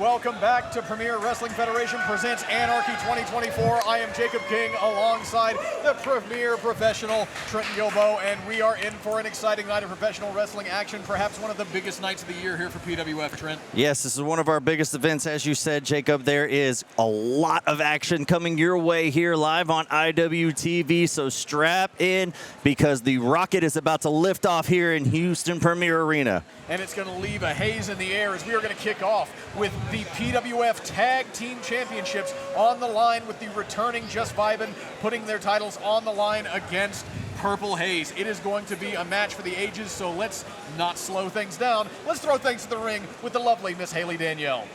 welcome back to Premier Wrestling Federation presents Anarchy 2024. I am Jacob King alongside the premier professional Trenton Gilbo, and we are in for an exciting night of professional wrestling action, perhaps one of the biggest nights of the year here for PWF, Trent. Yes, this is one of our biggest events, as you said, Jacob. There is a lot of action coming your way here live on IWTV, so strap in because the rocket is about to lift off here in Houston Premier Arena. And it's going to leave a haze in the air as we are going to kick off with the PWF Tag Team Championships on the line with the returning JusXVibin putting their titles on the line against PurpleHaze. It is going to be a match for the ages, so let's not slow things down. Let's throw things to the ring with the lovely Miss Haley Danielle.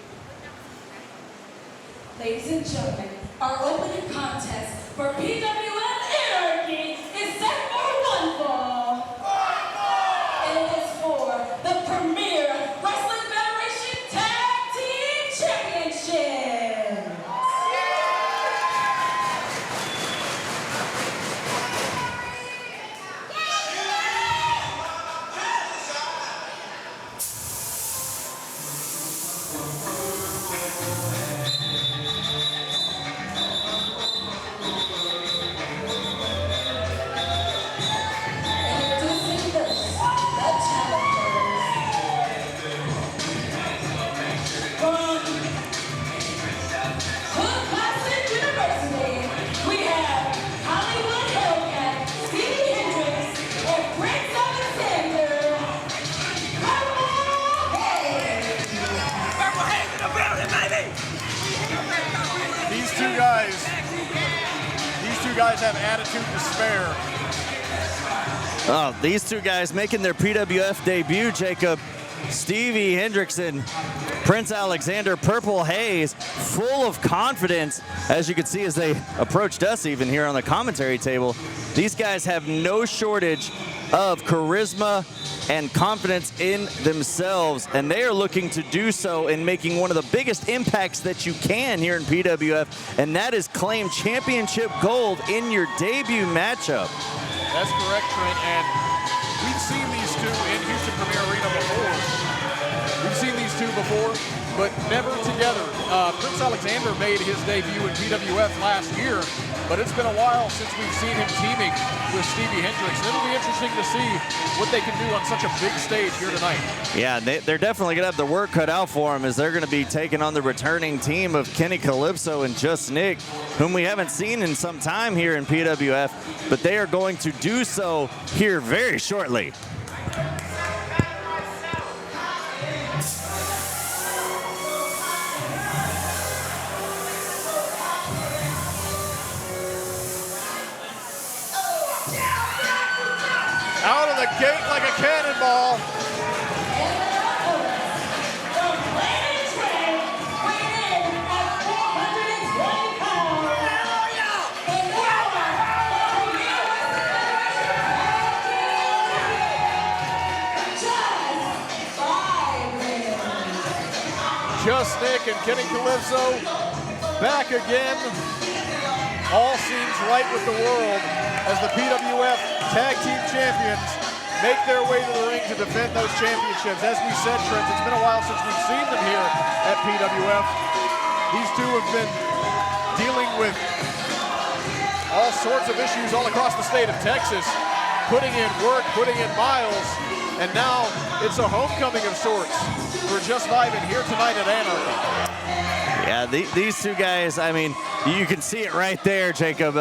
Ladies and gentlemen, our opening contest for PWF Anarchy is set for one fall. And it is for the Premier Wrestling Federation Tag Team Championship. These two guys have attitude to spare. Oh, these two guys making their PWF debut, Jacob. Stevie Hendrix and Prince Alexander, PurpleHaze, full of confidence, as you can see as they approached us even here on the commentary table. These guys have no shortage of charisma and confidence in themselves, and they are looking to do so in making one of the biggest impacts that you can here in PWF, and that is claim championship gold in your debut matchup. That's correct, Trent, and we've seen these two in Houston Premier Arena before. We've seen these two before, but never together. Prince Alexander made his debut in PWF last year, but it's been a while since we've seen him teaming with Stevie Hendrix. It'll be interesting to see what they can do on such a big stage here tonight. Yeah, they're definitely going to have the work cut out for them as they're going to be taking on the returning team of Kenny Calypso and Just Nick, whom we haven't seen in some time here in PWF, but they are going to do so here very shortly. Out of the gate like a cannonball. Just Nick and Kenny Calypso back again. All seems right with the world as the PWF Tag Team Champions make their way to the ring to defend those championships. As we said, Trent, it's been a while since we've seen them here at PWF. These two have been dealing with all sorts of issues all across the state of Texas, putting in work, putting in miles, and now it's a homecoming of sorts for JusXVibin here tonight at Anarchy. Yeah, these two guys, I mean, you can see it right there, Jacob.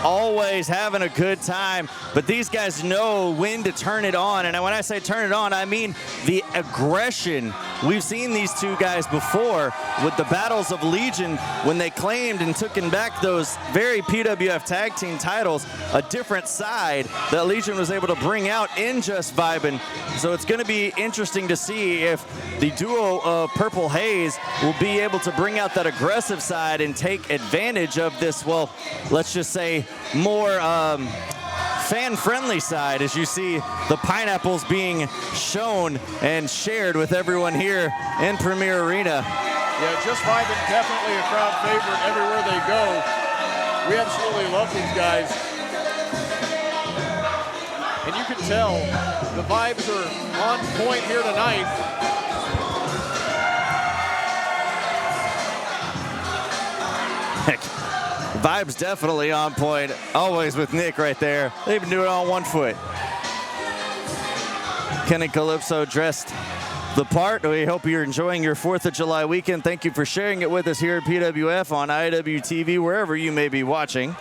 Always having a good time, but these guys know when to turn it on. And when I say turn it on, I mean the aggression. We've seen these two guys before with the Battles of Legion when they claimed and took back those very PWF tag team titles, a different side that Legion was able to bring out in JusXVibin. So it's going to be interesting to see if the duo of PurpleHaze will be able to bring out that aggressive side and take advantage of this, well, let's just say more fan-friendly side, as you see the pineapples being shown and shared with everyone here in Premier Arena. Yeah, JusXVibin definitely a crowd favorite everywhere they go. We absolutely love these guys. And you can tell the vibes are on point here tonight. Vibes definitely on point. Always with Nick right there. They've been doing it on one foot. Kenny Calypso dressed the part. We hope you're enjoying your 4th of July weekend. Thank you for sharing it with us here at PWF on IWTV, wherever you may be watching.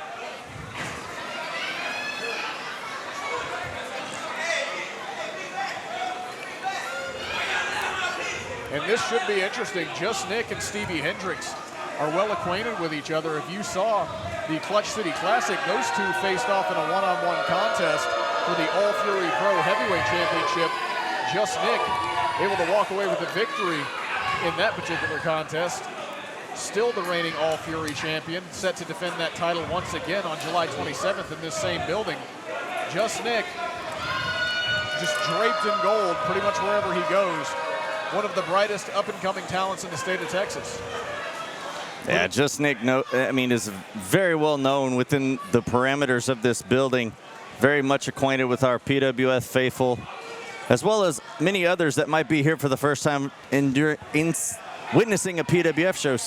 And this should be interesting. Just Nick and Stevie Hendrix are well acquainted with each other. If you saw the Clutch City Classic, those two faced off in a one-on-one contest for the All Fury Pro Heavyweight Championship. Just Nick able to walk away with the victory in that particular contest. Still the reigning All Fury champion, set to defend that title once again on July 27th in this same building. Just Nick, just draped in gold pretty much wherever he goes. One of the brightest up-and-coming talents in the state of Texas. Yeah, Just Nick, is very well known within the parameters of this building. Very much acquainted with our PWF faithful, as well as many others that might be here for the first time in witnessing a PWF show,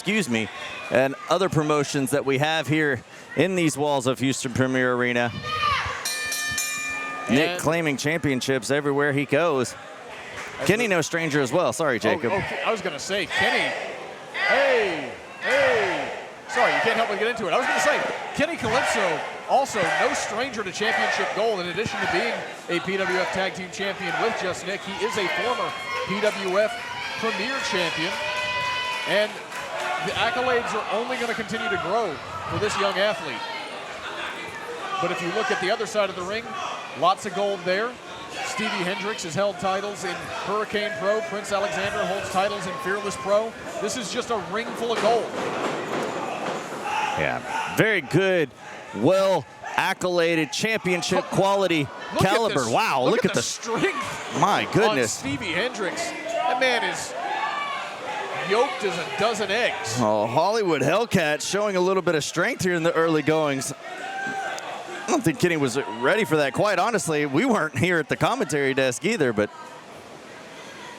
and other promotions that we have here in these walls of Houston Premier Arena. And Nick claiming championships everywhere he goes. Kenny, no stranger as well. Sorry, Jacob. I was going to say, Kenny, hey. Sorry, you can't help but get into it. I was going to say, Kenny Calypso, also no stranger to championship gold. In addition to being a PWF Tag Team Champion with Just Nick, he is a former PWF Premier Champion. And the accolades are only going to continue to grow for this young athlete. But if you look at the other side of the ring, lots of gold there. Stevie Hendrix has held titles in Hurricane Pro. Prince Alexander holds titles in Fearless Pro. This is just a ring full of gold. Yeah, very good, well accoladed championship quality caliber. Wow, look at the strength. My goodness. On Stevie Hendrix. That man is yoked as a dozen eggs. Oh, Hollywood Hellcat showing a little bit of strength here in the early goings. I don't think Kenny was ready for that. Quite honestly, we weren't here at the commentary desk either, but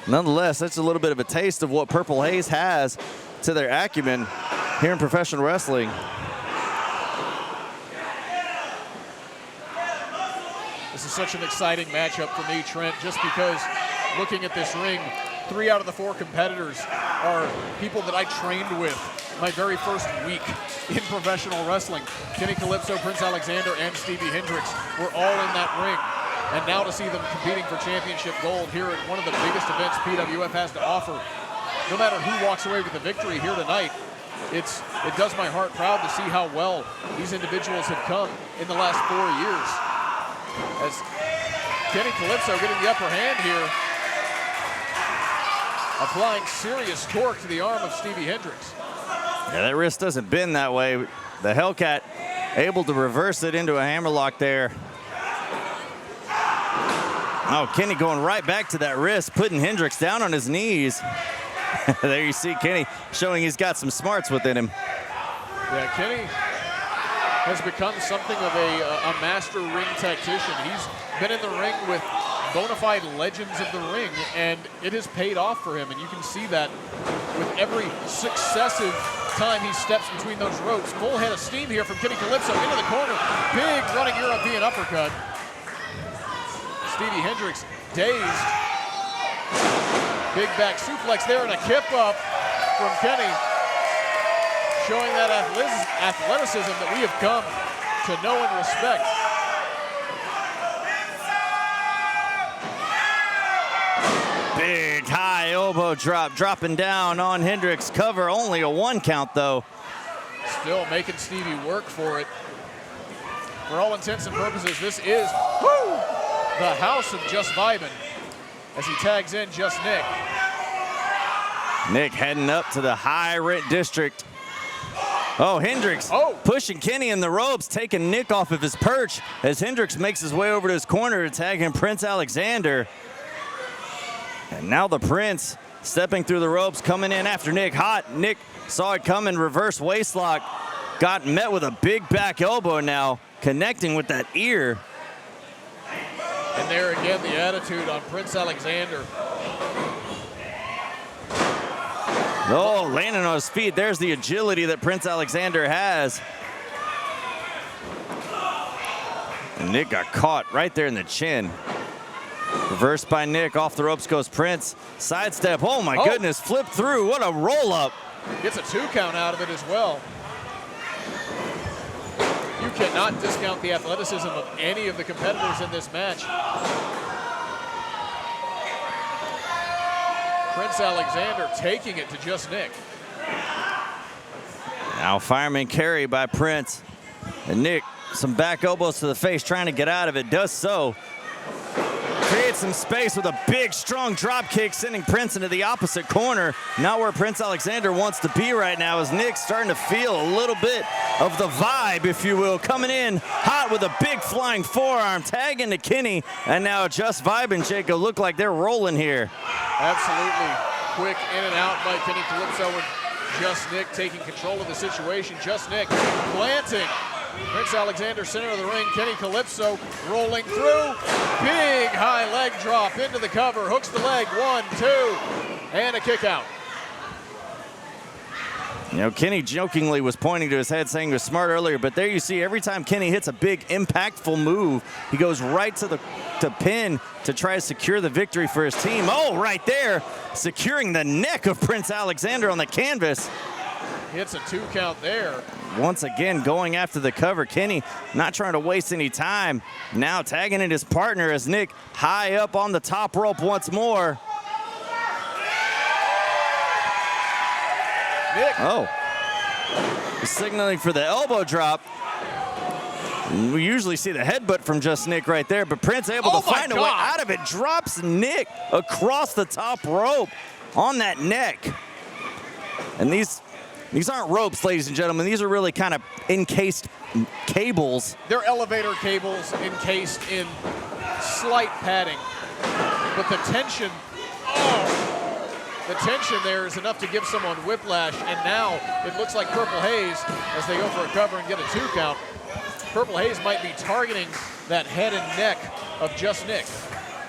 nonetheless, that's a little bit of a taste of what PurpleHaze has to their acumen here in professional wrestling. This is such an exciting matchup for me, Trent, just because looking at this ring, 3 out of the 4 competitors are people that I trained with my very first week in professional wrestling. Kenny Calypso, Prince Alexander, and Stevie Hendrix were all in that ring. And now to see them competing for championship gold here at one of the biggest events PWF has to offer, no matter who walks away with the victory here tonight, it does my heart proud to see how well these individuals have come in the last 4 years. As Kenny Calypso getting the upper hand here, applying serious torque to the arm of Stevie Hendrix. Yeah, that wrist doesn't bend that way. The Hellcat able to reverse it into a hammerlock there. Oh, Kenny going right back to that wrist, putting Hendrix down on his knees. There you see Kenny showing he's got some smarts within him. Yeah, Kenny has become something of a master ring tactician. He's been in the ring with bona fide legends of the ring, and it has paid off for him. And you can see that with every successive time he steps between those ropes. Full head of steam here from Kenny Calypso into the corner. Big running European uppercut. Stevie Hendrix dazed. Big back suplex there and a kip up from Kenny, showing that athleticism that we have come to know and respect. Big high elbow drop, dropping down on Hendrix. Cover, only a 1 count though. Still making Stevie work for it. For all intents and purposes, this is the house of JusXVibin as he tags in Just Nick. Nick heading up to the high rent district. Oh, Hendrix pushing Kenny in the ropes, taking Nick off of his perch as Hendrix makes his way over to his corner to tag in Prince Alexander. And now the Prince stepping through the ropes, coming in after Nick hot. Nick saw it coming, reverse waistlock, got met with a big back elbow now, connecting with that ear. And there again, the attitude on Prince Alexander. Oh, landing on his feet. There's the agility that Prince Alexander has. And Nick got caught right there in the chin. Reversed by Nick. Off the ropes goes Prince. Sidestep. Oh, my goodness. Flip through. What a roll-up. Gets a 2 count out of it as well. You cannot discount the athleticism of any of the competitors in this match. Prince Alexander taking it to just Nick. Now fireman carry by Prince. And Nick, some back elbows to the face, trying to get out of it. Does so. Creates some space with a big, strong drop kick, sending Prince into the opposite corner. Not where Prince Alexander wants to be right now, as Nick's starting to feel a little bit of the vibe, if you will. Coming in hot with a big flying forearm, tagging to Kenny. And now JusXVibin, Jacob, look like they're rolling here. Absolutely. Quick in and out by Kenny Calypso, and Just Nick taking control of the situation. Just Nick planting. Prince Alexander, center of the ring. Kenny Calypso rolling through. Big high leg drop into the cover. Hooks the leg. 1, 2, and a kick out. You know, Kenny jokingly was pointing to his head saying he was smart earlier, but there you see every time Kenny hits a big impactful move, he goes right to the pin to try to secure the victory for his team. Oh, right there, securing the neck of Prince Alexander on the canvas. Hits a 2 count there. Once again, going after the cover. Kenny not trying to waste any time. Now tagging in his partner as Nick high up on the top rope once more. Nick. Oh, signaling for the elbow drop. We usually see the headbutt from Just Nick right there, but Prince able to find a way out of it. Drops Nick across the top rope on that neck. And these aren't ropes, ladies and gentlemen. These are really kind of encased cables. They're elevator cables encased in slight padding. But the tension, the tension there is enough to give someone whiplash. And now it looks like PurpleHaze, as they go for a cover and get a 2 count, PurpleHaze might be targeting that head and neck of Just Nick.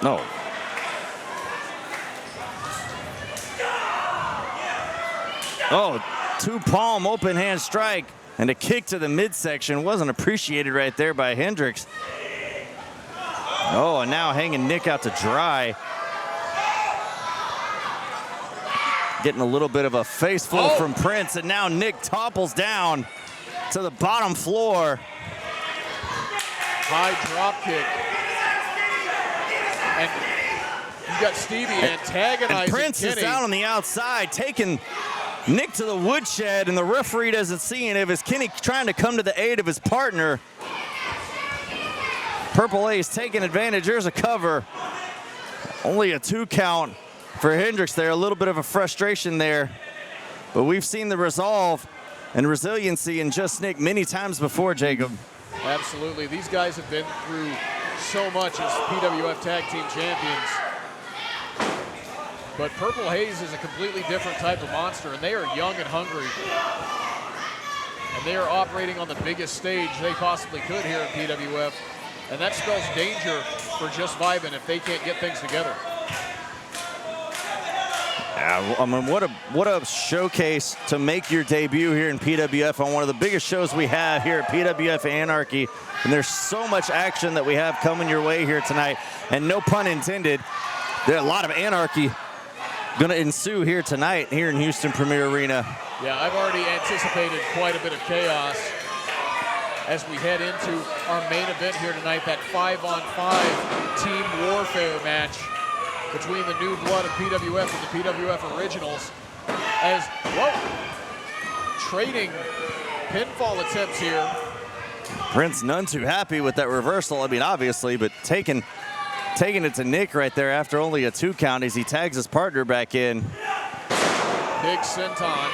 No. Oh, 2 palm open hand strike and a kick to the midsection. Wasn't appreciated right there by Hendrix. Oh, and now hanging Nick out to dry. Getting a little bit of a face full from Prince, and now Nick topples down to the bottom floor. High drop kick. And you got Stevie antagonizing and Prince Kenny. Is down on the outside, taking Nick to the woodshed, and the referee doesn't see any of his. Kenny trying to come to the aid of his partner. PurpleHaze taking advantage. There's a cover. Only a 2 count for Hendrix there. A little bit of a frustration there. But we've seen the resolve and resiliency in Just Nick many times before, Jacob. Absolutely. These guys have been through so much as PWF Tag Team Champions. But PurpleHaze is a completely different type of monster, and they are young and hungry. And they are operating on the biggest stage they possibly could here in PWF. And that spells danger for JusXVibin if they can't get things together. Yeah, I mean, what a showcase to make your debut here in PWF on one of the biggest shows we have here at PWF Anarchy. And there's so much action that we have coming your way here tonight. And no pun intended, there's a lot of anarchy going to ensue here tonight here in Houston Premier Arena. Yeah, I've already anticipated quite a bit of chaos as we head into our main event here tonight, that 5-on-5 team warfare match between the new blood of PWF and the PWF Originals. As, trading pinfall attempts here. Prince none too happy with that reversal, I mean, obviously, but taking it to Nick right there after only a 2 count as he tags his partner back in. Big senton.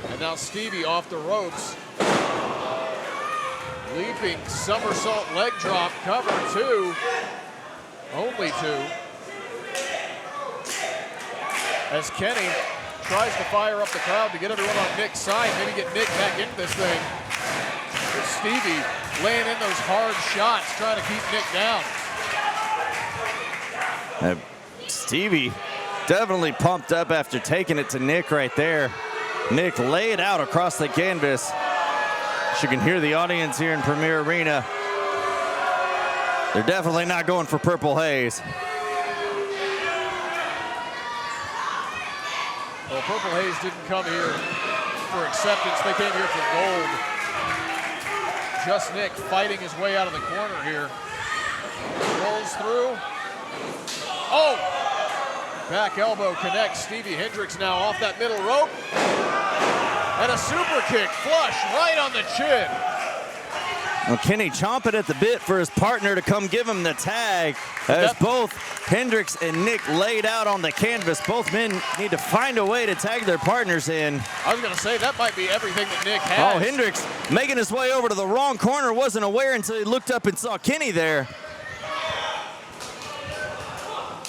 And now Stevie off the ropes. Leaping somersault leg drop, cover 2. Only 2. As Kenny tries to fire up the crowd to get everyone on Nick's side, maybe get Nick back into this thing. But Stevie laying in those hard shots, trying to keep Nick down. Stevie definitely pumped up after taking it to Nick right there. Nick laid out across the canvas. As you can hear the audience here in Premier Arena. They're definitely not going for PurpleHaze. Well, PurpleHaze didn't come here for acceptance. They came here for gold. Just Nick fighting his way out of the corner here. Rolls through. Oh! Back elbow connects. Stevie Hendrix now off that middle rope. And a super kick, flush right on the chin. Well, Kenny chomping at the bit for his partner to come give him the tag. As both Hendrix and Nick laid out on the canvas. Both men need to find a way to tag their partners in. I was going to say, that might be everything that Nick has. Oh, Hendrix making his way over to the wrong corner. Wasn't aware until he looked up and saw Kenny there.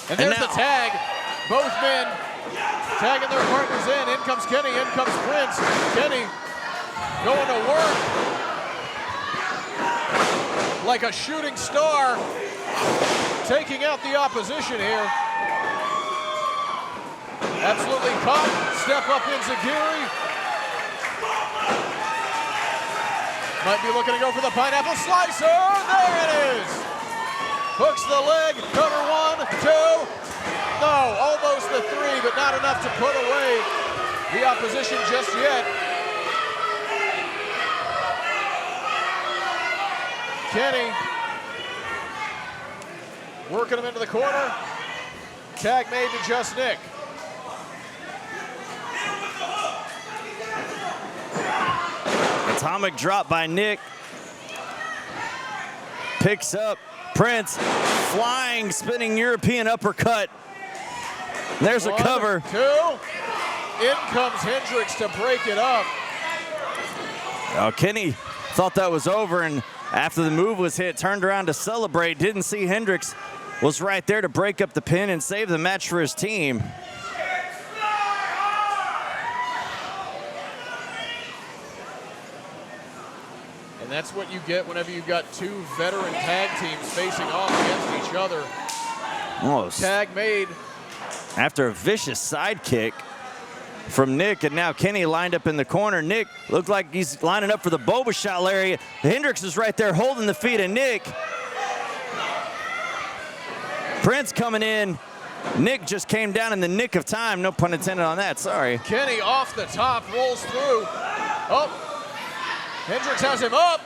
And there's the tag. Both men tagging their partners in. In comes Kenny, in comes Prince. Kenny going to work like a shooting star, taking out the opposition here. Absolutely caught. Step up in Zagiri. Might be looking to go for the pineapple slicer. There it is. Hooks the leg. Cover 1, 2. No, almost the 3, but not enough to put away the opposition just yet. Kenny working him into the corner. Tag made to Just Nick. Atomic drop by Nick. Picks up Prince. Flying, spinning European uppercut. There's a cover. 2. In comes Hendrix to break it up. Oh, Kenny thought that was over, and after the move was hit, turned around to celebrate. Didn't see Hendrix was right there to break up the pin and save the match for his team. And that's what you get whenever you've got 2 veteran tag teams facing off against each other. Almost. Tag made. After a vicious side kick from Nick, and now Kenny lined up in the corner. Nick looked like he's lining up for the Boba shot lariat. Hendrix is right there holding the feet of Nick. Prince coming in. Nick just came down in the nick of time. No pun intended on that, sorry. Kenny off the top, rolls through. Oh, Hendrix has him up.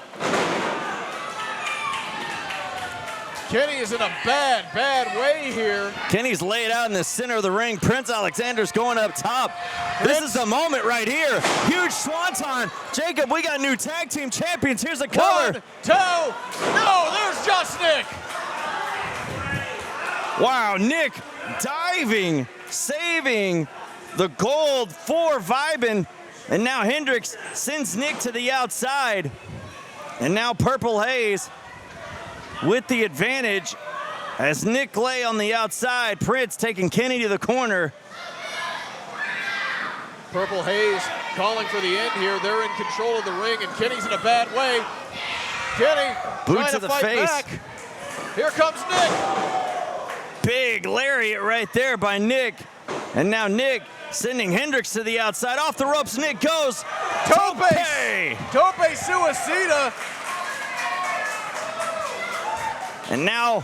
Kenny is in a bad way here. Kenny's laid out in the center of the ring. Prince Alexander's going up top. This is the moment right here. Huge swanton. Jacob, we got new tag team champions. Here's a cover. 1, 2. No, there's Just Nick. Wow, Nick diving, saving the gold for Vibin. And now Hendrix sends Nick to the outside. And now PurpleHaze with the advantage as Nick lay on the outside. Prince taking Kenny to the corner. PurpleHaze calling for the end here. They're in control of the ring, and Kenny's in a bad way. Kenny Boot trying to to the fight face. back. Here comes Nick. Big lariat right there by Nick. And now Nick sending Hendrix to the outside. Off the ropes, Nick goes. Tope Suicida. And now,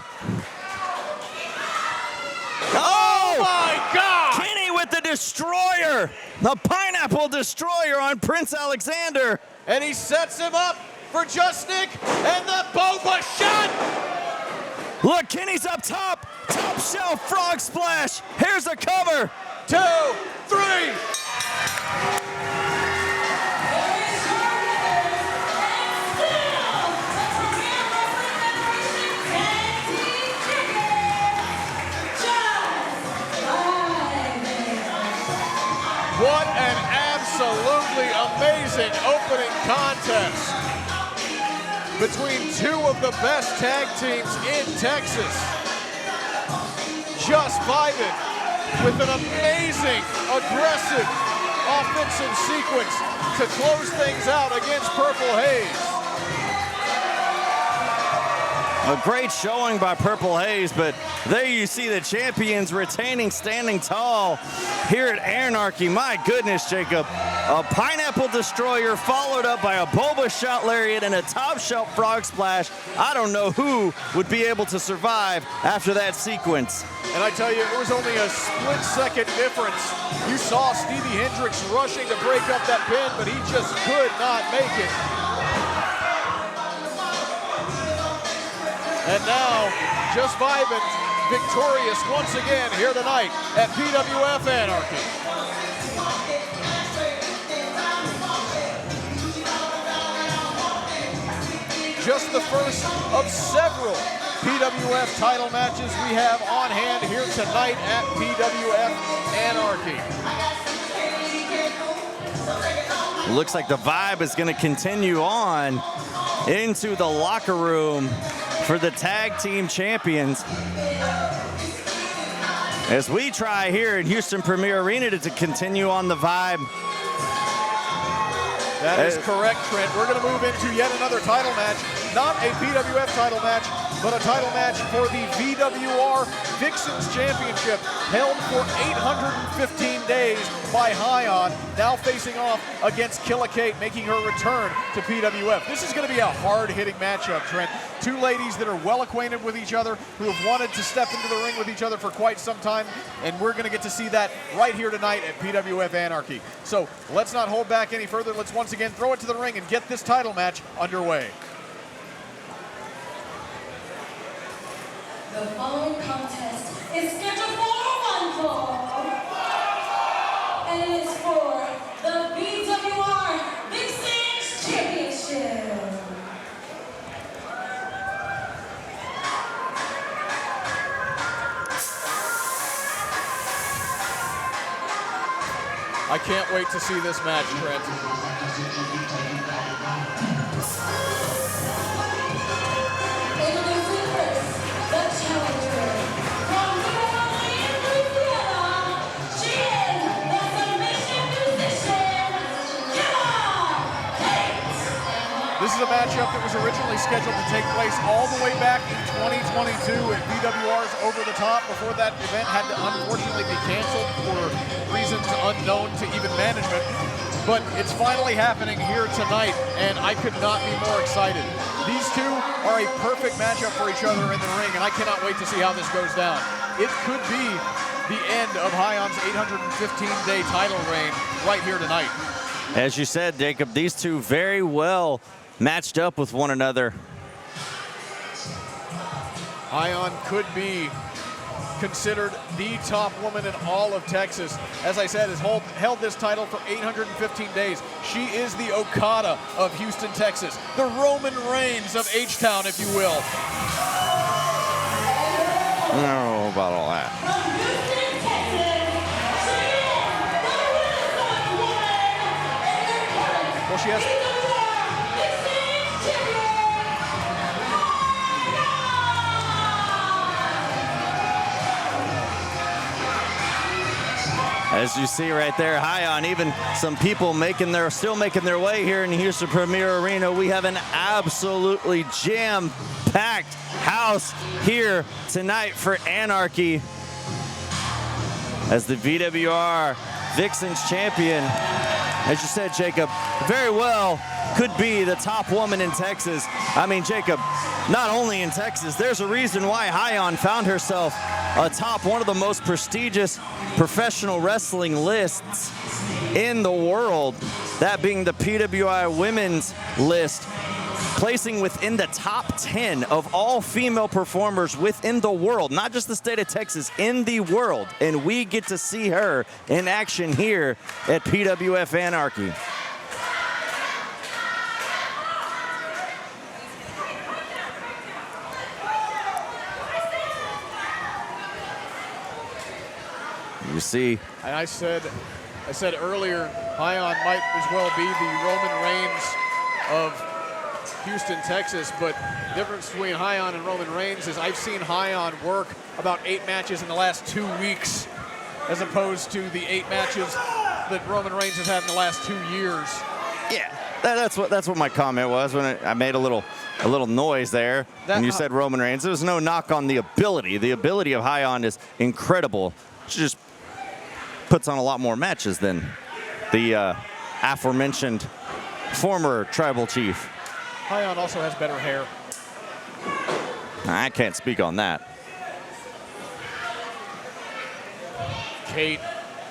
Oh my God! Kenny with the destroyer, the pineapple destroyer on Prince Alexander. And he sets him up for Just Nick and the Boba shot. Look, Kenny's up top, top shelf frog splash. Here's a cover. 2, 3. What an absolutely amazing opening contest between 2 of the best tag teams in Texas. JusXVibin with an amazing, aggressive, offensive sequence to close things out against PurpleHaze. A great showing by PurpleHaze, but there you see the champions retaining, standing tall here at Anarchy. My goodness, Jacob. A pineapple destroyer followed up by a Boba shot lariat and a top shelf frog splash. I don't know who would be able to survive after that sequence. And I tell you, it was only a split-second difference. You saw Stevie Hendrix rushing to break up that pin, but he just could not make it. And now, JusXVibin victorious once again here tonight at PWF Anarchy. Just the first of several PWF title matches we have on hand here tonight at PWF Anarchy. Looks like the vibe is going to continue on into the locker room for the tag team champions, as we try here in Houston Premier Arena to continue on the vibe. That is correct, Trent. We're going to move into yet another title match. Not a PWF title match, but a title match for the VWR Vixens Championship, held for 815 days by Hyan, now facing off against Killa, making her return to PWF. This is going to be a hard-hitting matchup, Trent. Two ladies that are well acquainted with each other, who have wanted to step into the ring with each other for quite some time, and we're going to get to see that right here tonight at PWF Anarchy. So let's not hold back any further. Let's once again throw it to the ring and get this title match underway. The following contest is scheduled for one fall, and it is for the VWR Vixens Championship. I can't wait to see this match, Trent. This is a matchup that was originally scheduled to take place all the way back in 2022 at VWR's Over the Top, before that event had to unfortunately be canceled for reasons unknown to even management. But it's finally happening here tonight, and I could not be more excited. These two are a perfect matchup for each other in the ring, and I cannot wait to see how this goes down. It could be the end of Hyan's 815-day title reign right here tonight. As you said, Jacob, these two very well matched up with one another. Hyan could be considered the top woman in all of Texas. As I said, has held this title for 815 days. She is the Okada of Houston, Texas. The Roman Reigns of H-Town, if you will. I don't know about all that. Well, she has... As you see right there, Hyan, even some people still making their way here in Houston Premier Arena. We have an absolutely jam-packed house here tonight for Anarchy, as the VWR Vixens champion, as you said, Jacob, very well could be the top woman in Texas. I mean, Jacob, not only in Texas, there's a reason why Hyan found herself atop one of the most prestigious professional wrestling lists in the world, that being the PWI Women's list, placing within the top 10 of all female performers within the world, not just the state of Texas, in the world. And we get to see her in action here at PWF Anarchy. You see, and I said earlier, Hyan might as well be the Roman Reigns of Houston, Texas, but the difference between Hyan and Roman Reigns is I've seen Hyan work about 8 matches in the last 2 weeks, as opposed to the 8 matches that Roman Reigns has had in the last 2 years. Yeah, that's what my comment was when I made a little a little noise there when you said Roman Reigns. There was no knock on the ability. The ability of Hyan is incredible. She just puts on a lot more matches than the aforementioned former tribal chief. Hyan also has better hair. I can't speak on that. Kate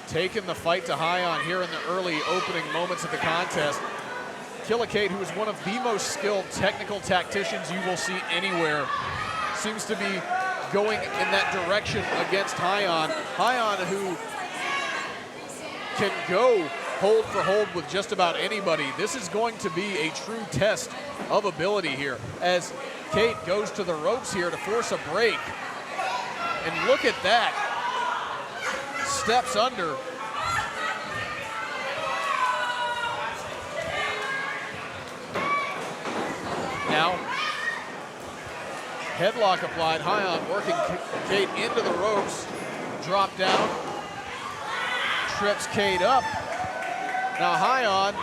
taking the fight to Hyan here in the early opening moments of the contest. Killa Kate, who is one of the most skilled technical tacticians you will see anywhere, seems to be going in that direction against Hyan. Hyan, who can go hold for hold with just about anybody. This is going to be a true test of ability here as Kate goes to the ropes here to force a break. And look at that. Steps under. Now, headlock applied. Hyan working Kate into the ropes. Drop down. Trips Kate up. Now Hyan.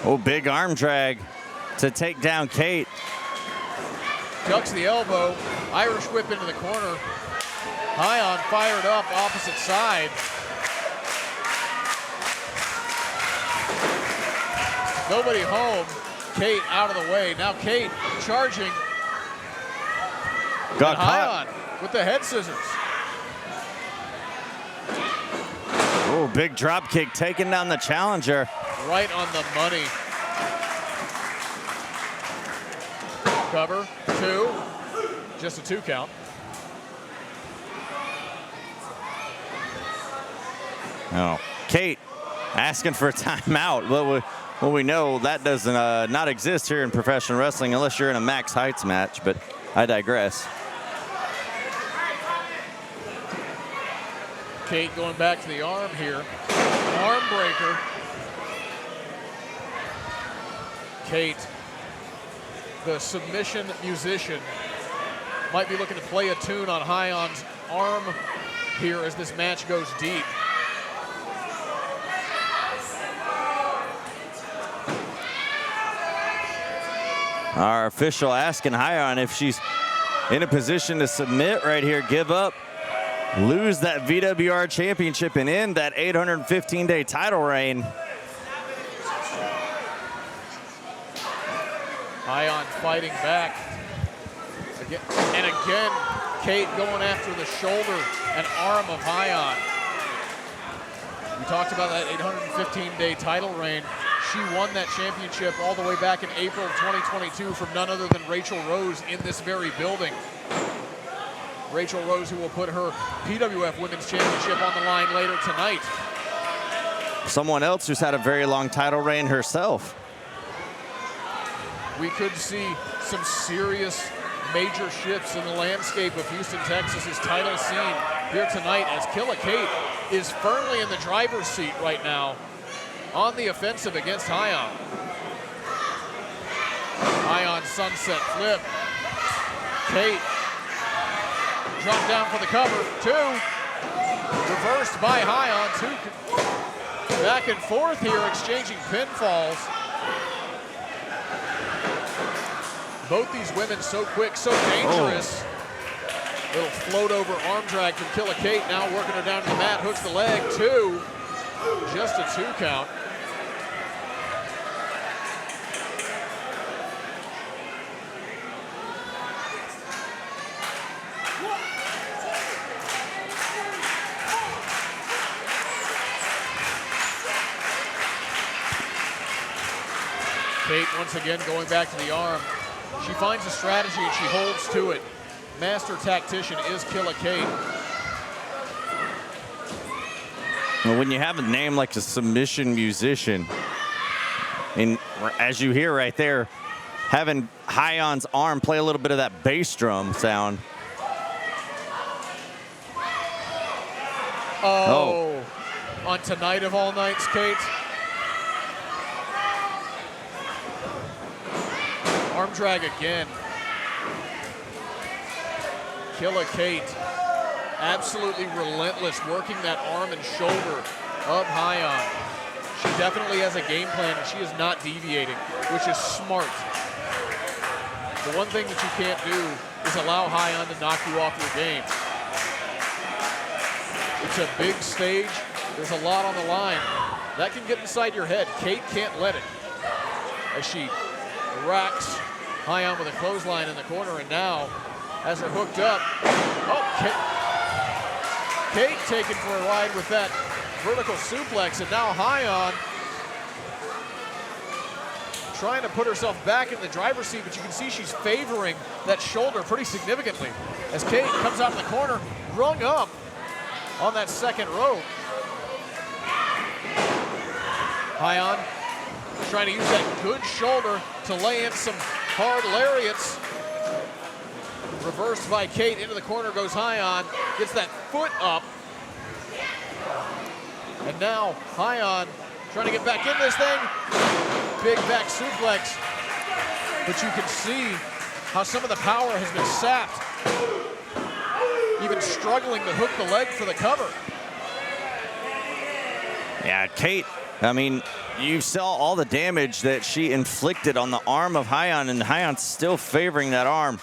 Oh, big arm drag to take down Kate. Ducks the elbow. Irish whip into the corner. Hyan fired up opposite side. Nobody home. Kate out of the way. Now Kate charging. Got Hyan caught with the head scissors. Oh, big drop kick taking down the challenger. Right on the money. Cover, 2. Just a 2 count. Oh, Kate asking for a timeout. Well, we know that doesn't not exist here in professional wrestling unless you're in a max heights match, but I digress. Kate going back to the arm here. Arm breaker. Kate, the submission musician, might be looking to play a tune on Hyan's arm here as this match goes deep. Our official asking Hyan if she's in a position to submit right here, give up, lose that VWR championship and end that 815-day title reign. Hyan fighting back. Again, and again, Kate going after the shoulder and arm of Hyan. We talked about that 815-day title reign. She won that championship all the way back in April of 2022 from none other than Raychell Rose in this very building. Raychell Rose, who will put her PWF Women's Championship on the line later tonight. Someone else who's had a very long title reign herself. We could see some serious major shifts in the landscape of Houston, Texas's title scene here tonight as Killa Kate is firmly in the driver's seat right now on the offensive against Hyan. Hyan sunset flip. Kate drop down for the cover. 2. Reversed by Hyan. 2 back and forth here, exchanging pinfalls. Both these women so quick, so dangerous. Little float over arm drag from Killa Kate. Now working her down to the mat, hooks the leg. 2. Just a 2 count. Kate once again going back to the arm. She finds a strategy and she holds to it. Master tactician is Killa Kate. Well, when you have a name like a submission musician, and as you hear right there, having Hyan's arm play a little bit of that bass drum sound. Oh. On tonight of all nights, Kate. Arm drag again. Killa Kate, absolutely relentless, working that arm and shoulder of Hyan. She definitely has a game plan, and she is not deviating, which is smart. The one thing that you can't do is allow Hyan to knock you off your game. It's a big stage. There's a lot on the line. That can get inside your head. Kate can't let it. As she racks Hyan with a clothesline in the corner, and now has her hooked up. Oh, Kate taken for a ride with that vertical suplex, and now Hyan trying to put herself back in the driver's seat, but you can see she's favoring that shoulder pretty significantly as Kate comes out of the corner, rung up on that second rope. Hyan trying to use that good shoulder to lay in some hard lariats. Reversed by Kate, into the corner goes Hyan, gets that foot up. And now Hyan trying to get back in this thing. Big back suplex. But you can see how some of the power has been sapped. Even struggling to hook the leg for the cover. Yeah, Kate, I mean, you saw all the damage that she inflicted on the arm of Hyan, and Hyan's still favoring that arm.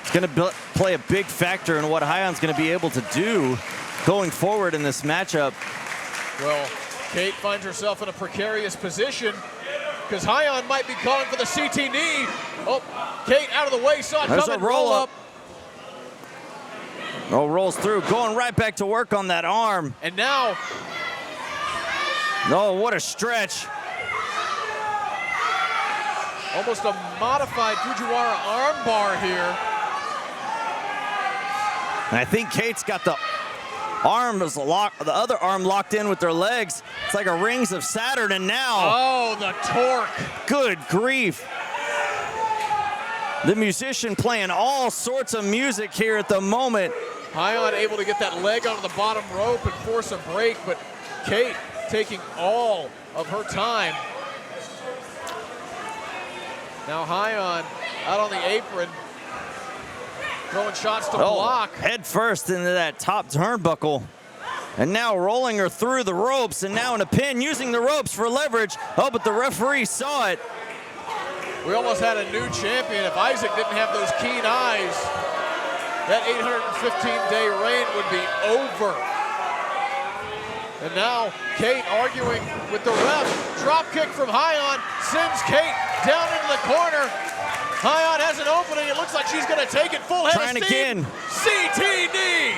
It's going to play a big factor in what Hyan's going to be able to do going forward in this matchup. Well, Kate finds herself in a precarious position because Hyan might be calling for the CT knee. Oh, Kate out of the way, saw it coming, roll up. Oh, rolls through, going right back to work on that arm. And now. Oh, what a stretch. Almost a modified Fujiwara armbar here. And I think Kate's got the other arm locked in with their legs. It's like a Rings of Saturn, and now. Oh, the torque. Good grief. The musician playing all sorts of music here at the moment. Hyan able to get that leg onto the bottom rope and force a break, but Kate taking all of her time. Now Hyan out on the apron, throwing shots to block. Head first into that top turnbuckle. And now rolling her through the ropes, and now in a pin, using the ropes for leverage. Oh, but the referee saw it. We almost had a new champion. If Isaac didn't have those keen eyes, that 815-day reign would be over. And now Kate arguing with the ref. Drop kick from Hyan sends Kate down into the corner. Hyan has an opening. It looks like she's going to take it full head Trying of steam. again. CTD.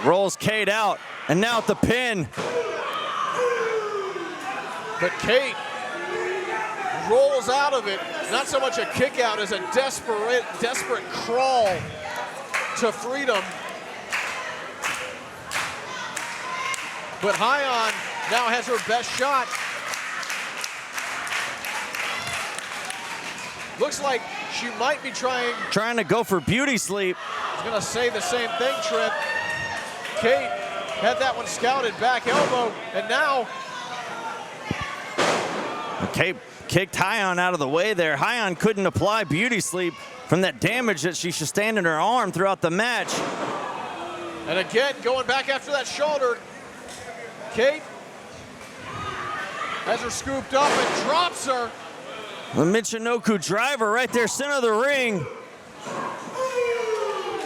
Rolls Kate out, and now at the pin. But Kate rolls out of it. Not so much a kick out as a desperate crawl to freedom. But Hyan now has her best shot. Looks like she might be trying to go for beauty sleep. I was gonna say the same thing, Trent. Kate had that one scouted, back elbow, and now. Kate kicked Hyan out of the way there. Hyan couldn't apply beauty sleep from that damage that she sustained in her arm throughout the match. And again, going back after that shoulder. Kate has her scooped up and drops her. The Michinoku driver right there, center of the ring.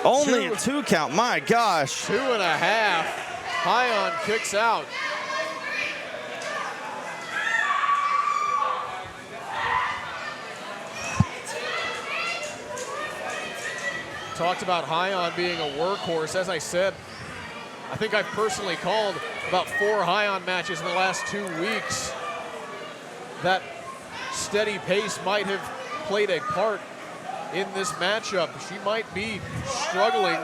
Only a 2 count, my gosh. 2.5. Hyan kicks out. Talked about Hyan being a workhorse. As I said, I think I've personally called about 4 Hyan matches in the last 2 weeks. That steady pace might have played a part in this matchup. She might be struggling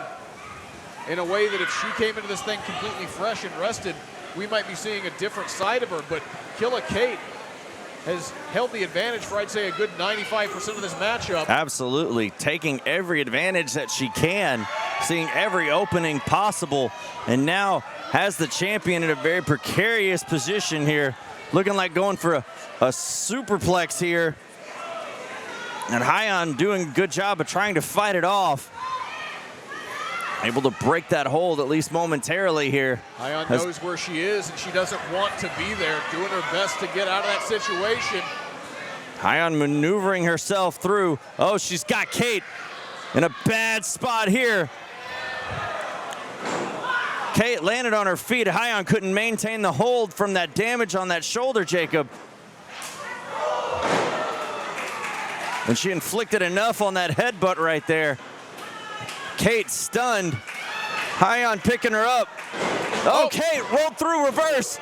in a way that if she came into this thing completely fresh and rested, we might be seeing a different side of her. But Killa Kate has held the advantage for, I'd say, a good 95% of this matchup. Absolutely, taking every advantage that she can, seeing every opening possible, and now has the champion in a very precarious position here, looking like going for a superplex here. And Hyan doing a good job of trying to fight it off. Able to break that hold, at least momentarily here. Hyan knows where she is, and she doesn't want to be there, doing her best to get out of that situation. Hyan maneuvering herself through. Oh, she's got Kate in a bad spot here. Kate landed on her feet. Hyan couldn't maintain the hold from that damage on that shoulder, Jacob. And she inflicted enough on that headbutt right there. Kate stunned. Hyan picking her up. Oh, Kate rolled through reverse.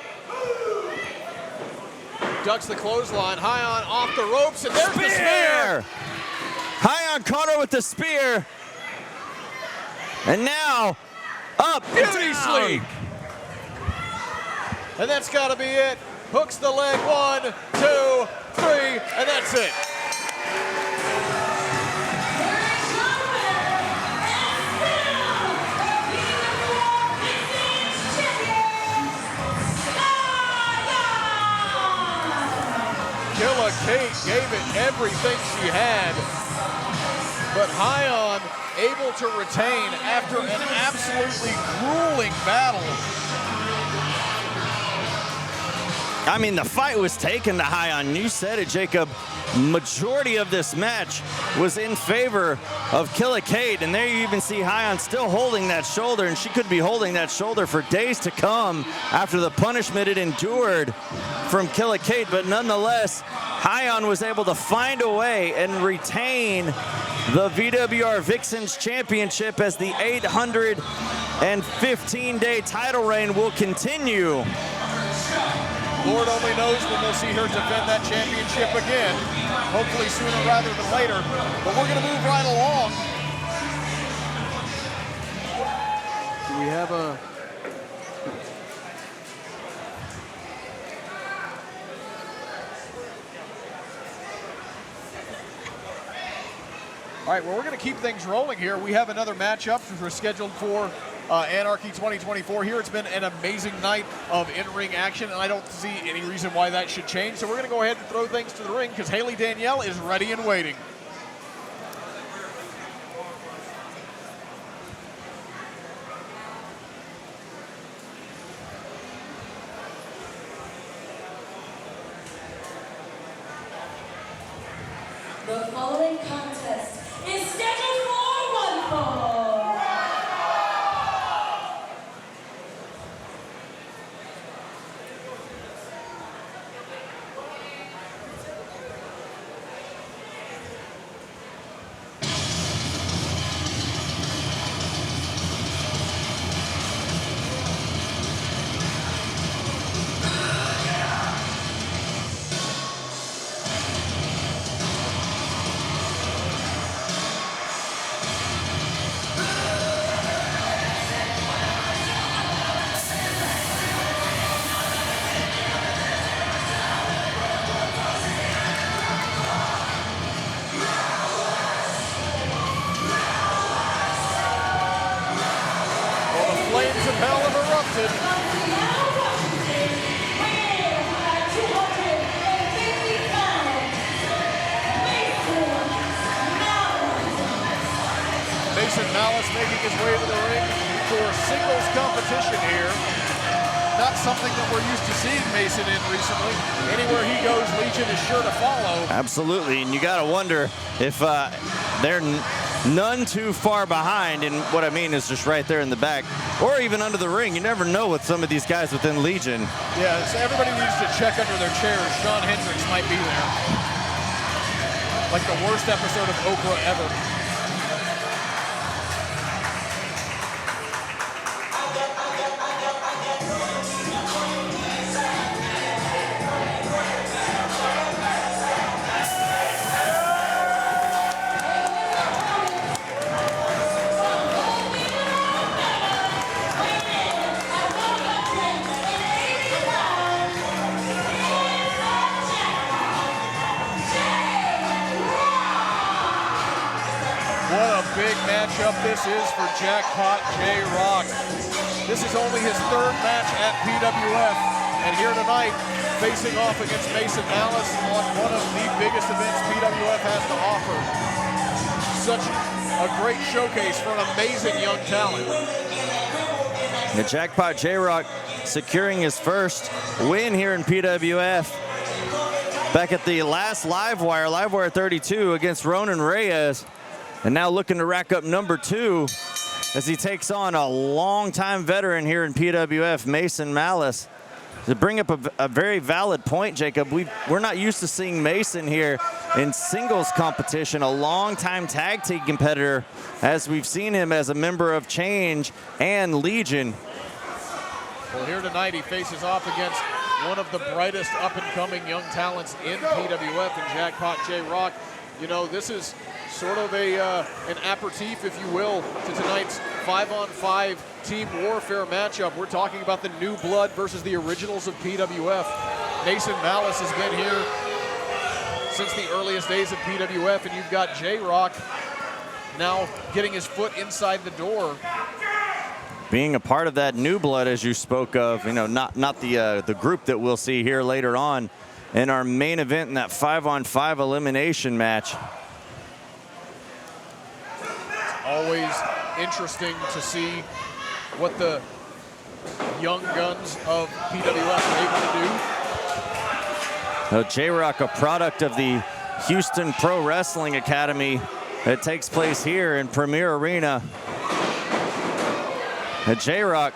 Ducks the clothesline. Hyan off the ropes, and there's the spear. Hyan caught her with the spear. And now, up, beauty sleep. And that's got to be it. Hooks the leg, 1, 2, 3, and that's it. Killa Kate gave it everything she had, but Hyan able to retain after an absolutely grueling battle. I mean, the fight was taken to Hyan. You said it, Jacob. Majority of this match was in favor of Killa Kate, and there you even see Hyan still holding that shoulder, and she could be holding that shoulder for days to come after the punishment it endured from Killa Kate. But nonetheless, Hyan was able to find a way and retain the VWR Vixens Championship as the 815-day title reign will continue. Lord only knows when we'll see her defend that championship again. Hopefully sooner rather than later. But we're going to move right along. Do we have a... All right, well, we're going to keep things rolling here. We have another matchup we're scheduled for Anarchy 2024 here. It's been an amazing night of in-ring action, and I don't see any reason why that should change. So we're going to go ahead and throw things to the ring because Haley Danielle is ready and waiting. The following contest is scheduled for one fall. Malice making his way to the ring for singles competition here. Not something that we're used to seeing Mason in recently. Anywhere he goes, Legion is sure to follow. Absolutely, and you got to wonder if they're none too far behind, and what I mean is just right there in the back, or even under the ring. You never know with some of these guys within Legion. Yeah, so everybody needs to check under their chairs. Sean Hendrix might be there. Like the worst episode of Oprah ever. This is for Jackpot Jrock. This is only his third match at PWF, and here tonight, facing off against Mason Malice on one of the biggest events PWF has to offer. Such a great showcase for an amazing young talent. The Jackpot Jrock securing his first win here in PWF. back at the last Live Wire 32 against Ronan Reyes. And now looking to rack up number 2 as he takes on a longtime veteran here in PWF, Mason Malice. To bring up a very valid point, Jacob, we're not used to seeing Mason here in singles competition, a longtime tag team competitor, as we've seen him as a member of Change and Legion. Well, here tonight he faces off against one of the brightest up-and-coming young talents in PWF and Jackpot, Jrock. You know, this is sort of an aperitif, if you will, to tonight's 5-on-5 team warfare matchup. We're talking about the new blood versus the originals of PWF. Mason Malice has been here since the earliest days of PWF, and you've got Jrock now getting his foot inside the door. Being a part of that new blood, as you spoke of, you know, not the group that we'll see here later on in our main event in that 5-on-5 elimination match. Always interesting to see what the young guns of PWF are able to do. Jrock, a product of the Houston Pro Wrestling Academy that takes place here in Premier Arena. Jrock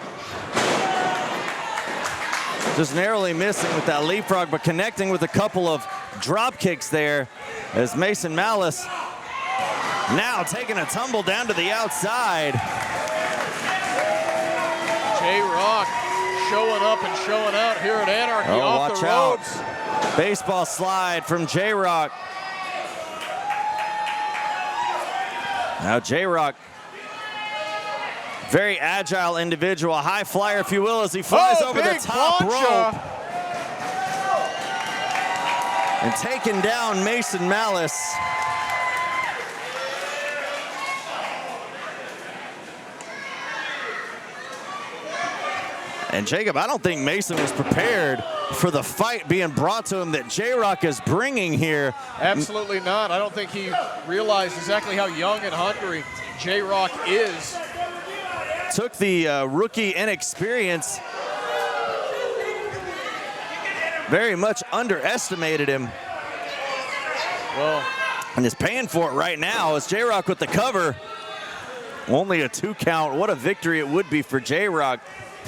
just narrowly missing with that leapfrog, but connecting with a couple of drop kicks there as Mason Malice now taking a tumble down to the outside. Jrock showing up and showing out here at Anarchy off the ropes. Baseball slide from Jrock. Now Jrock, very agile individual, a high flyer, if you will, as he flies over the top rope. And taking down Mason Malice. And Jacob, I don't think Mason was prepared for the fight being brought to him that Jrock is bringing here. Absolutely not. I don't think he realized exactly how young and hungry Jrock is. Took the rookie inexperience, very much underestimated him. Well, and is paying for it right now as Jrock with the cover. Only a 2 count. What a victory it would be for Jrock.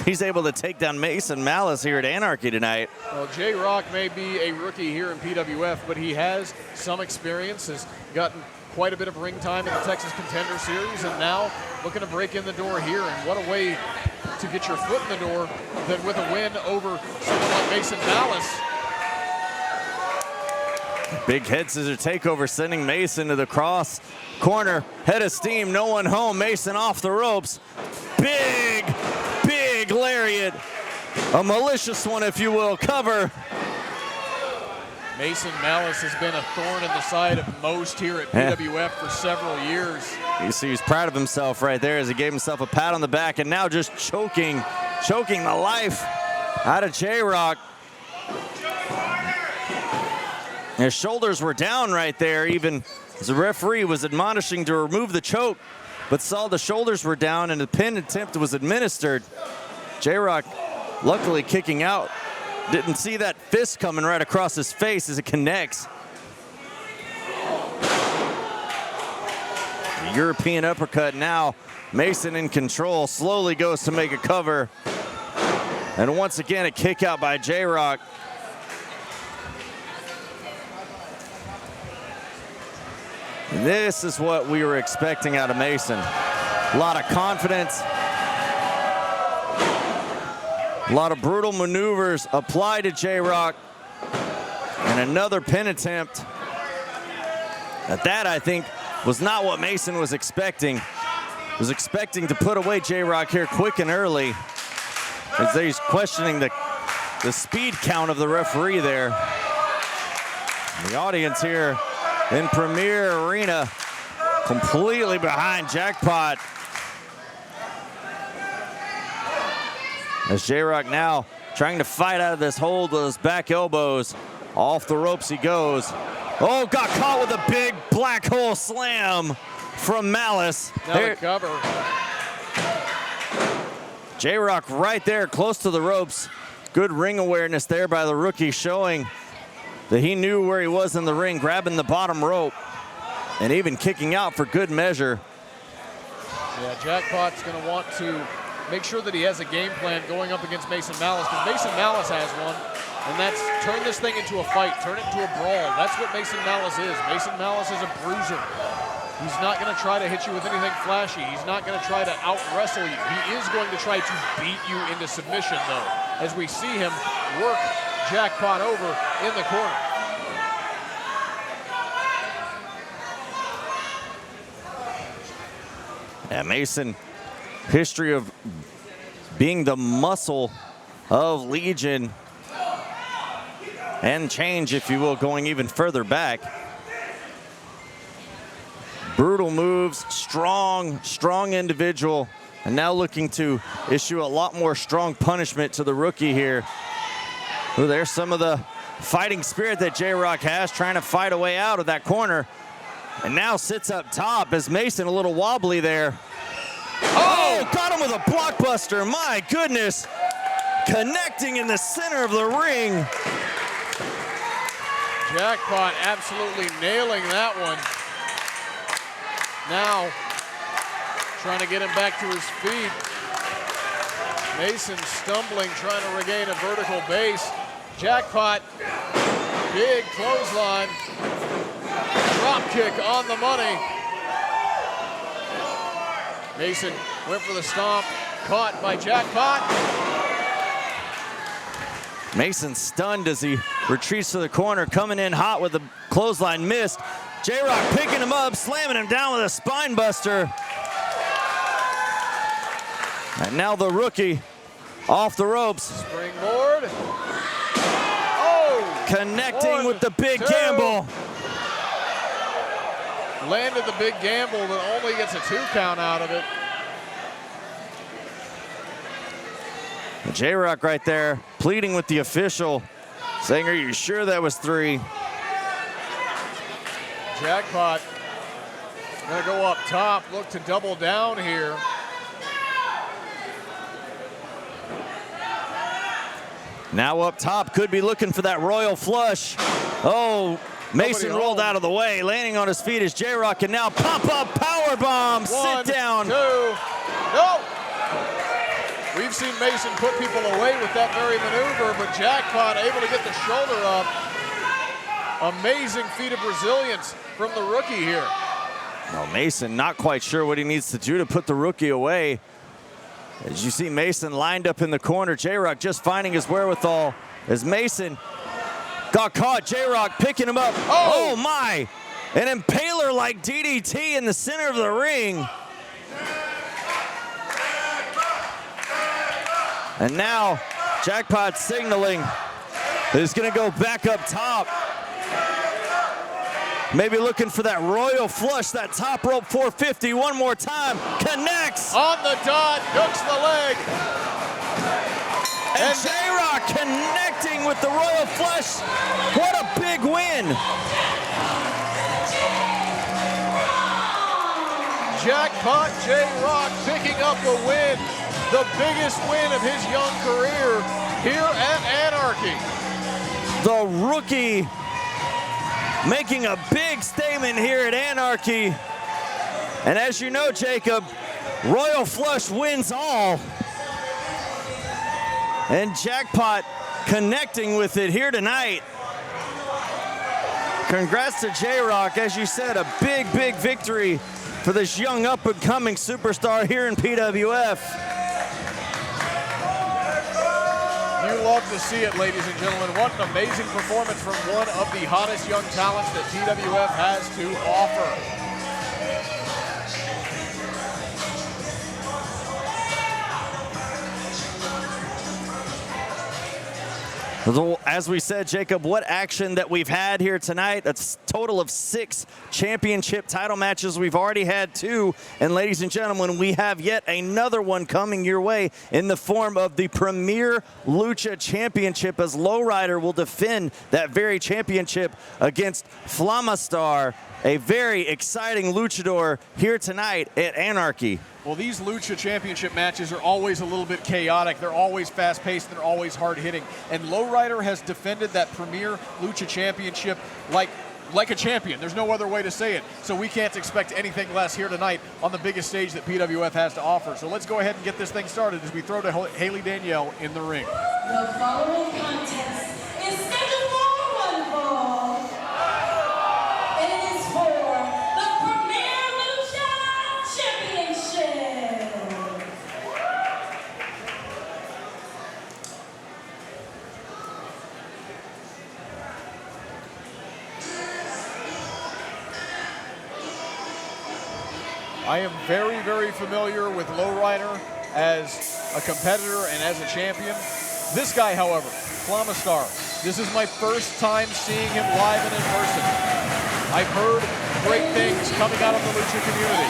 He's able to take down Mason Malice here at Anarchy tonight. Well, Jrock may be a rookie here in PWF, but he has some experience, has gotten quite a bit of ring time in the Texas Contender Series, and now looking to break in the door here. And what a way to get your foot in the door than with a win over someone like Mason Malice. Big head scissor takeover, sending Mason to the cross corner. Head of steam, no one home. Mason off the ropes. Big lariat. A malicious one, if you will. Cover. Mason Malice has been a thorn in the side of most here at PWF for several years. You see he's proud of himself right there as he gave himself a pat on the back, and now just choking the life out of Jrock. His shoulders were down right there, even as the referee was admonishing to remove the choke, but saw the shoulders were down and the pin attempt was administered. Jrock luckily kicking out. Didn't see that fist coming right across his face as it connects. The European uppercut now. Mason in control, slowly goes to make a cover. And once again, a kick out by Jrock. This is what we were expecting out of Mason. A lot of confidence. A lot of brutal maneuvers applied to Jrock. And another pin attempt. That, I think, was not what Mason was expecting. Was expecting to put away Jrock here quick and early. As he's questioning the speed count of the referee there. The audience here in Premier Arena completely behind Jackpot. As Jrock now trying to fight out of this hold with his back elbows. Off the ropes he goes. Oh, got caught with a big black hole slam from Malice. Now the cover. Jrock right there close to the ropes. Good ring awareness there by the rookie, showing that he knew where he was in the ring, grabbing the bottom rope and even kicking out for good measure. Yeah, Jackpot's going to want to make sure that he has a game plan going up against Mason Malice, because Mason Malice has one, and that's turn this thing into a fight, turn it into a brawl. That's what Mason Malice is. Mason Malice is a bruiser. He's not going to try to hit you with anything flashy. He's not going to try to out-wrestle you. He is going to try to beat you into submission, though, as we see him work Jackpot over in the corner. Yeah, Mason, history of being the muscle of Legion and change, if you will, going even further back. Brutal moves, strong individual, and now looking to issue a lot more strong punishment to the rookie here. Well, there's some of the fighting spirit that Jrock has, trying to fight a way out of that corner. And now sits up top as Mason a little wobbly there. Oh, got him with a blockbuster, my goodness. Connecting in the center of the ring. Jackpot absolutely nailing that one. Now, trying to get him back to his feet. Mason stumbling, trying to regain a vertical base. Jackpot, big clothesline. Drop kick on the money. Mason went for the stomp, caught by Jackpot. Mason stunned as he retreats to the corner, coming in hot with the clothesline missed. Jrock picking him up, slamming him down with a spine buster. And now the rookie off the ropes. Springboard. Oh! Connecting with the big gamble. Landed the big gamble, but only gets a 2 count out of it. Jrock right there, pleading with the official, saying, "Are you sure that was 3?" Jackpot gonna go up top, look to double down here. Now up top, could be looking for that royal flush. Oh, Mason rolled out of the way, landing on his feet as Jrock can now pop up power bomb. Sit down. 1, 2, no. We've seen Mason put people away with that very maneuver, but Jackpot able to get the shoulder up. Amazing feat of resilience from the rookie here. Well, Mason not quite sure what he needs to do to put the rookie away. As you see Mason lined up in the corner, Jrock just finding his wherewithal as Mason got caught. Jrock picking him up. Oh my! An impaler-like DDT in the center of the ring. And now Jackpot signaling that he's gonna go back up top. Maybe looking for that royal flush, that top rope 450 one more time. Connects. On the dot, hooks the leg. And Jrock connecting with the royal flush. What a big win. Jackpot Jrock picking up the win. The biggest win of his young career here at Anarchy. The rookie making a big statement here at Anarchy. And as you know, Jacob, royal flush wins all. And Jackpot connecting with it here tonight. Congrats to Jrock. As you said, a big, big victory for this young up-and-coming superstar here in PWF. You love to see it, ladies and gentlemen. What an amazing performance from one of the hottest young talents that PWF has to offer. As we said, Jacob, what action that we've had here tonight. That's a total of 6 championship title matches. We've already had 2. And ladies and gentlemen, we have yet another one coming your way in the form of the Premier Lucha Championship, as Lowrider will defend that very championship against FlamaStar. A very exciting luchador here tonight at Anarchy. Well, these Lucha Championship matches are always a little bit chaotic. They're always fast-paced, and they're always hard-hitting. And Lowrider has defended that premier Lucha Championship like a champion. There's no other way to say it. So we can't expect anything less here tonight on the biggest stage that PWF has to offer. So let's go ahead and get this thing started as we throw to Haley Danielle in the ring. The following contest is scheduled for one fall. It is for the Premier Lucha Championship. I am very, very familiar with Lowrider as a competitor and as a champion. This guy, however, FlamaStar, this is my first time seeing him live and in person. I've heard great things coming out of the Lucha community.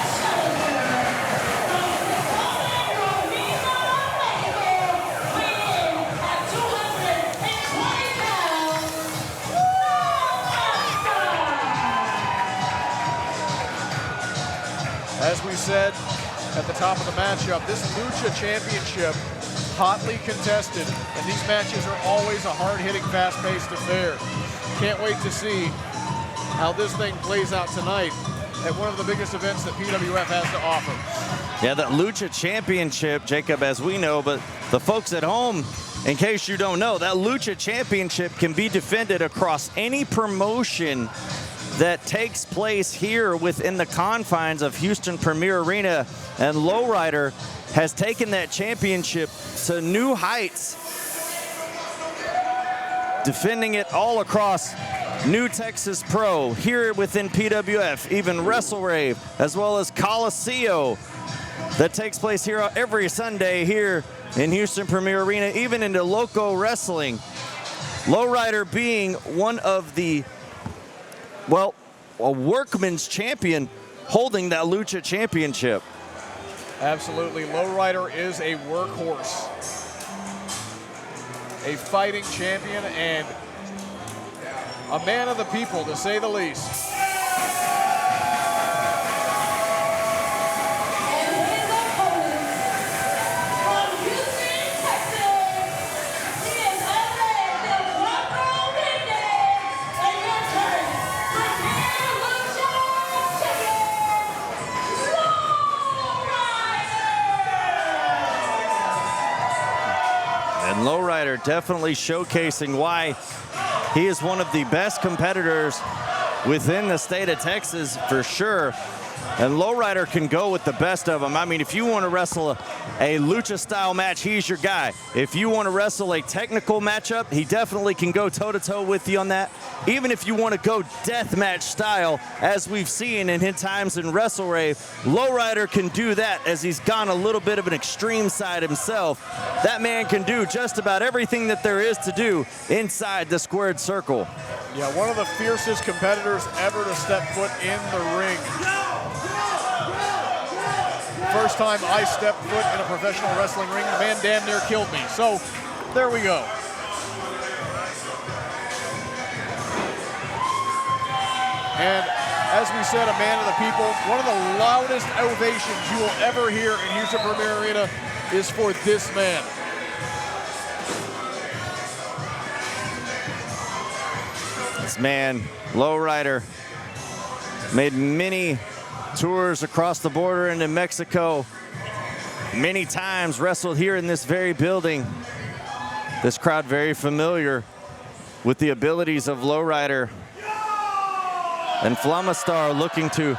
As we said at the top of the matchup, this Lucha Championship, hotly contested, and these matches are always a hard-hitting, fast-paced affair. Can't wait to see how this thing plays out tonight at one of the biggest events that PWF has to offer. Yeah, that Lucha Championship, Jacob, as we know, but the folks at home, in case you don't know, that Lucha Championship can be defended across any promotion that takes place here within the confines of Houston Premier Arena, and Lowrider has taken that championship to new heights, defending it all across New Texas Pro, here within PWF, even WrestleRave, as well as Coliseum that takes place here every Sunday here in Houston Premier Arena, even into Loco Wrestling. Lowrider being one of the, well, a workman's champion holding that Lucha Championship. Absolutely. Lowrider is a workhorse, a fighting champion, and a man of the people, to say the least. Lowrider definitely showcasing why he is one of the best competitors within the state of Texas for sure. And Lowrider can go with the best of them. I mean, if you want to wrestle a Lucha style match, he's your guy. If you want to wrestle a technical matchup, he definitely can go toe to toe with you on that. Even if you want to go death match style, as we've seen in his times in WrestleRave, Lowrider can do that as he's gone a little bit of an extreme side himself. That man can do just about everything that there is to do inside the squared circle. Yeah, one of the fiercest competitors ever to step foot in the ring. First time I stepped foot in a professional wrestling ring, the man damn near killed me. So, there we go. And as we said, a man of the people, one of the loudest ovations you will ever hear in Houston Premier Arena is for this man. This man, Lowrider, made many tours across the border into Mexico, many times wrestled here in this very building. This crowd very familiar with the abilities of Lowrider. And FlamaStar looking to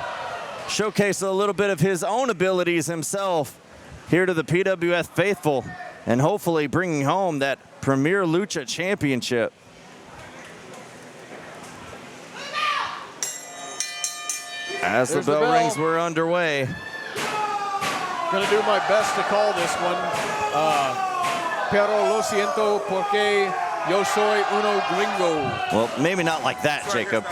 showcase a little bit of his own abilities himself here to the PWF faithful, and hopefully bringing home that Premier Lucha Championship. As the bell rings, we're underway. Gonna do my best to call this one. Pero lo siento porque yo soy uno gringo. Well, maybe not like that, Jacob.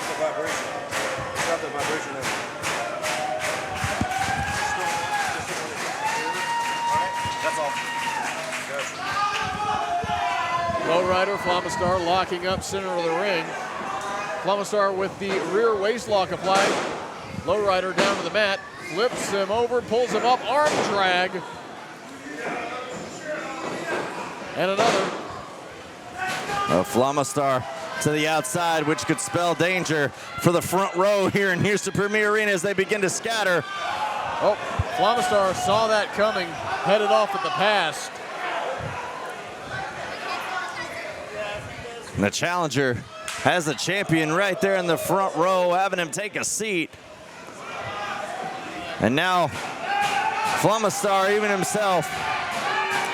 Lowrider, FlamaStar locking up center of the ring. FlamaStar with the rear waist lock applied. Lowrider down to the mat. Flips him over, pulls him up, arm drag. And another. FlamaStar to the outside, which could spell danger for the front row here in Houston Premier Arena as they begin to scatter. Oh, FlamaStar saw that coming, headed off at the pass. And the challenger has the champion right there in the front row, having him take a seat. And now, FlamaStar, even himself,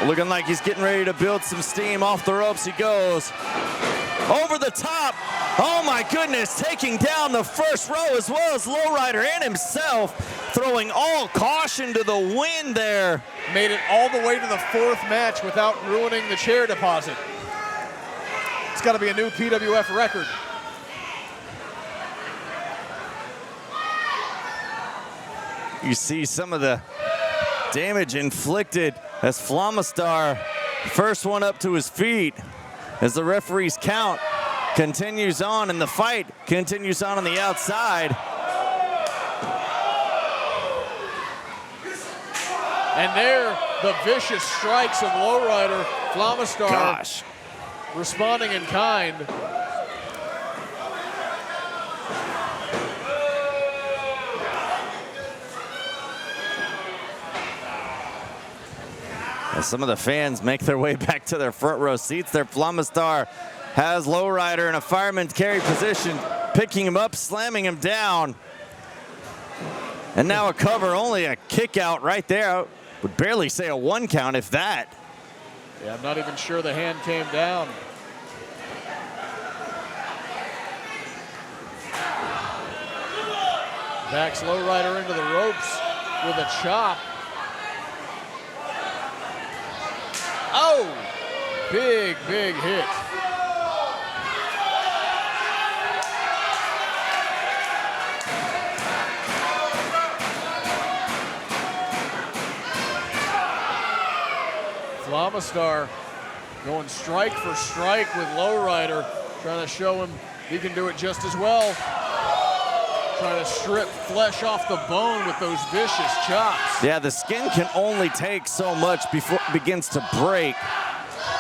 looking like he's getting ready to build some steam. Off the ropes he goes. Over the top. Oh my goodness, taking down the first row as well as Lowrider and himself, throwing all caution to the wind there. Made it all the way to the fourth match without ruining the chair deposit. It's got to be a new PWF record. You see some of the damage inflicted as FlamaStar, first one up to his feet, as the referee's count continues on and the fight continues on the outside. And there, the vicious strikes of Lowrider. FlamaStar Gosh. responding in kind. As some of the fans make their way back to their front row seats there, FlamaStar has Lowrider in a fireman's carry position, picking him up, slamming him down. And now a cover, only a kick out right there. I would barely say a 1 count, if that. Yeah, I'm not even sure the hand came down. Backs Lowrider into the ropes with a chop. Oh, big, big hit. FlamaStar going strike for strike with Lowrider, trying to show him he can do it just as well. Trying to strip flesh off the bone with those vicious chops. Yeah, the skin can only take so much before it begins to break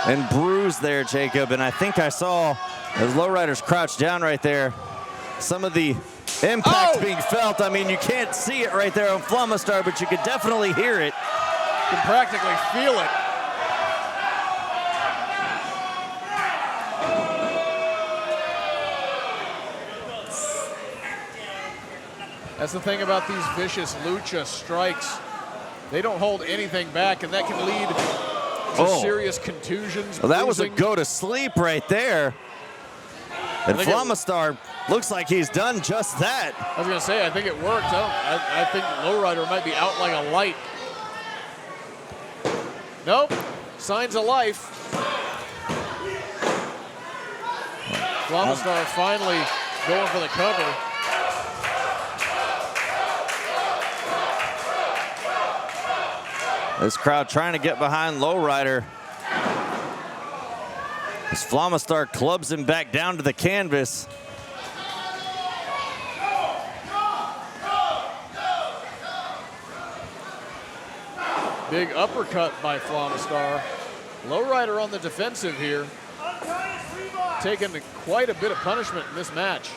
and bruise there, Jacob. And I think I saw, as Lowrider's crouched down right there, some of the impact being felt. I mean, you can't see it right there on FlamaStar, but you could definitely hear it. You can practically feel it. That's the thing about these vicious Lucha strikes. They don't hold anything back, and that can lead to serious contusions. Well, that was a go to sleep right there. And FlamaStar looks like he's done just that. I was going to say, I think it worked. I think Lowrider might be out like a light. Nope, signs of life. FlamaStar finally going for the cover. This crowd trying to get behind Lowrider. As FlamaStar clubs him back down to the canvas. Big uppercut by FlamaStar. Lowrider on the defensive here. Taking quite a bit of punishment in this match.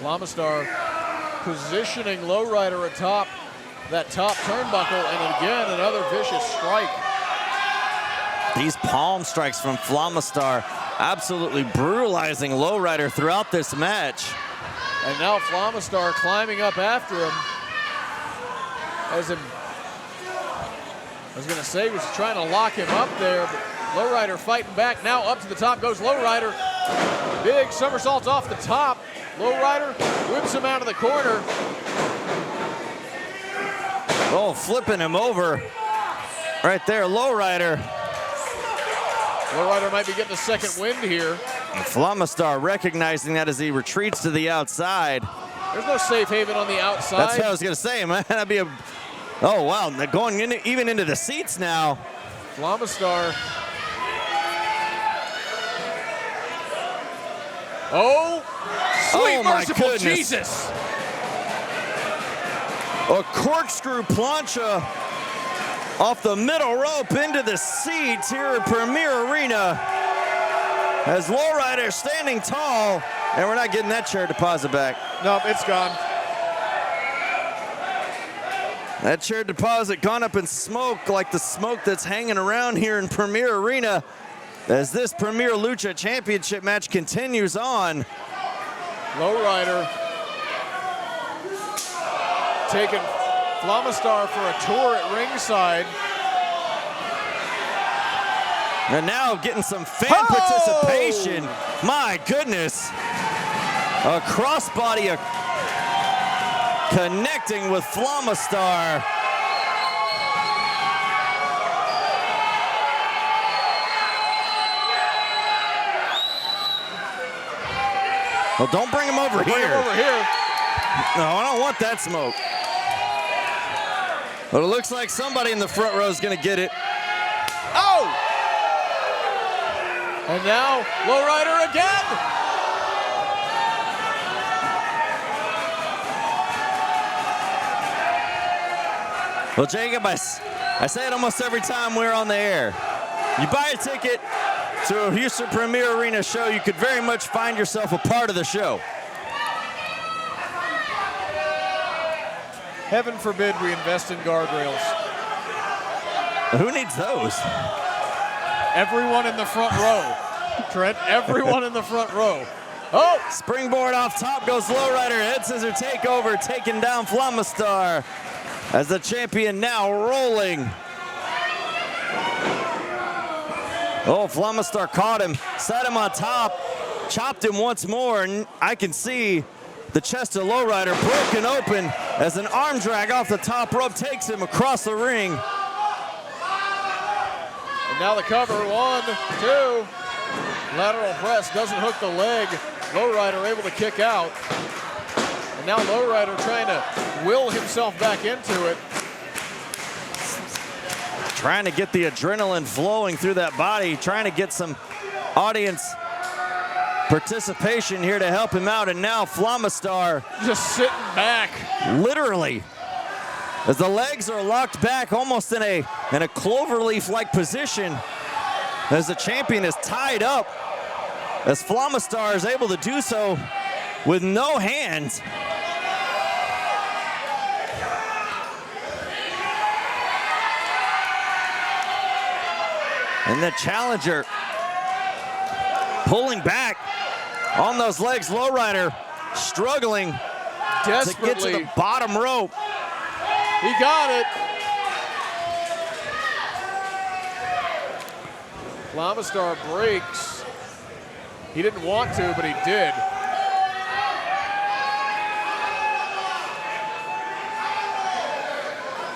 FlamaStar positioning Lowrider atop that top turnbuckle, and again, another vicious strike. These palm strikes from FlamaStar absolutely brutalizing Lowrider throughout this match. And now FlamaStar climbing up after him. I was going to say, was trying to lock him up there, but Lowrider fighting back. Now up to the top goes Lowrider. Big somersault off the top. Lowrider whips him out of the corner. Oh, flipping him over right there, Lowrider. Lowrider might be getting a second wind here. FlamaStar recognizing that as he retreats to the outside. There's no safe haven on the outside. That's what I was going to say, man. That'd be a... Oh, wow. They're going even into the seats now. FlamaStar. Oh, sweet merciful Jesus. A corkscrew plancha off the middle rope into the seats here at Premier Arena. As Lowrider standing tall, and we're not getting that chair deposit back. Nope, it's gone. That chair deposit gone up in smoke like the smoke that's hanging around here in Premier Arena as this Premier Lucha Championship match continues on. Lowrider taking FlamaStar for a tour at ringside. And now getting some fan participation. My goodness. A crossbody connecting with FlamaStar. Well, don't bring him over here. Bring him over here. No, I don't want that smoke. But it looks like somebody in the front row is going to get it. Oh! And now, Lowrider again! Well, Jacob, I say it almost every time we're on the air. You buy a ticket to a Houston Premier Arena show, you could very much find yourself a part of the show. Heaven forbid we invest in guardrails. Who needs those? Everyone in the front row. Trent, everyone in the front row. Oh! Springboard off top goes Lowrider. Head scissor takeover, taking down FlamaStar as the champion now rolling. Oh, FlamaStar caught him, sat him on top, chopped him once more, and I can see the chest of Lowrider broken open as an arm drag off the top rope takes him across the ring. And now the cover, 1, 2. Lateral press, doesn't hook the leg. Lowrider able to kick out. And now Lowrider trying to will himself back into it. Trying to get the adrenaline flowing through that body, trying to get some audience participation here to help him out. And now FlamaStar just sitting back. Literally. As the legs are locked back almost in a cloverleaf-like position as the champion is tied up, as FlamaStar is able to do so with no hands. And the challenger pulling back on those legs. Lowrider struggling to get to the bottom rope. He got it. FlamaStar breaks. He didn't want to, but he did.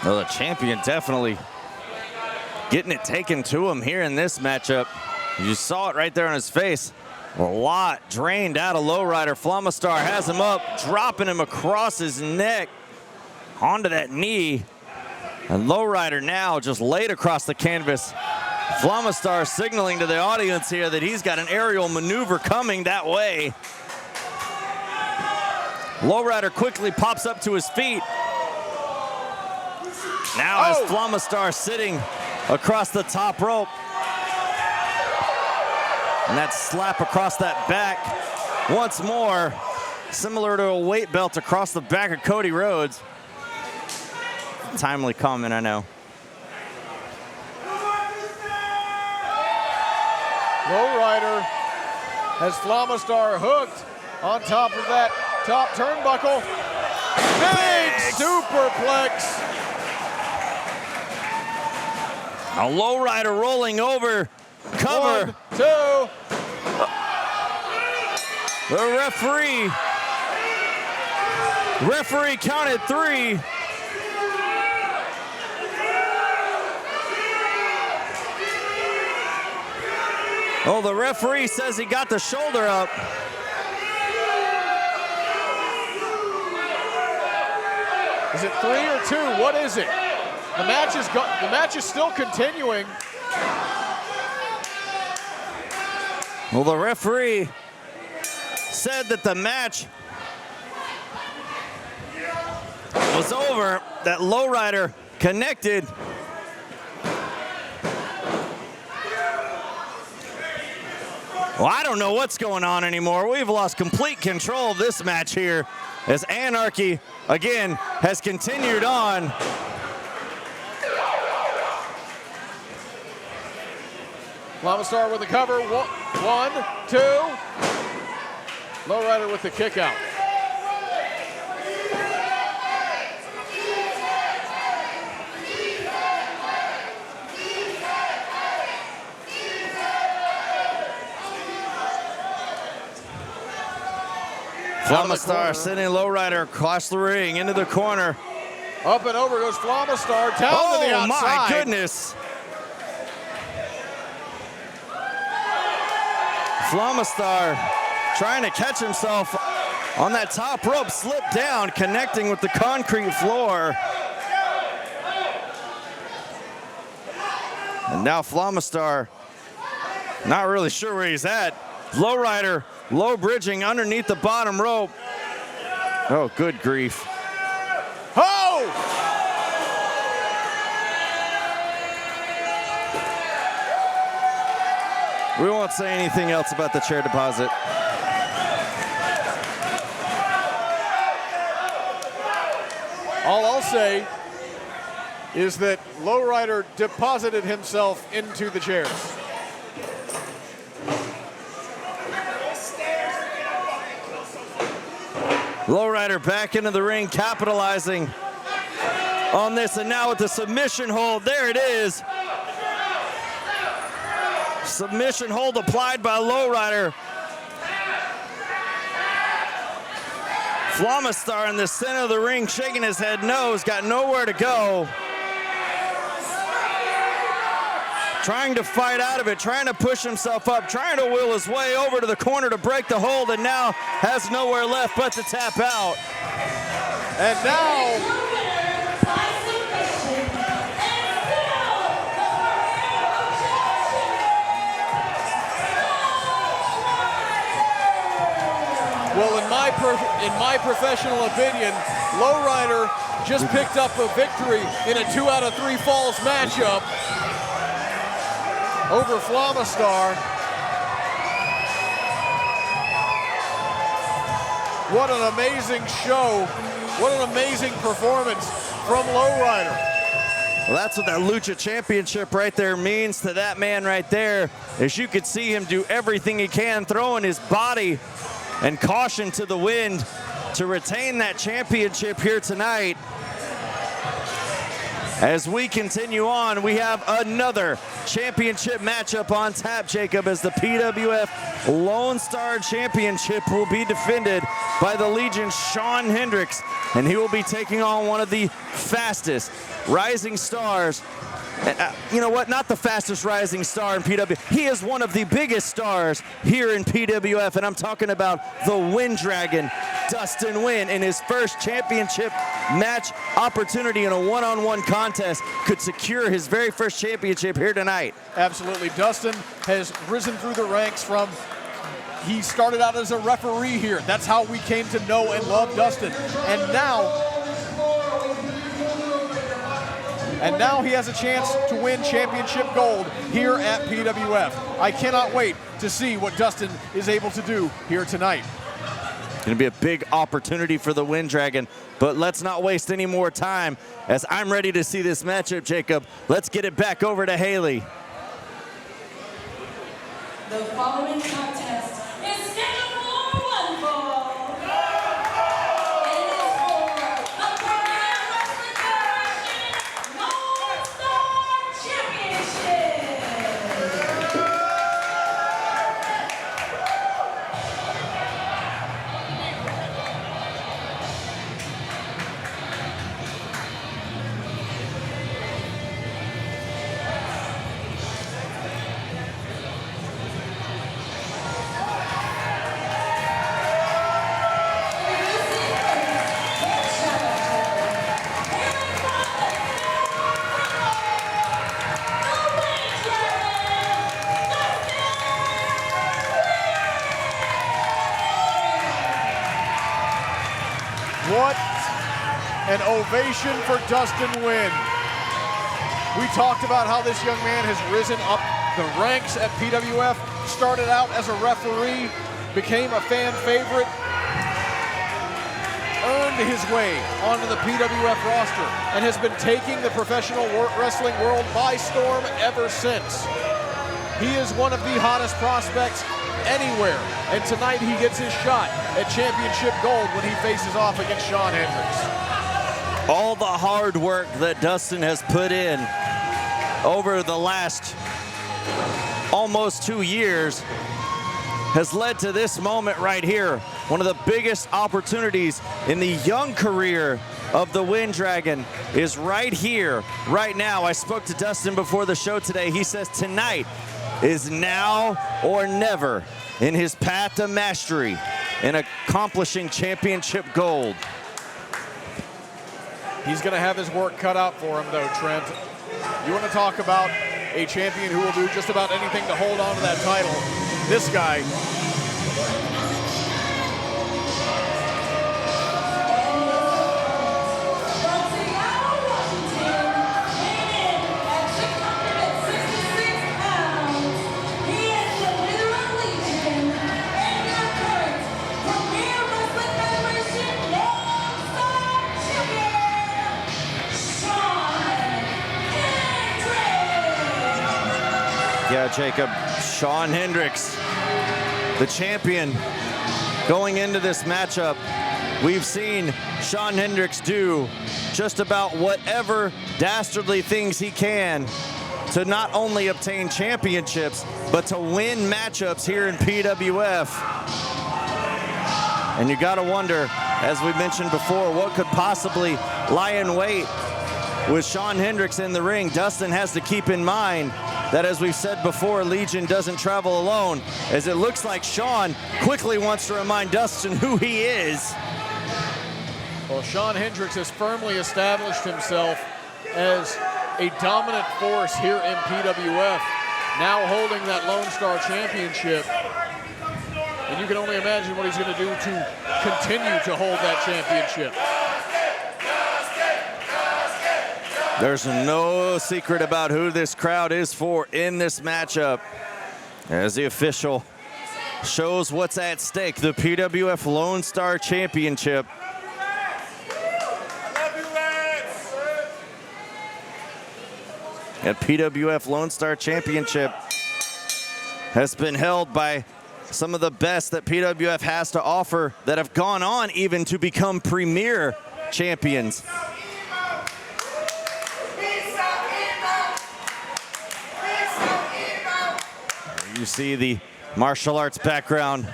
Well, the champion definitely getting it taken to him here in this matchup. You saw it right there on his face. A lot drained out of Lowrider. FlamaStar has him up, dropping him across his neck onto that knee. And Lowrider now just laid across the canvas. FlamaStar signaling to the audience here that he's got an aerial maneuver coming that way. Lowrider quickly pops up to his feet. Now as FlamaStar sitting across the top rope. And that slap across that back once more, similar to a weight belt across the back of Cody Rhodes. Timely comment, I know. Lowrider has FlamaStar hooked on top of that top turnbuckle. Big superplex. A Lowrider rolling over. Cover. 1, 2. The referee counted 3. Oh, the referee says he got the shoulder up. Is it 3 or 2? What is it? The match is still continuing. Well, the referee said that the match was over. That Lowrider connected. Well, I don't know what's going on anymore. We've lost complete control of this match here as Anarchy, again, has continued on. FlamaStar with the cover. One, two. Lowrider with the kick out. FlamaStar sending Lowrider across the ring into the corner. Up and over goes FlamaStar, down to the outside. Oh my goodness. FlamaStar trying to catch himself on that top rope, slipped down, connecting with the concrete floor. And now FlamaStar, not really sure where he's at. Lowrider, low bridging underneath the bottom rope. Oh, good grief. Oh! We won't say anything else about the chair deposit. All I'll say is that Lowrider deposited himself into the chairs. Lowrider back into the ring, capitalizing on this, and now with the submission hold, there it is. Submission hold applied by Lowrider. FlamaStar in the center of the ring, shaking his head no, has got nowhere to go. Trying to fight out of it, trying to push himself up, trying to will his way over to the corner to break the hold, and now has nowhere left but to tap out. And now, well, in my professional opinion, Lowrider just picked up a victory in a 2 out of 3 falls matchup over FlamaStar. What an amazing show. What an amazing performance from Lowrider. Well, that's what that Lucha Championship right there means to that man right there. As you could see him do everything he can, throwing his body and caution to the wind to retain that championship here tonight. As we continue on, we have another championship matchup on tap, Jacob, as the PWF Lone Star Championship will be defended by the Legion Sean Hendrix, and he will be taking on one of the fastest rising stars. You know what? Not the fastest rising star in PWF. He is one of the biggest stars here in PWF, and I'm talking about the Wind Dragon, Dustin Nguyen, in his first championship match opportunity in a one-on-one contest, could secure his very first championship here tonight. Absolutely. Dustin has risen through the ranks from, he started out as a referee here. That's how we came to know and love Dustin. And now he has a chance to win championship gold here at PWF. I cannot wait to see what Dustin is able to do here tonight. Going to be a big opportunity for the Wind Dragon, but let's not waste any more time as I'm ready to see this matchup, Jacob. Let's get it back over to Haley. The following contest is scheduled for one fall. It is for the Premier Wrestling Federation Lone Star Championship. An ovation for Dustin Nguyen. We talked about how this young man has risen up the ranks at PWF, started out as a referee, became a fan favorite, earned his way onto the PWF roster, and has been taking the professional wrestling world by storm ever since. He is one of the hottest prospects anywhere, and tonight he gets his shot at championship gold when he faces off against Shawn Hendrix. All the hard work that Dustin has put in over the last almost 2 years has led to this moment right here. One of the biggest opportunities in the young career of the Wind Dragon is right here, right now. I spoke to Dustin before the show today. He says tonight is now or never in his path to mastery and accomplishing championship gold. He's going to have his work cut out for him, though, Trent. You want to talk about a champion who will do just about anything to hold on to that title. This guy. Yeah, Jacob, Shawn Hendrix, the champion, going into this matchup. We've seen Shawn Hendrix do just about whatever dastardly things he can to not only obtain championships, but to win matchups here in PWF. And you gotta wonder, as we mentioned before, what could possibly lie in wait with Shawn Hendrix in the ring. Dustin has to keep in mind that, as we've said before, Legion doesn't travel alone, as it looks like Shawn quickly wants to remind Dustin who he is. Well, Shawn Hendrix has firmly established himself as a dominant force here in PWF, now holding that Lone Star Championship. And you can only imagine what he's going to do to continue to hold that championship. There's no secret about who this crowd is for in this matchup, as the official shows what's at stake, the PWF Lone Star Championship. That PWF Lone Star Championship has been held by some of the best that PWF has to offer that have gone on even to become premier champions. You see the martial arts background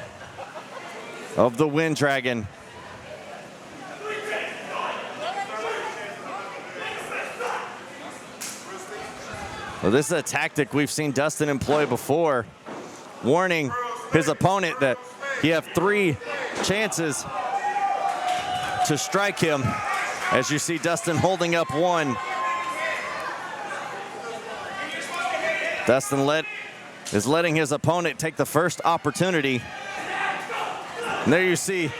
of the Wind Dragon. Well, this is a tactic we've seen Dustin employ before, warning his opponent that he have 3 chances to strike him. As you see Dustin holding up 1. Dustin is letting his opponent take the first opportunity. And there you see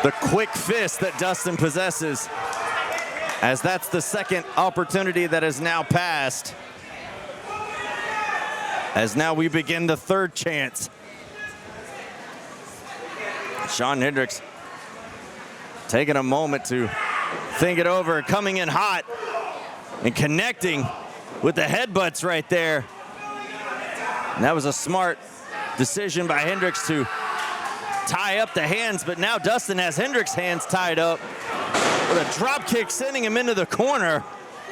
the quick fist that Dustin possesses, as that's the second opportunity that is now passed. As now we begin the third chance. Shawn Hendrix taking a moment to think it over, coming in hot and connecting with the headbutts right there. And that was a smart decision by Hendrix to tie up the hands, but now Dustin has Hendrix's hands tied up with a drop kick, sending him into the corner.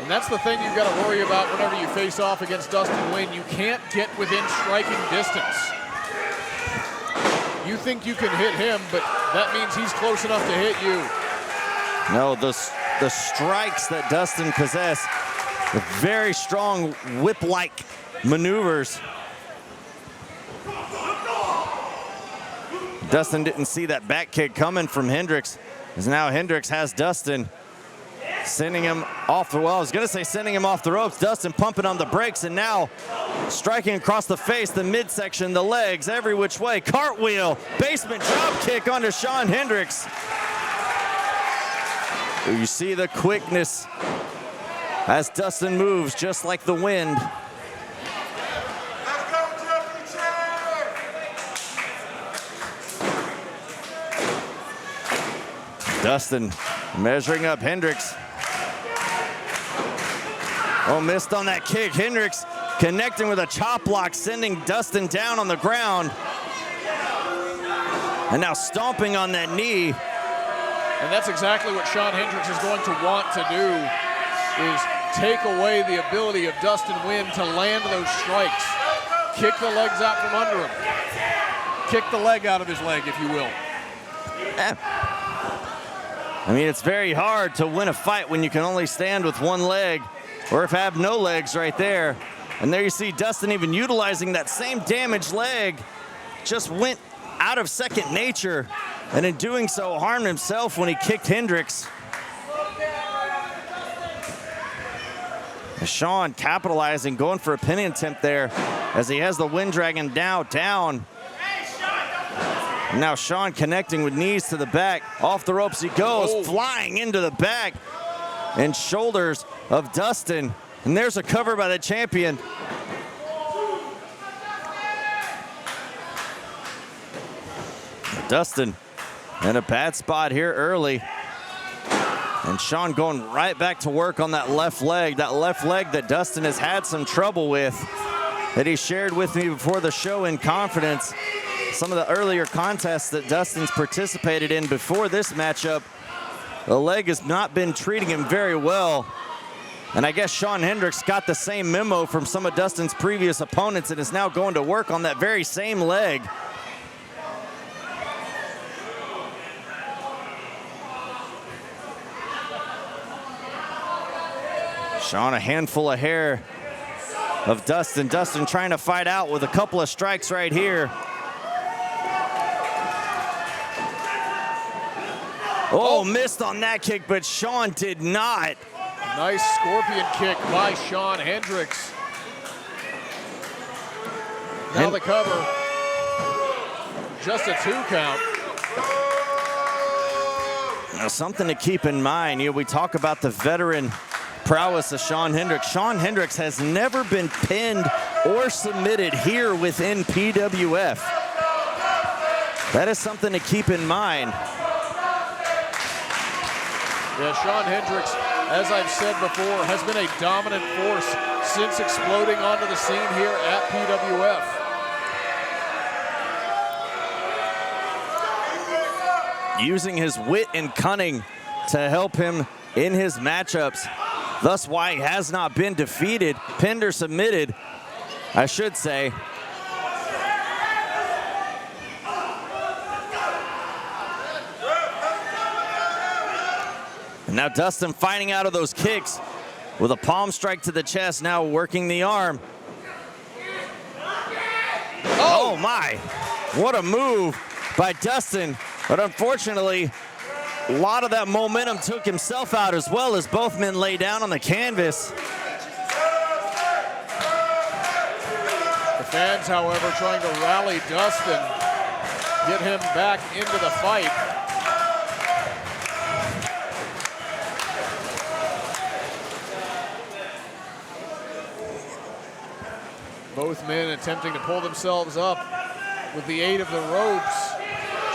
And that's the thing you've got to worry about whenever you face off against Dustin Nguyen. You can't get within striking distance. You think you can hit him, but that means he's close enough to hit you. No, the strikes that Dustin possess, the very strong whip-like maneuvers. Dustin didn't see that back kick coming from Hendrix, as now Hendrix has Dustin sending him off the, well, I was gonna say sending him off the ropes. Dustin pumping on the brakes and now striking across the face, the midsection, the legs, every which way. Cartwheel, basement drop kick onto Shawn Hendrix. You see the quickness as Dustin moves just like the wind. Dustin measuring up Hendrix. Oh, missed on that kick. Hendrix connecting with a chop block, sending Dustin down on the ground. And now stomping on that knee. And that's exactly what Shawn Hendrix is going to want to do, is take away the ability of Dustin Nguyen to land those strikes. Kick the legs out from under him. Kick the leg out of his leg, if you will. I mean, it's very hard to win a fight when you can only stand with one leg, or if I have no legs right there. And there you see Dustin even utilizing that same damaged leg, just went out of second nature, and in doing so harmed himself when he kicked Hendrix. Shawn capitalizing, going for a pin attempt there as he has the Wind Dragon now down. And now Shawn connecting with knees to the back. Off the ropes he goes, flying into the back and shoulders of Dustin. And there's a cover by the champion. Dustin in a bad spot here early. And Shawn going right back to work on that left leg that Dustin has had some trouble with, that he shared with me before the show in confidence. Some of the earlier contests that Dustin's participated in before this matchup, the leg has not been treating him very well. And I guess Shawn Hendrix got the same memo from some of Dustin's previous opponents and is now going to work on that very same leg. Shawn a handful of hair of Dustin. Dustin trying to fight out with a couple of strikes right here. Oh, missed on that kick, but Shawn did not. Nice scorpion kick by Shawn Hendrix. Now the cover. Just a 2 count. Now something to keep in mind, we talk about the veteran prowess of Shawn Hendrix. Shawn Hendrix has never been pinned or submitted here within PWF. That is something to keep in mind. Yeah, Shawn Hendrix, as I've said before, has been a dominant force since exploding onto the scene here at PWF. Using his wit and cunning to help him in his matchups. Thus why he has not been defeated, pinned or submitted, I should say. And now Dustin fighting out of those kicks with a palm strike to the chest, now working the arm. Oh my, what a move by Dustin. But unfortunately, a lot of that momentum took himself out as well as both men lay down on the canvas. The fans, however, trying to rally Dustin, get him back into the fight. Both men attempting to pull themselves up with the aid of the ropes.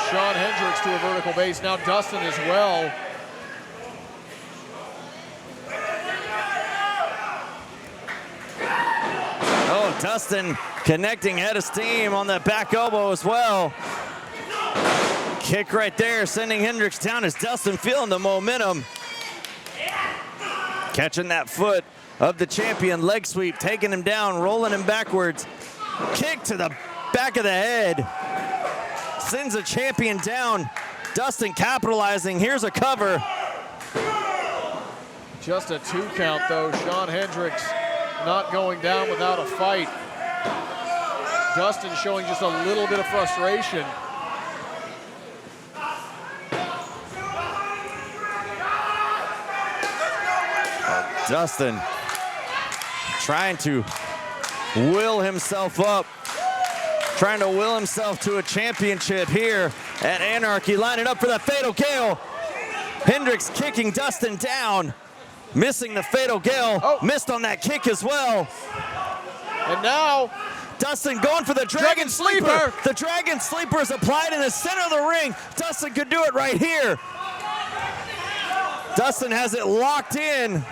Shawn Hendrix to a vertical base, now Dustin as well. Oh, Dustin connecting head of steam on that back elbow as well. Kick right there, sending Hendrix down as Dustin feeling the momentum. Catching that foot of the champion, leg sweep, taking him down, rolling him backwards. Kick to the back of the head. Sends the champion down. Dustin capitalizing. Here's a cover. Just a 2 count though. Shawn Hendrix not going down without a fight. Dustin showing just a little bit of frustration. Dustin trying to will himself up. Trying to will himself to a championship here at Anarchy, lining up for that fatal KO. Hendrix kicking Dustin down, missing the fatal Gale, missed on that kick as well. And now, Dustin going for the Dragon Sleeper. The Dragon Sleeper is applied in the center of the ring. Dustin could do it right here. Dustin has it locked in.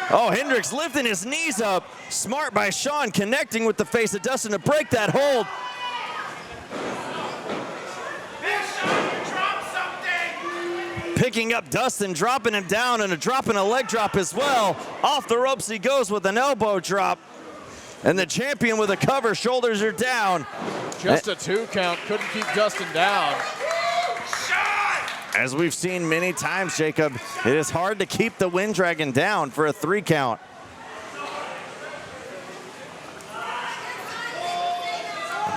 Oh, Hendrix lifting his knees up. Smart by Sean, connecting with the face of Dustin to break that hold. Picking up Dustin, dropping him down, and dropping a leg drop as well. Off the ropes he goes with an elbow drop. And the champion with a cover, shoulders are down. Just a 2 count, couldn't keep Dustin down. As we've seen many times, Jacob, it is hard to keep the Wind Dragon down for a 3 count.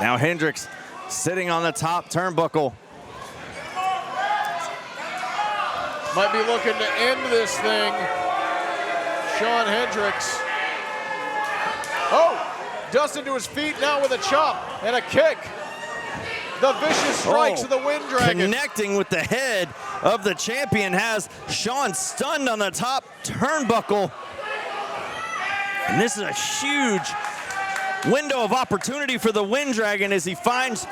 Now Hendrix sitting on the top turnbuckle. Might be looking to end this thing. Sean Hendrix. Oh, Dustin to his feet now with a chop and a kick. The vicious strikes of the Wind Dragon. Connecting with the head of the champion has Sean stunned on the top turnbuckle. And this is a huge window of opportunity for the Wind Dragon as he finds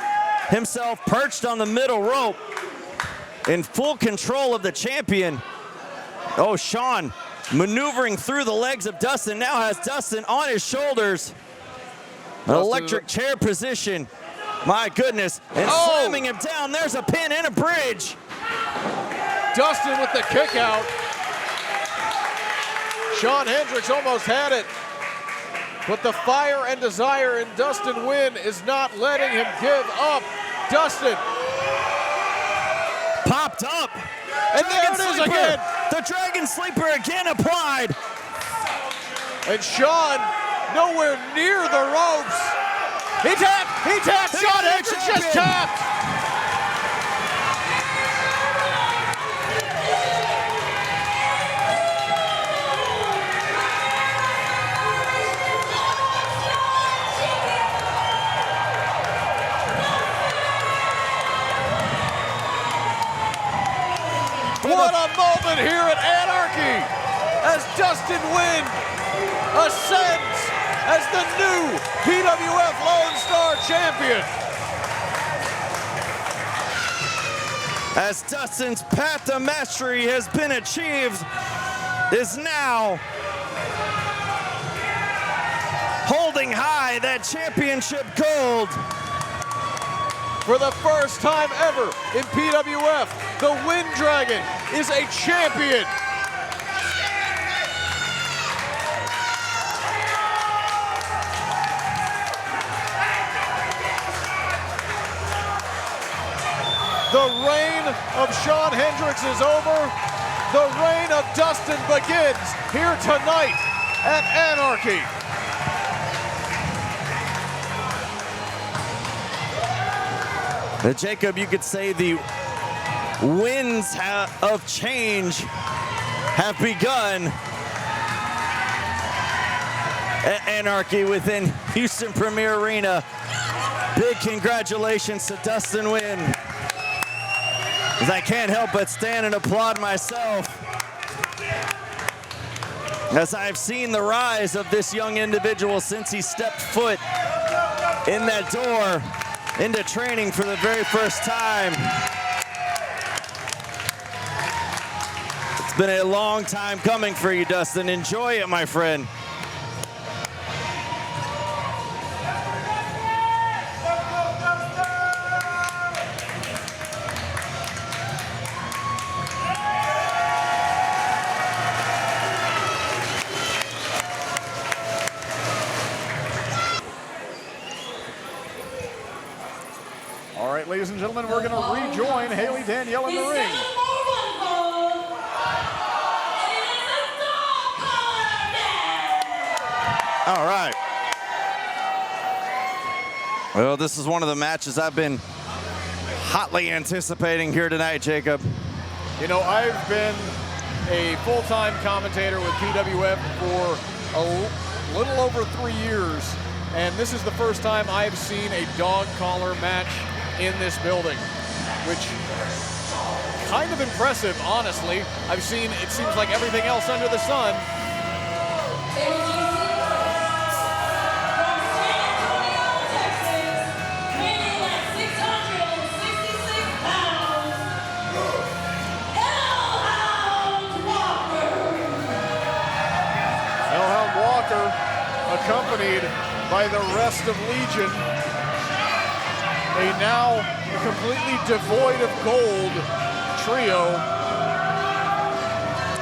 himself perched on the middle rope in full control of the champion. Oh, Sean maneuvering through the legs of Dustin, now has Dustin on his shoulders. An electric chair position. My goodness, and slamming him down. There's a pin and a bridge. Dustin with the kick out. Sean Hendrix almost had it. But the fire and desire in Dustin Nguyen is not letting him give up. Dustin. Popped up. And there it is again. The Dragon Sleeper again applied. And Sean nowhere near the ropes. He tapped, Sean Hendrix just tapped. What a moment here at Anarchy as Dustin Nguyen ascends as the new PWF Lone Star champion. As Dustin's path to mastery has been achieved, is now holding high that championship gold. For the first time ever in PWF, the Wind Dragon is a champion. The reign of Sean Hendrix is over. The reign of Dustin begins here tonight at Anarchy. Jacob, you could say the winds of change have begun at Anarchy within Houston Premier Arena. Big congratulations to Dustin Nguyen, as I can't help but stand and applaud myself as I've seen the rise of this young individual since he stepped foot in that door into training for the very first time. It's been a long time coming for you, Dustin. Enjoy it, my friend. All right, ladies and gentlemen, we're going to rejoin Haley Danielle in the ring. All right. Well, this is one of the matches I've been hotly anticipating here tonight, Jacob. You know, I've been a full-time commentator with PWF for a little over 3 years, and this is the first time I've seen a dog collar match in this building. which kind of impressive, honestly. I've seen, it seems like everything else under the sun. Accompanied by the rest of Legion, a now completely devoid of gold trio.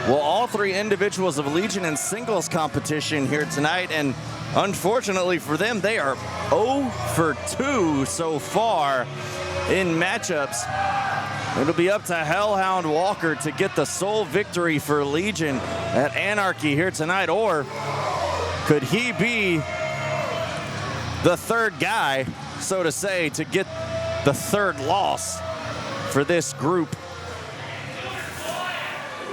Well, all three individuals of Legion in singles competition here tonight, and unfortunately for them, they are 0 for 2 so far in matchups. It'll be up to Hellhound Walker to get the sole victory for Legion at Anarchy here tonight, or could he be the third guy, so to say, to get the third loss for this group?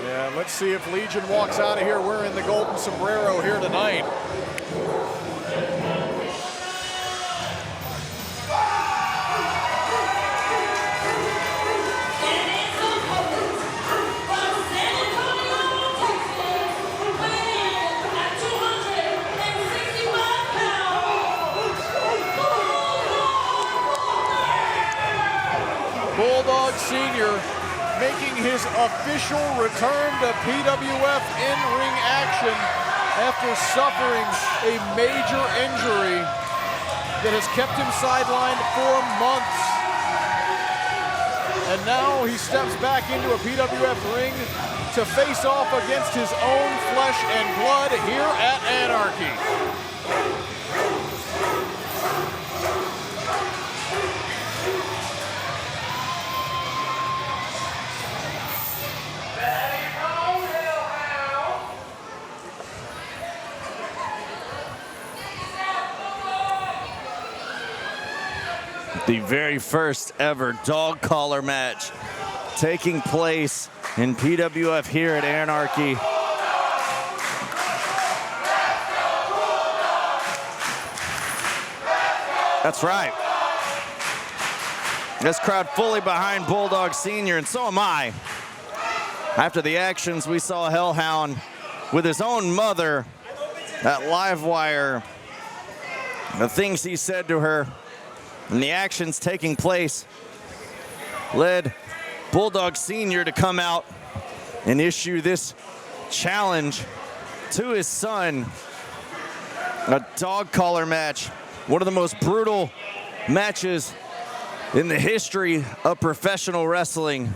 Yeah, let's see if Legion walks out of here wearing the golden sombrero here tonight. Bulldog Sr. making his official return to PWF in-ring action after suffering a major injury that has kept him sidelined for months. And now he steps back into a PWF ring to face off against his own flesh and blood here at Anarchy. The very first ever dog collar match taking place in PWF here at Anarchy. That's right. This crowd fully behind Bulldog Sr., and so am I. After the actions we saw Hellhound with his own mother at Livewire, the things he said to her, and the actions taking place led Bulldog Sr. to come out and issue this challenge to his son. A dog collar match, one of the most brutal matches in the history of professional wrestling.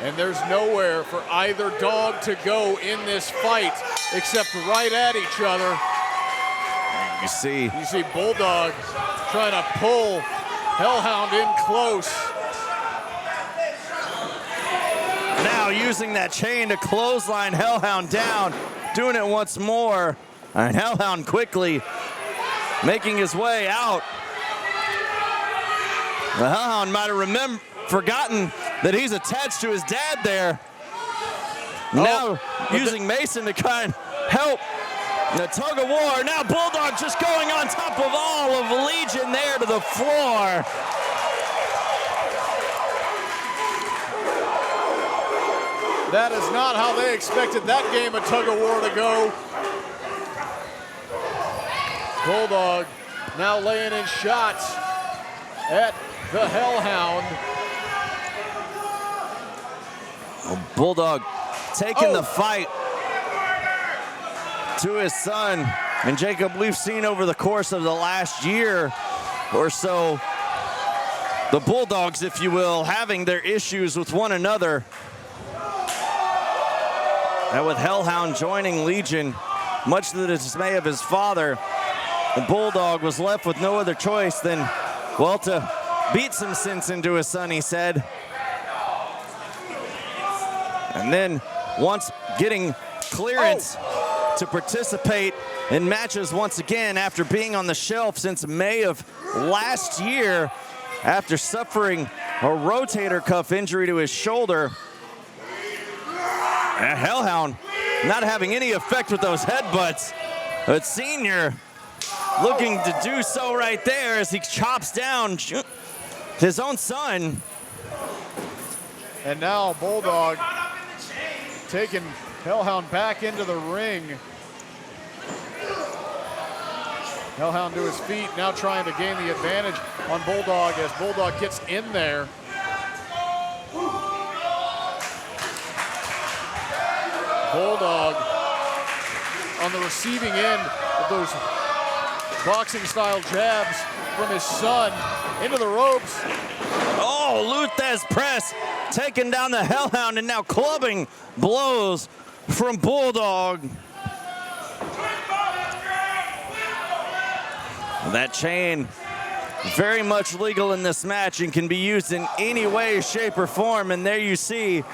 And there's nowhere for either dog to go in this fight except right at each other. You see Bulldog trying to pull Hellhound in close. Now using that chain to clothesline Hellhound down, doing it once more. And Hellhound quickly making his way out. The Hellhound might have forgotten that he's attached to his dad there. Now using Mason to kind of help. The tug of war, now Bulldog just going on top of all of Legion there to the floor. That is not how they expected that game of tug of war to go. Bulldog now laying in shots at the Hellhound. Bulldog taking the fight to his son. And Jacob, we've seen over the course of the last year or so, the Bulldogs, if you will, having their issues with one another. And with Hellhound joining Legion, much to the dismay of his father, the Bulldog was left with no other choice than, well, to beat some sense into his son, he said. And then once getting clearance to participate in matches once again after being on the shelf since May of last year after suffering a rotator cuff injury to his shoulder. And Hellhound not having any effect with those headbutts, but Senior looking to do so right there as he chops down his own son. And now Bulldog taking Hellhound back into the ring. Hellhound to his feet, now trying to gain the advantage on Bulldog as Bulldog gets in there. Bulldog on the receiving end of those boxing-style jabs from his son into the ropes. Oh, Luthez press, taking down the Hellhound and now clubbing blows from Bulldog. That chain, very much legal in this match and can be used in any way, shape, or form. And there you see,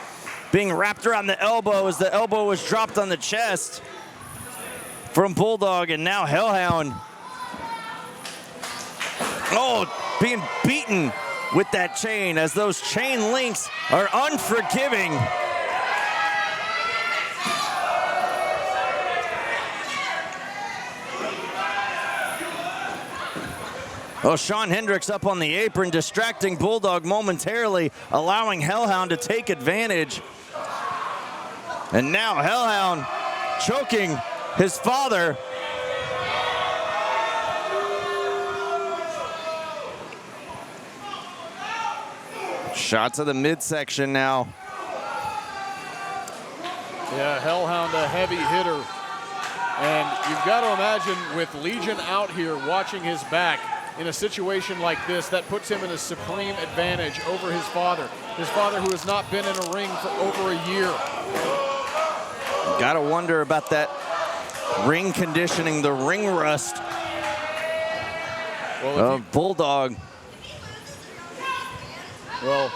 being wrapped around the elbow as the elbow was dropped on the chest from Bulldog, and now Hellhound. Oh, being beaten with that chain as those chain links are unforgiving. Oh, Sean Hendrix up on the apron, distracting Bulldog momentarily, allowing Hellhound to take advantage. And now Hellhound choking his father. Shot to the midsection now. Yeah, Hellhound a heavy hitter. And you've got to imagine with Legion out here watching his back, in a situation like this, that puts him in a supreme advantage over his father. His father who has not been in a ring for over a year. Gotta wonder about that ring conditioning, the ring rust of Bulldog. Well,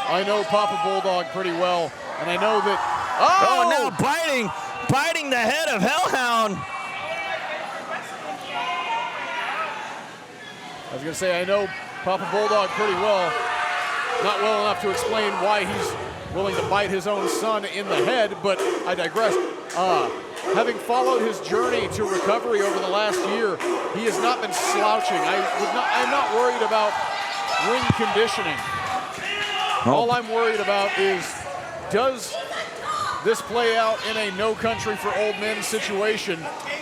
I know Papa Bulldog pretty well, and I know that... Oh, now biting the head of Hellhound. I was going to say, I know Papa Bulldog pretty well. Not well enough to explain why he's willing to bite his own son in the head, but I digress. Having followed his journey to recovery over the last year, he has not been slouching. I'm not worried about ring conditioning. All I'm worried about is, does this play out in a no country for old men situation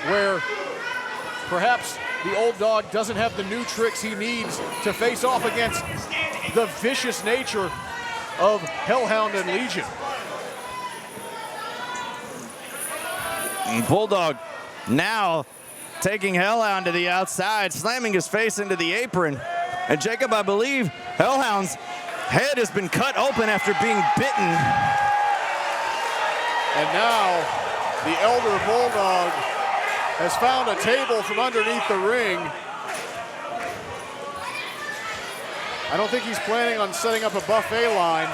where perhaps the old dog doesn't have the new tricks he needs to face off against the vicious nature of Hellhound and Legion. And Bulldog now taking Hellhound to the outside, slamming his face into the apron. And Jacob, I believe Hellhound's head has been cut open after being bitten. And now the elder Bulldog has found a table from underneath the ring. I don't think he's planning on setting up a buffet line.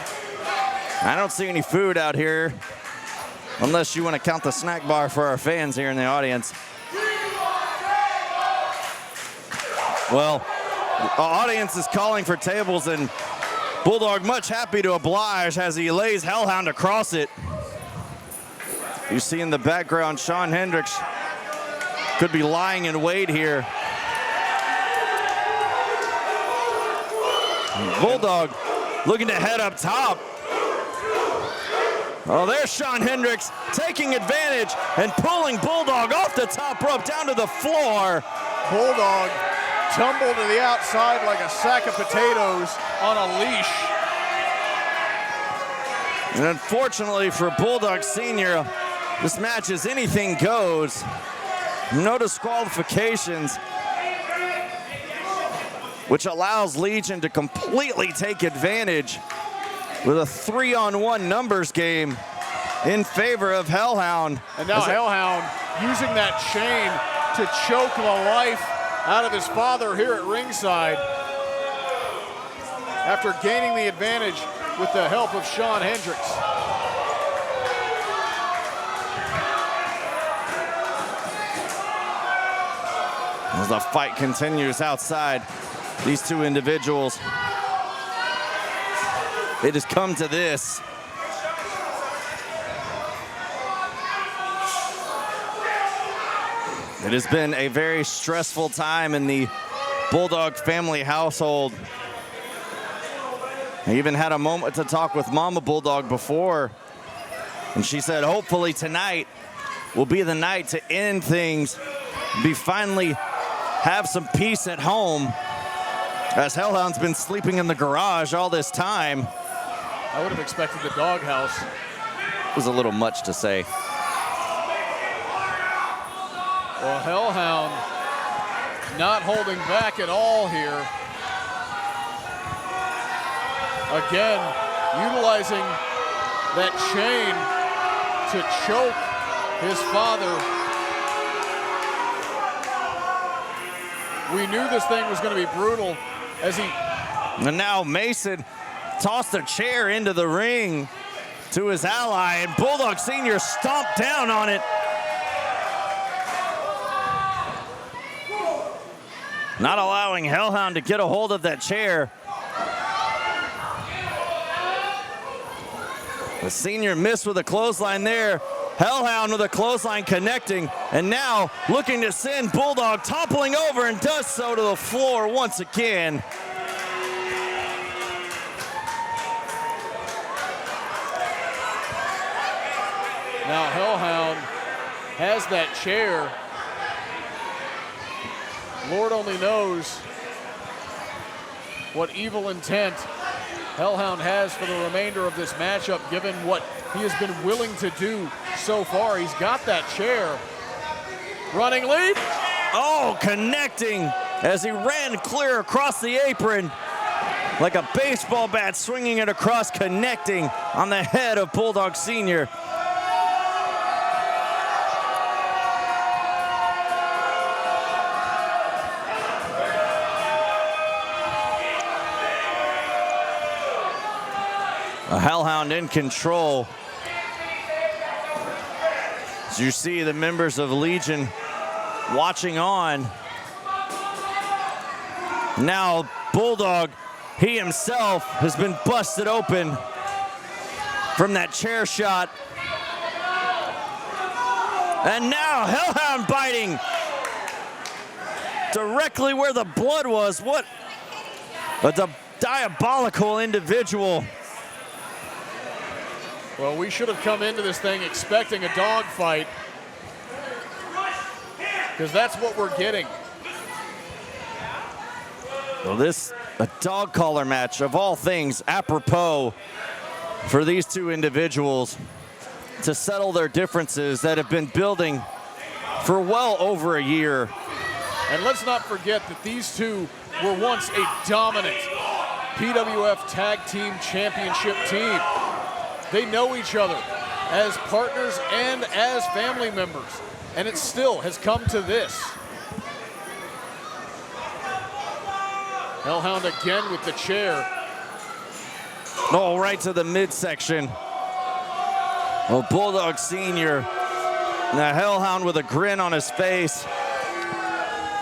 I don't see any food out here, unless you want to count the snack bar for our fans here in the audience. Well, the audience is calling for tables, and Bulldog much happy to oblige as he lays Hellhound across it. You see in the background, Sean Hendrix could be lying in wait here. Bulldog looking to head up top. Oh, there's Sean Hendrix taking advantage and pulling Bulldog off the top rope down to the floor. Bulldog tumbled to the outside like a sack of potatoes on a leash. And unfortunately for Bulldog Sr., this match is anything goes. No disqualifications, which allows Legion to completely take advantage with a 3-on-1 numbers game in favor of Hellhound. And now Hellhound using that chain to choke the life out of his father here at ringside after gaining the advantage with the help of Sean Hendrix. As the fight continues outside, these two individuals, it has come to this. It has been a very stressful time in the Bulldog family household. I even had a moment to talk with Mama Bulldog before, and she said hopefully tonight will be the night to end things, finally have some peace at home, as Hellhound's been sleeping in the garage all this time. I would have expected the doghouse. It was a little much to say. Well, Hellhound not holding back at all here. Again, utilizing that chain to choke his father. We knew this thing was going to be brutal as he... And now Mason tossed a chair into the ring to his ally, and Bulldog Sr. stomped down on it. Not allowing Hellhound to get a hold of that chair. The senior missed with a clothesline there. Hellhound with a clothesline connecting, and now looking to send Bulldog toppling over, and does so to the floor once again. Now Hellhound has that chair. Lord only knows what evil intent Hellhound has for the remainder of this matchup, given what he has been willing to do so far. He's got that chair. Running lead. Oh, connecting as he ran clear across the apron like a baseball bat, swinging it across, connecting on the head of Bulldog Sr. A Hellhound in control. As you see the members of Legion watching on. Now Bulldog, he himself has been busted open from that chair shot. And now Hellhound biting directly where the blood was. What a diabolical individual. Well, we should have come into this thing expecting a dogfight, because that's what we're getting. Well, a dog collar match of all things, apropos for these two individuals to settle their differences that have been building for well over a year. And let's not forget that these two were once a dominant PWF Tag Team Championship team. They know each other as partners and as family members, and it still has come to this. Hellhound again with the chair. Oh, right to the midsection. Oh, Bulldog Sr. Now Hellhound with a grin on his face,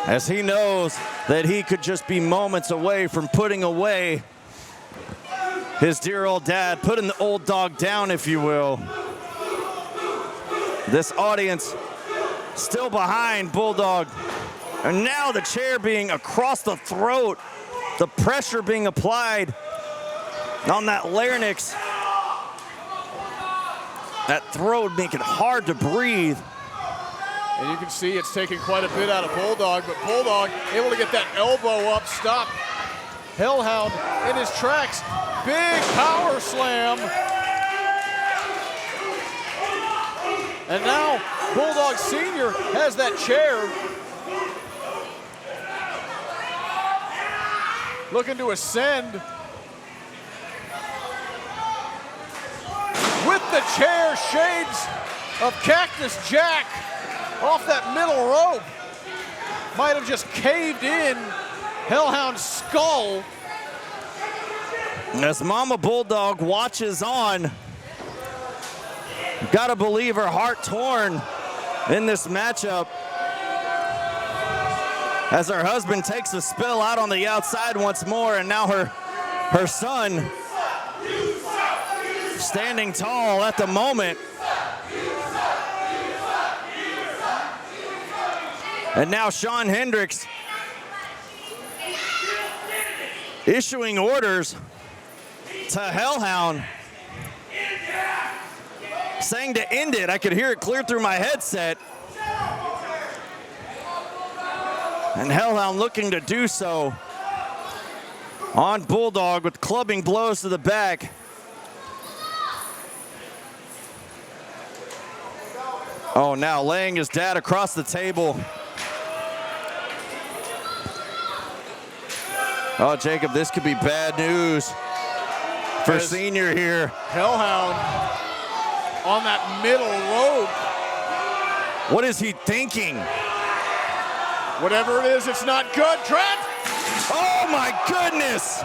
as he knows that he could just be moments away from putting away his dear old dad, putting the old dog down, if you will. This audience still behind Bulldog. And now the chair being across the throat, the pressure being applied on that larynx. That throat making it hard to breathe. And you can see it's taking quite a bit out of Bulldog, but Bulldog able to get that elbow up, stop Hellhound in his tracks. Big power slam. And now Bulldog Sr. has that chair. Looking to ascend. With the chair, shades of Cactus Jack off that middle rope. Might have just caved in Hellhound's skull. As Mama Bulldog watches on, gotta believe her heart torn in this matchup, as her husband takes a spill out on the outside once more, and now her son standing tall at the moment. And now Sean Hendrix issuing orders to Hellhound, saying to end it. I could hear it clear through my headset. And Hellhound looking to do so on Bulldog with clubbing blows to the back. Oh, now laying his dad across the table. Oh, Jacob, this could be bad news for Senior here. Hellhound on that middle rope. What is he thinking? Whatever it is, it's not good. Trent! Oh my goodness!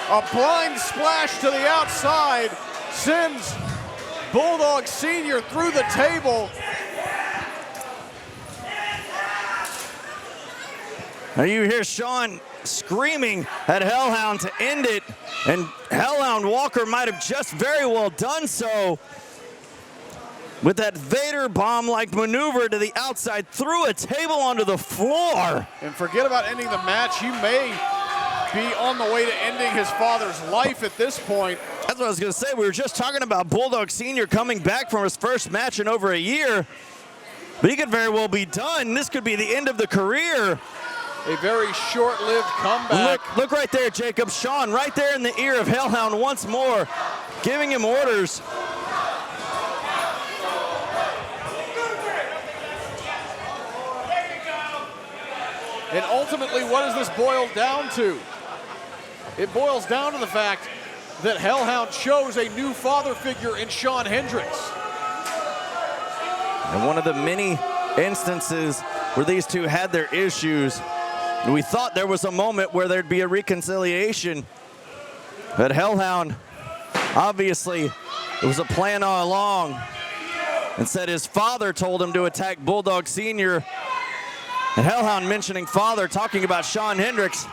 A blind splash to the outside sends Bulldog Senior through the table. Now you hear Sean screaming at Hellhound to end it, and Hellhound Walker might have just very well done so with that Vader bomb-like maneuver to the outside, threw a table onto the floor. And forget about ending the match. He may be on the way to ending his father's life at this point. That's what I was gonna say. We were just talking about Bulldog Senior coming back from his first match in over a year, but he could very well be done. This could be the end of the career. A very short-lived comeback. Look right there, Jacob. Sean right there in the ear of Hellhound once more, giving him orders. And ultimately, what does this boil down to? It boils down to the fact that Hellhound chose a new father figure in Shawn Hendrix. And one of the many instances where these two had their issues, we thought there was a moment where there'd be a reconciliation. But Hellhound, obviously, it was a plan all along, and said his father told him to attack Bulldog Senior. And Hellhound mentioning father, talking about Shawn Hendrix.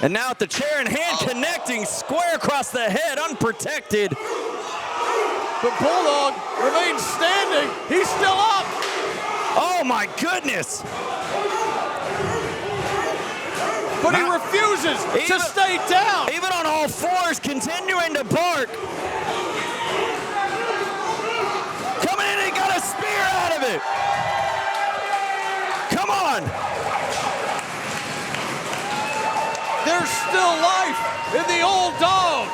And now at the chair in hand, connecting square across the head, unprotected. But Bulldog remains standing. He's still up. Oh my goodness. But he refuses to stay down. Even on all fours, continuing to bark. Coming in, he got a spear out of it. Come on. There's still life in the old dog.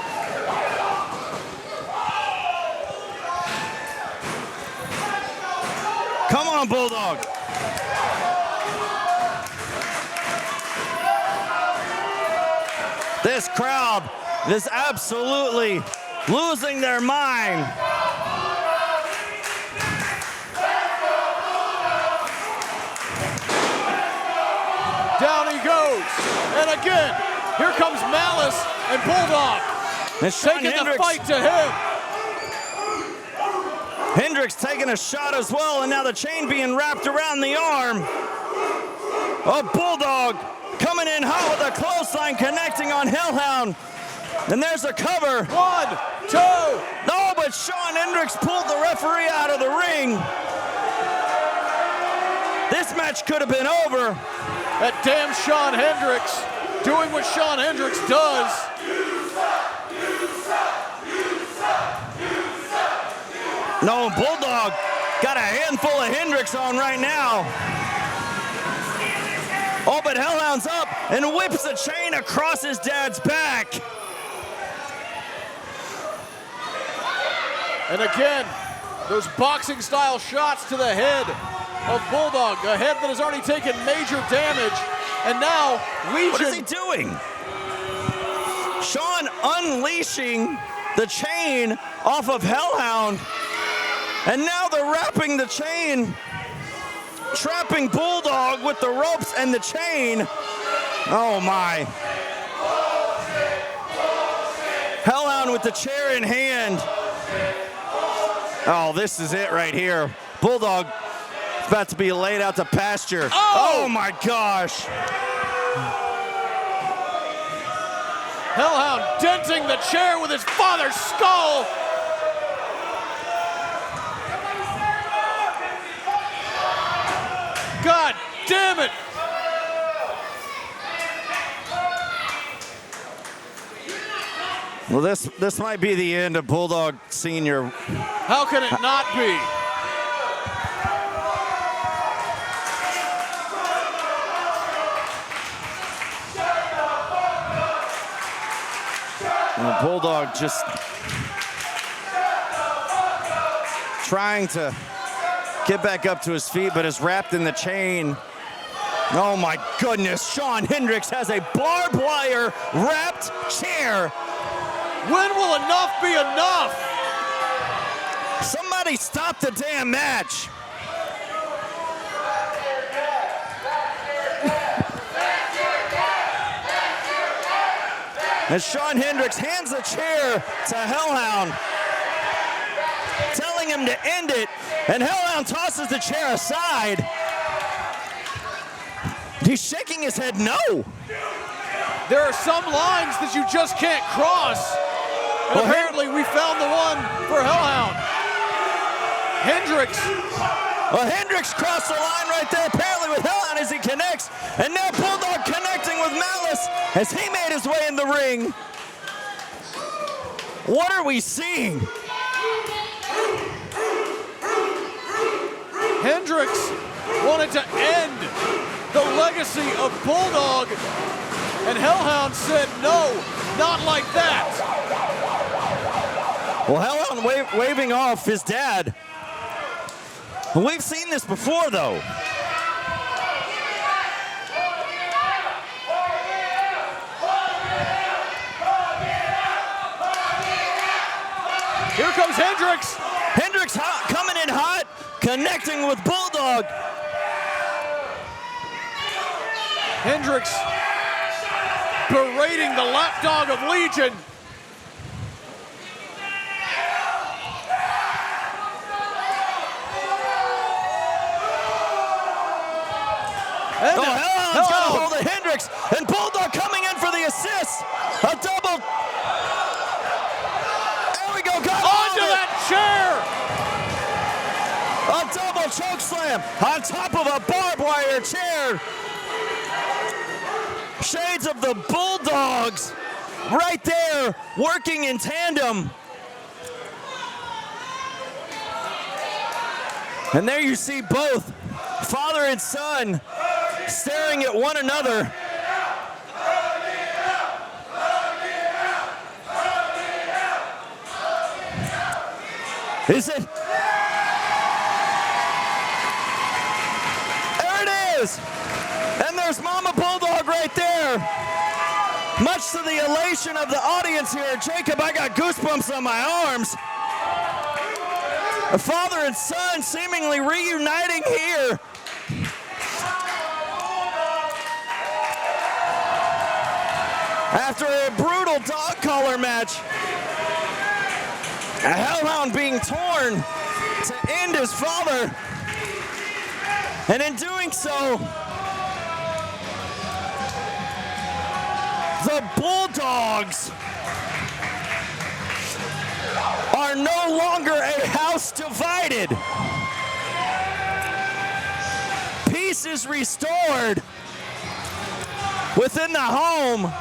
Come on, Bulldog. This crowd is absolutely losing their mind. Down he goes. And again, here comes Malice and Bulldog. Taking the fight to him. Hendrix taking a shot as well, and now the chain being wrapped around the arm of Bulldog. Coming in hot with a clothesline, connecting on Hellhound. And there's a cover. 1, 2. No, but Shawn Hendrix pulled the referee out of the ring. This match could have been over. That damn Shawn Hendrix doing what Shawn Hendrix does. No, Bulldog got a handful of Hendrix on right now. Oh, but Hellhound's up and whips the chain across his dad's back. And again, those boxing style shots to the head of Bulldog, a head that has already taken major damage. And now Legion. What is he doing? Shawn unleashing the chain off of Hellhound. And now they're wrapping the chain, trapping Bulldog with the ropes and the chain. Oh my. Hellhound with the chair in hand. Oh, this is it right here. Bulldog is about to be laid out to pasture. Oh my gosh. Hellhound denting the chair with his father's skull. God damn it. Well, this might be the end of Bulldog Senior. How can it not be? And Bulldog just trying to get back up to his feet, but is wrapped in the chain. Oh my goodness, Shawn Hendrix has a barbed wire wrapped chair. When will enough be enough? Somebody stop the damn match. As Shawn Hendrix hands the chair to Hellhound, telling him to end it, and Hellhound tosses the chair aside. He's shaking his head no. There are some lines that you just can't cross. And apparently we found the one for Hellhound. Hendrix. Well, Hendrix crossed the line right there, apparently with Hellhound as he connects. And now Bulldog connecting with Malice as he made his way in the ring. What are we seeing? Hendrix wanted to end the legacy of Bulldog, and Hellhound said no, not like that. Well, Hellhound waving off his dad. We've seen this before, though. Here comes Hendrix. Hendrix coming in hot, connecting with Bulldog. Hendrix berating the lapdog of Legion. And Hellhound's got a hold of Hendrix, and Bulldog coming in for the assist. A double. There we go. Got onto that chair. A double choke slam on top of a barbed wire chair. Shades of the Bulldogs right there working in tandem. And there you see both father and son staring at one another. Is it? There it is. And there's Mama Bulldog right there. Much to the elation of the audience here. Jacob, I got goosebumps on my arms. A father and son seemingly reuniting here. After a brutal dog collar match. A Hellhound being torn to end his father. And in doing so, the Bulldogs are no longer a house divided. Peace is restored within the home.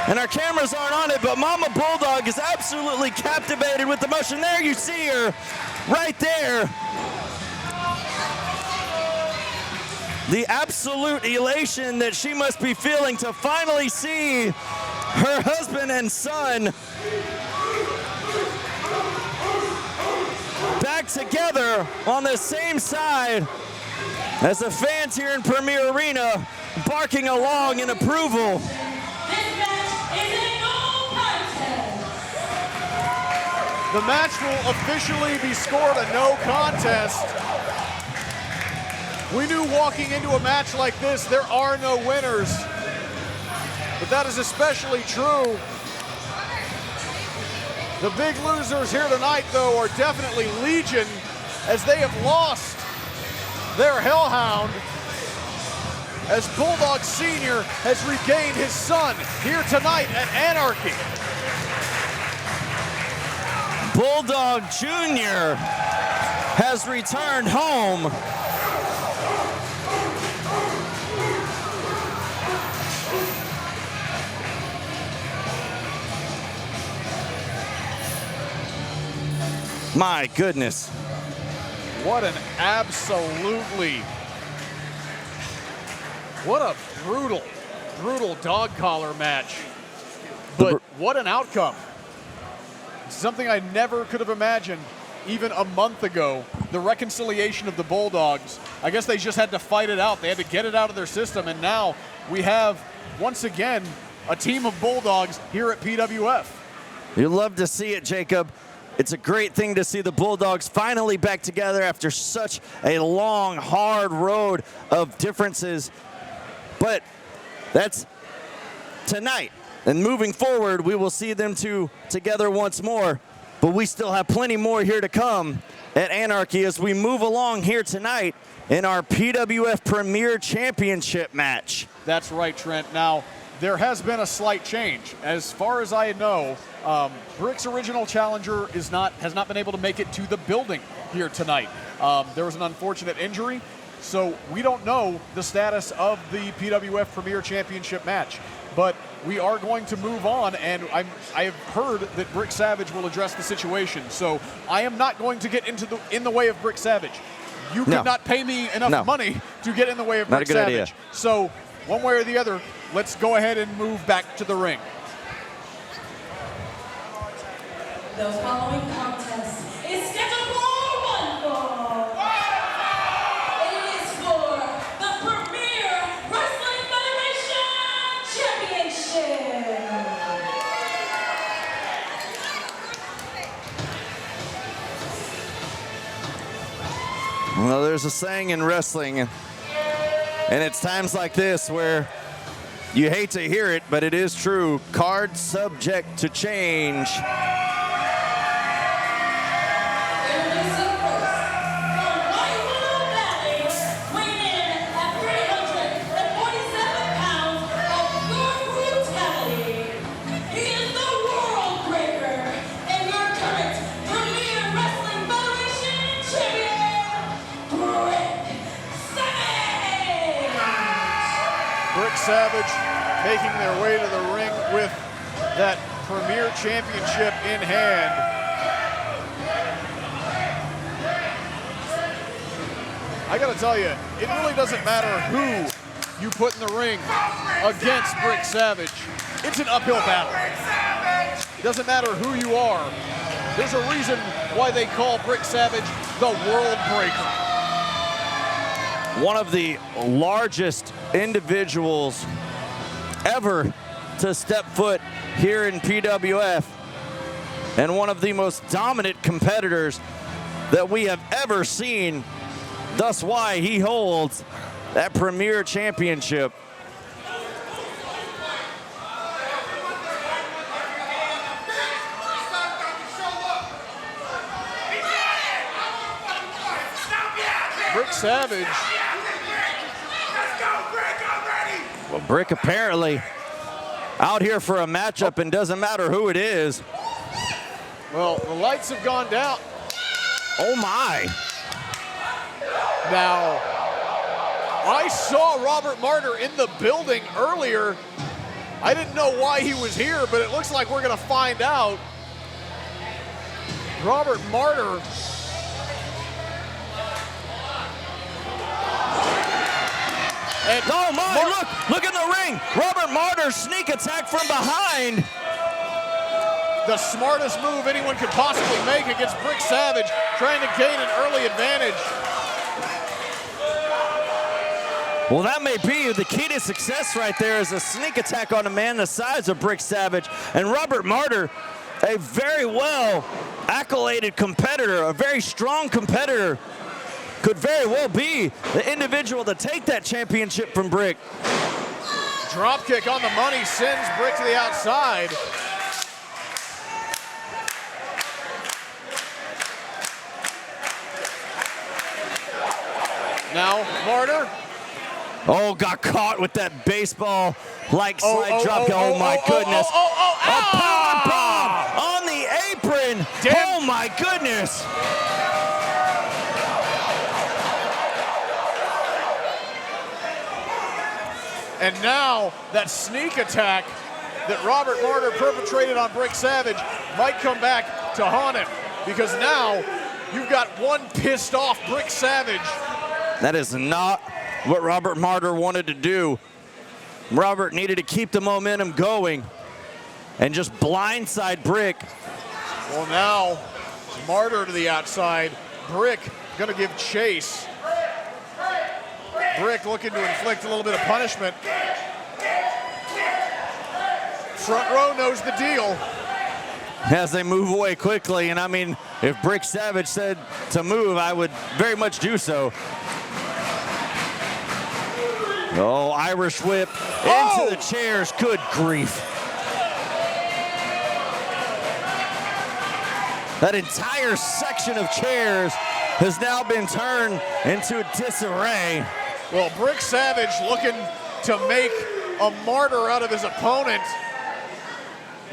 And our cameras aren't on it, but Mama Bulldog is absolutely captivated with the motion. There you see her, right there. The absolute elation that she must be feeling to finally see her husband and son back together on the same side as the fans here in Premier Arena barking along in approval. The match will officially be scored a no contest. We knew walking into a match like this, there are no winners. But that is especially true. The big losers here tonight, though, are definitely Legion, as they have lost their Hellhound, as Bulldog Sr. has regained his son here tonight at Anarchy. Bulldog Jr. has returned home. My goodness. What a brutal dog collar match. But what an outcome. Something I never could have imagined even a month ago, the reconciliation of the Bulldogs. I guess they just had to fight it out. They had to get it out of their system, and now we have, once again, a team of Bulldogs here at PWF. You love to see it, Jacob. It's a great thing to see the Bulldogs finally back together after such a long, hard road of differences. But that's tonight. And moving forward, we will see them two together once more. But we still have plenty more here to come at Anarchy as we move along here tonight in our PWF Premier Championship match. That's right, Trent. Now, there has been a slight change. As far as I know, Brick's original challenger has not been able to make it to the building here tonight. There was an unfortunate injury, so we don't know the status of the PWF Premier Championship match. But we are going to move on, and I have heard that Brick Savage will address the situation. So I am not going to get in the way of Brick Savage. You could not pay me enough money to get in the way of Brick Savage. Idea. So one way or the other, let's go ahead and move back to the ring. The following contest is scheduled for one fall. It is for the Premier Wrestling Federation Championship. Well, there's a saying in wrestling, and it's times like this where you hate to hear it, but it is true. Card subject to change. Savage making their way to the ring with that Premier Championship in hand. I gotta tell you, it really doesn't matter who you put in the ring against Brick Savage. It's an uphill battle. It doesn't matter who you are. There's a reason why they call Brick Savage the World Breaker. One of the largest individuals ever to step foot here in PWF, and one of the most dominant competitors that we have ever seen. Thus why he holds that Premier Championship. Brick Savage. Well, Brick apparently out here for a matchup, and doesn't matter who it is. Well, the lights have gone down. Oh my. Now, I saw Robert Martyr in the building earlier. I didn't know why he was here, but it looks like we're gonna find out. Robert Martyr. And oh my, look in the ring. Robert Martyr sneak attack from behind. The smartest move anyone could possibly make against Brick Savage, trying to gain an early advantage. Well, that may be the key to success right there, is a sneak attack on a man the size of Brick Savage. And Robert Martyr, a very well accoladed competitor, a very strong competitor, could very well be the individual to take that championship from Brick. Drop kick on the money sends Brick to the outside. Now, Martyr. Oh, got caught with that baseball-like slide drop. Oh, my goodness. A power bomb on the apron. Oh, my goodness. And now that sneak attack that Robert Martyr perpetrated on Brick Savage might come back to haunt him. because now you've got one pissed off Brick Savage. That is not what Robert Martyr wanted to do. Robert needed to keep the momentum going and just blindside Brick. Well, now Martyr to the outside. Brick gonna give chase. Brick looking to inflict a little bit of punishment. Front row knows the deal. As they move away quickly, and I mean, if Brick Savage said to move, I would very much do so. Oh, Irish whip into the chairs, good grief. That entire section of chairs has now been turned into a disarray. Well, Brick Savage looking to make a martyr out of his opponent,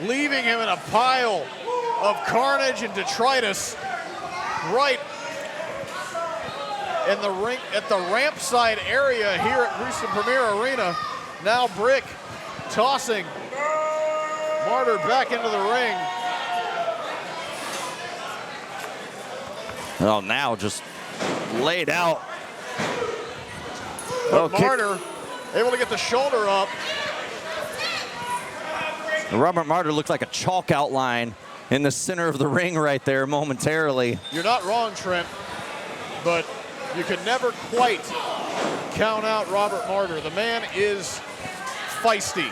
leaving him in a pile of carnage and detritus right in the ring at the ramp side area here at Houston Premier Arena. Now Brick tossing Martyr back into the ring. Oh, now just laid out. But Martyr able to get the shoulder up. Robert Martyr looked like a chalk outline in the center of the ring right there momentarily. You're not wrong, Trent, but you can never quite count out Robert Martyr. The man is feisty.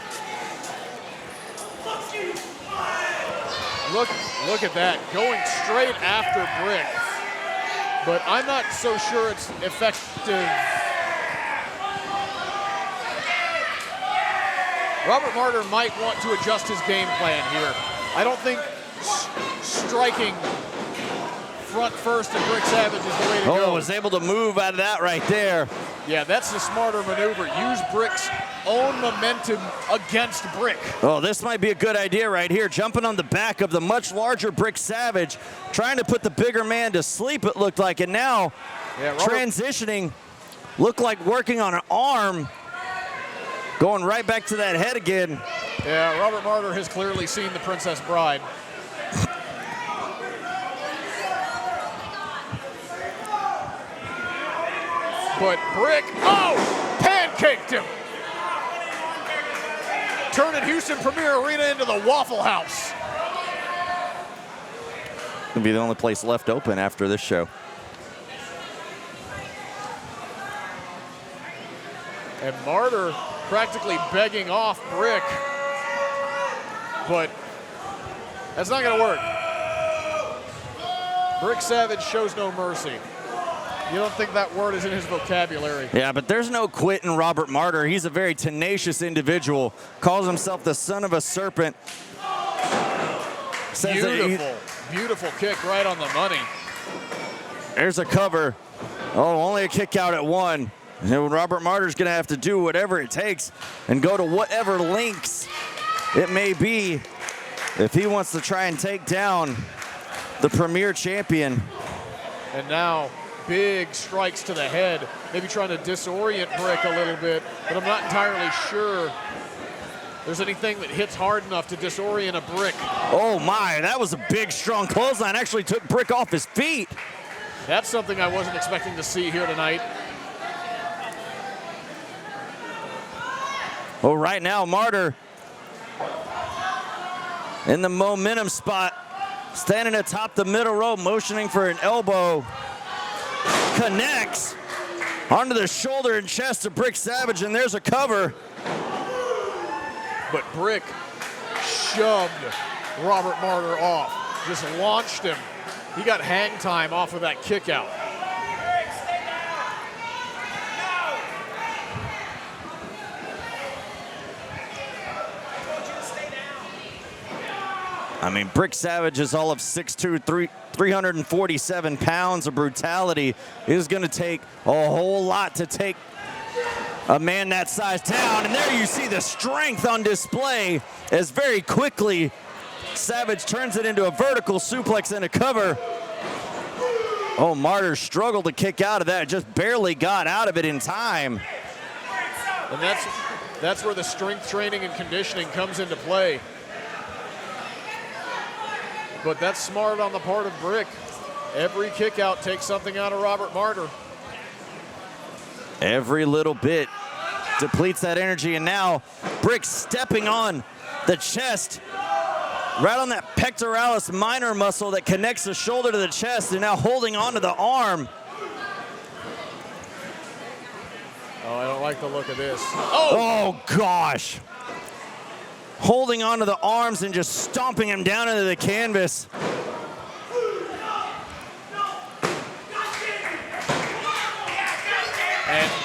Look at that, going straight after Brick. But I'm not so sure it's effective. Robert Martyr might want to adjust his game plan here. I don't think striking front first at Brick Savage is the way to go. Oh, was able to move out of that right there. Yeah, that's the smarter maneuver. Use Brick's own momentum against Brick. Oh, this might be a good idea right here. Jumping on the back of the much larger Brick Savage, trying to put the bigger man to sleep, it looked like. And now, transitioning, looked like working on an arm, going right back to that head again. Yeah, Robert Martyr has clearly seen the Princess Bride. But Brick, pancaked him. Turning Houston Premier Arena into the Waffle House. Gonna be the only place left open after this show. And Martyr practically begging off Brick. But that's not gonna work. Brick Savage shows no mercy. You don't think that word is in his vocabulary. Yeah, but there's no quit in Robert Martyr. He's a very tenacious individual. Calls himself the son of a serpent. Beautiful, beautiful kick right on the money. There's a cover. Oh, only a kick out at one. And Robert Martyr's gonna have to do whatever it takes and go to whatever lengths it may be if he wants to try and take down the Premier Champion. And now, big strikes to the head, maybe trying to disorient Brick a little bit, but I'm not entirely sure there's anything that hits hard enough to disorient a Brick. Oh my, that was a big, strong clothesline. Actually took Brick off his feet. That's something I wasn't expecting to see here tonight. Oh, right now, Martyr in the momentum spot, standing atop the middle row, motioning for an elbow. Connects onto the shoulder and chest of Brick Savage, and there's a cover. But Brick shoved Robert Martyr off, just launched him. He got hang time off of that kick out. I mean, Brick Savage is all of 6'2", 347 pounds of brutality. It is going to take a whole lot to take a man that size down. And there you see the strength on display as very quickly Savage turns it into a vertical suplex and a cover. Oh, Martyr struggled to kick out of that, just barely got out of it in time. And that's where the strength training and conditioning comes into play. But that's smart on the part of Brick. Every kick out takes something out of Robert Martyr. Every little bit depletes that energy, and now Brick stepping on the chest, right on that pectoralis minor muscle that connects the shoulder to the chest, and now holding onto the arm. Oh, I don't like the look of this. Oh gosh. Holding onto the arms and just stomping him down into the canvas.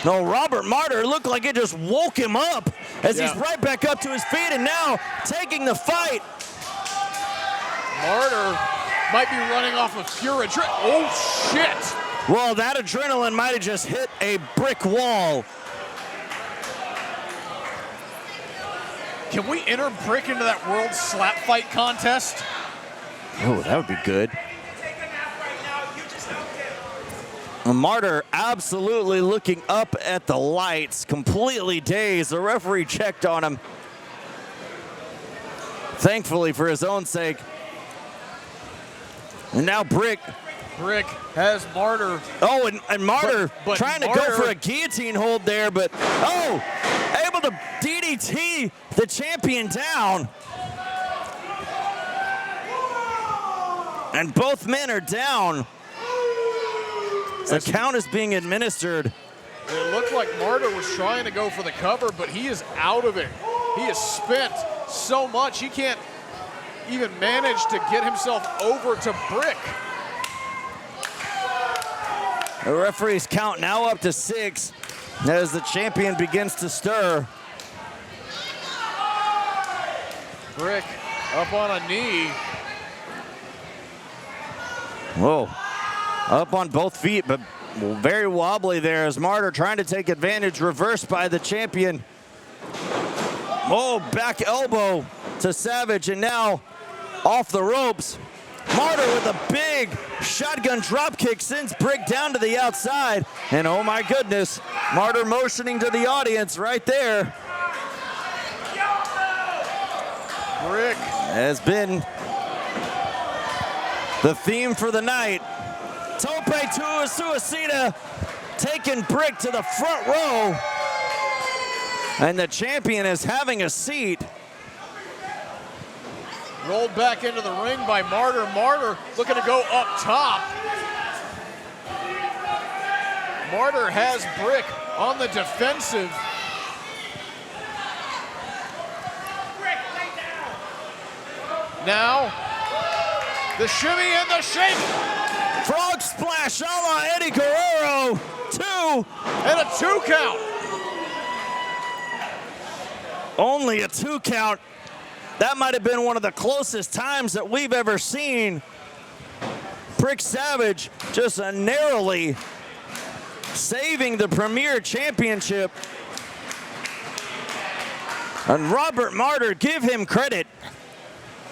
No, Robert Martyr looked like it just woke him up as he's right back up to his feet and now taking the fight. Martyr might be running off of pure adrenaline. Oh, shit. Well, that adrenaline might have just hit a brick wall. Can we enter Brick into that world slap fight contest? Oh, that would be good. Martyr absolutely looking up at the lights, completely dazed. The referee checked on him. Thankfully, for his own sake. And now Brick has Martyr. Oh, and Martyr but trying to Martyr, go for a guillotine hold there, but able to DDT the champion down. And both men are down. The count is being administered. It looked like Martyr was trying to go for the cover, but he is out of it. He has spent so much, he can't even manage to get himself over to Brick. The referee's count now up to 6 as the champion begins to stir. Brick up on a knee. Whoa. Up on both feet, but very wobbly there as Martyr trying to take advantage, reversed by the champion. Oh, back elbow to Savage, and now off the ropes. Martyr with a big shotgun drop kick sends Brick down to the outside. And oh my goodness, Martyr motioning to the audience right there. Brick has been the theme for the night. Tope to a suicida, taking Brick to the front row. And the champion is having a seat. rolled back into the ring by Martyr. Martyr looking to go up top. Martyr has Brick on the defensive. Now, the shimmy and the shake. Frog splash a la Eddie Guerrero. 2. And a 2 count. Only a 2 count. That might have been one of the closest times that we've ever seen. Brick Savage just narrowly saving the Premier Championship. And Robert Martyr, give him credit,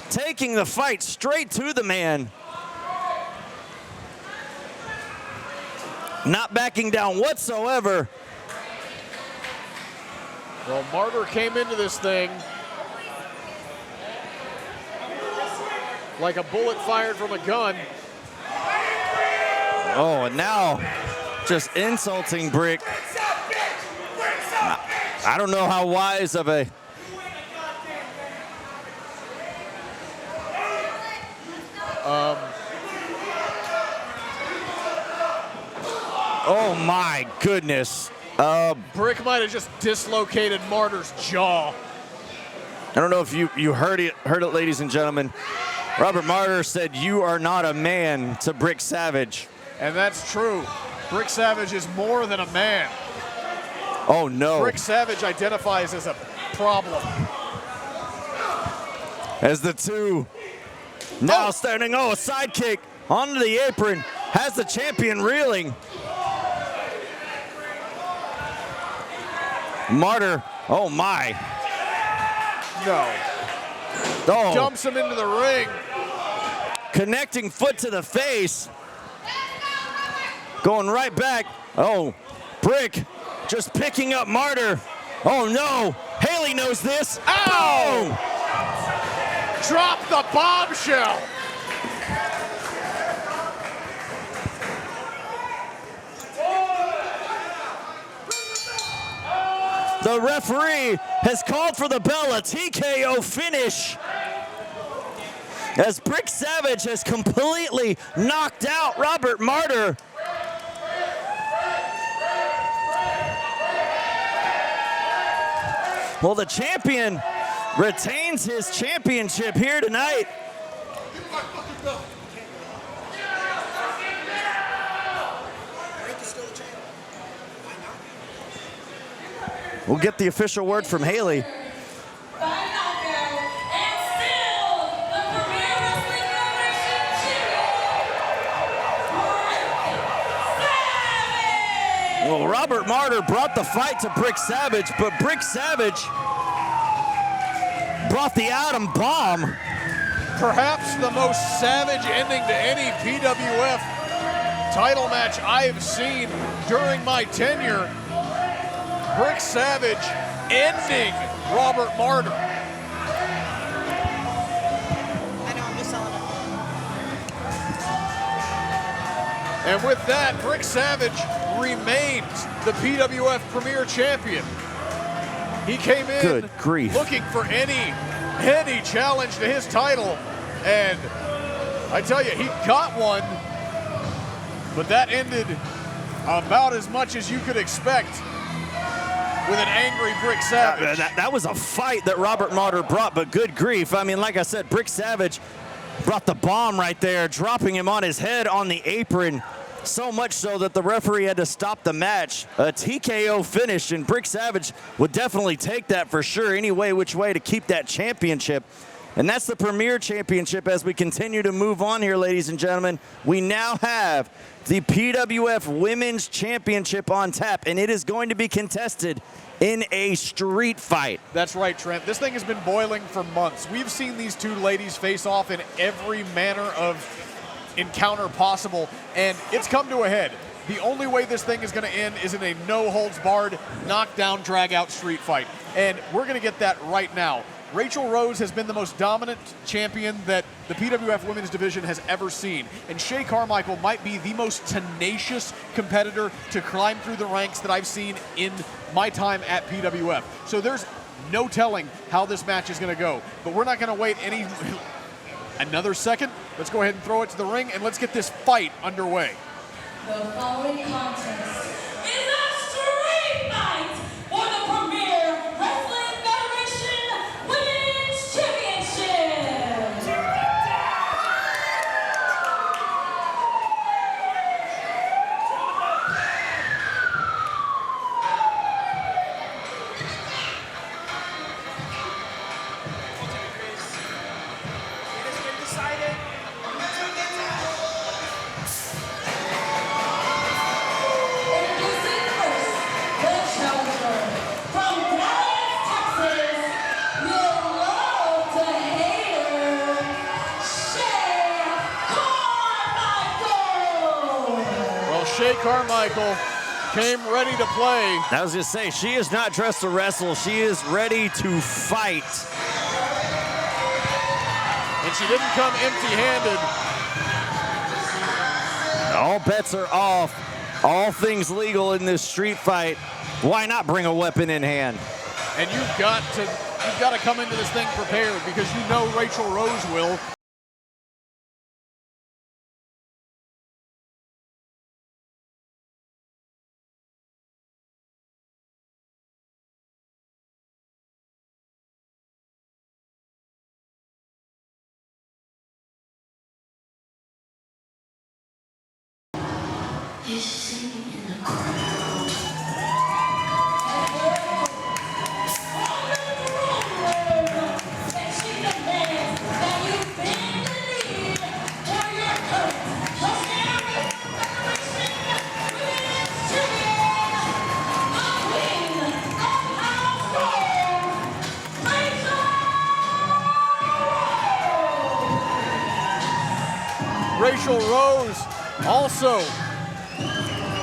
taking the fight straight to the man. Not backing down whatsoever. Well, Martyr came into this thing like a bullet fired from a gun. Oh, and now just insulting Brick. I don't know how wise of a... Oh my goodness. Brick might have just dislocated Martyr's jaw. I don't know if you heard it, ladies and gentlemen. Robert Martyr said, "You are not a man," to Brick Savage. And that's true. Brick Savage is more than a man. Oh no. Brick Savage identifies as a problem. As the two now standing, a sidekick onto the apron, has the champion reeling. Martyr, oh my. No. Oh. Dumps him into the ring. Connecting foot to the face. Going right back. Oh, Brick just picking up Martyr. Oh no, Haley knows this. Ow! Drop the bombshell. The referee has called for the bell, a TKO finish, as Brick Savage has completely knocked out Robert Martyr. Well, the champion retains his championship here tonight. We'll get the official word from Haley. Well, Robert Martyr brought the fight to Brick Savage, but Brick Savage brought the atom bomb. Perhaps the most savage ending to any PWF title match I've seen during my tenure. Brick Savage ending Robert Martyr. And with that, Brick Savage remains the PWF Premier Champion. He came in Good grief. looking for any challenge to his title, and I tell you, he got one, but that ended about as much as you could expect with an angry Brick Savage. That was a fight that Robert Martyr brought, but good grief. I mean, like I said, Brick Savage brought the bomb right there, dropping him on his head on the apron, so much so that the referee had to stop the match. A TKO finish, and Brick Savage would definitely take that for sure, any way, which way, to keep that championship. And that's the Premier Championship. As we continue to move on here, ladies and gentlemen, we now have the PWF Women's Championship on tap, and it is going to be contested in a street fight. That's right, Trent. This thing has been boiling for months. We've seen these two ladies face off in every manner of encounter possible, and it's come to a head. The only way this thing is going to end is in a no-holds-barred, knockdown, drag-out street fight, and we're going to get that right now. Raychell Rose has been the most dominant champion that the PWF Women's Division has ever seen, and Shay Carmichael might be the most tenacious competitor to climb through the ranks that I've seen in my time at PWF. So there's no telling how this match is going to go, but we're not going to wait another second. Let's go ahead and throw it to the ring, and let's get this fight underway. The following contest is a street fight for the Premier Wrestling Federation Women's Championship. Shay Carmichael came ready to play. I was just saying, she is not dressed to wrestle. She is ready to fight. And she didn't come empty-handed. All bets are off. All things legal in this street fight. Why not bring a weapon in hand? And you've got to come into this thing prepared, because you know Raychell Rose will. Raychell Rose also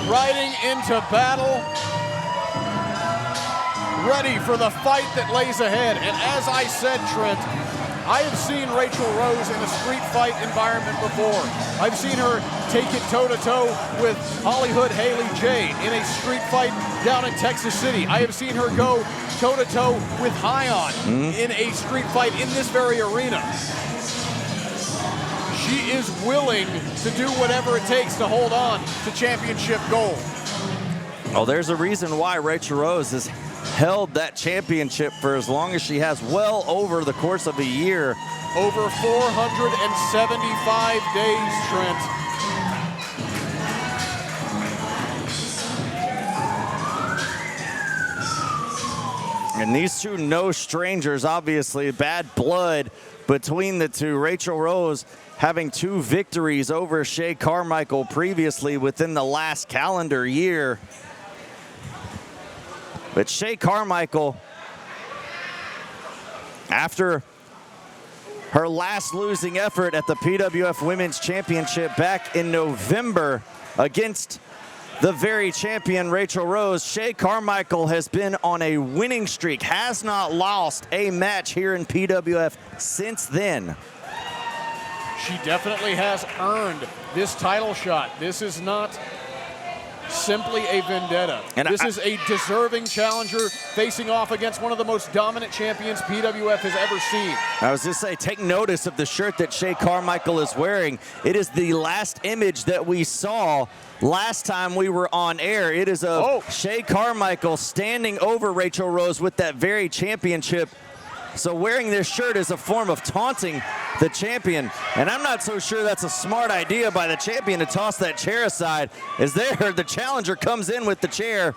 riding into battle, ready for the fight that lays ahead. And as I said, Trent, I have seen Raychell Rose in a street fight environment before. I've seen her take it toe-to-toe with Hollywood Haley J in a street fight down in Texas City. I have seen her go toe-to-toe with Hyan in a street fight in this very arena. She is willing to do whatever it takes to hold on to championship gold. Well, there's a reason why Raychell Rose has held that championship for as long as she has, well over the course of a year. Over 475 days, Trent. And these two no strangers, obviously, bad blood between the two. Raychell Rose having 2 victories over Shay Carmichael previously within the last calendar year. But Shay Carmichael, after her last losing effort at the PWF Women's Championship back in November against the very champion Raychell Rose, Shay Carmichael has been on a winning streak, has not lost a match here in PWF since then. She definitely has earned this title shot. This is not simply a vendetta. And this is a deserving challenger facing off against one of the most dominant champions PWF has ever seen. I was just saying, take notice of the shirt that Shay Carmichael is wearing. It is the last image that we saw last time we were on air. It is of Shay Carmichael standing over Raychell Rose with that very championship. So wearing this shirt is a form of taunting the champion. And I'm not so sure that's a smart idea by the champion to toss that chair aside. As there, the challenger comes in with the chair,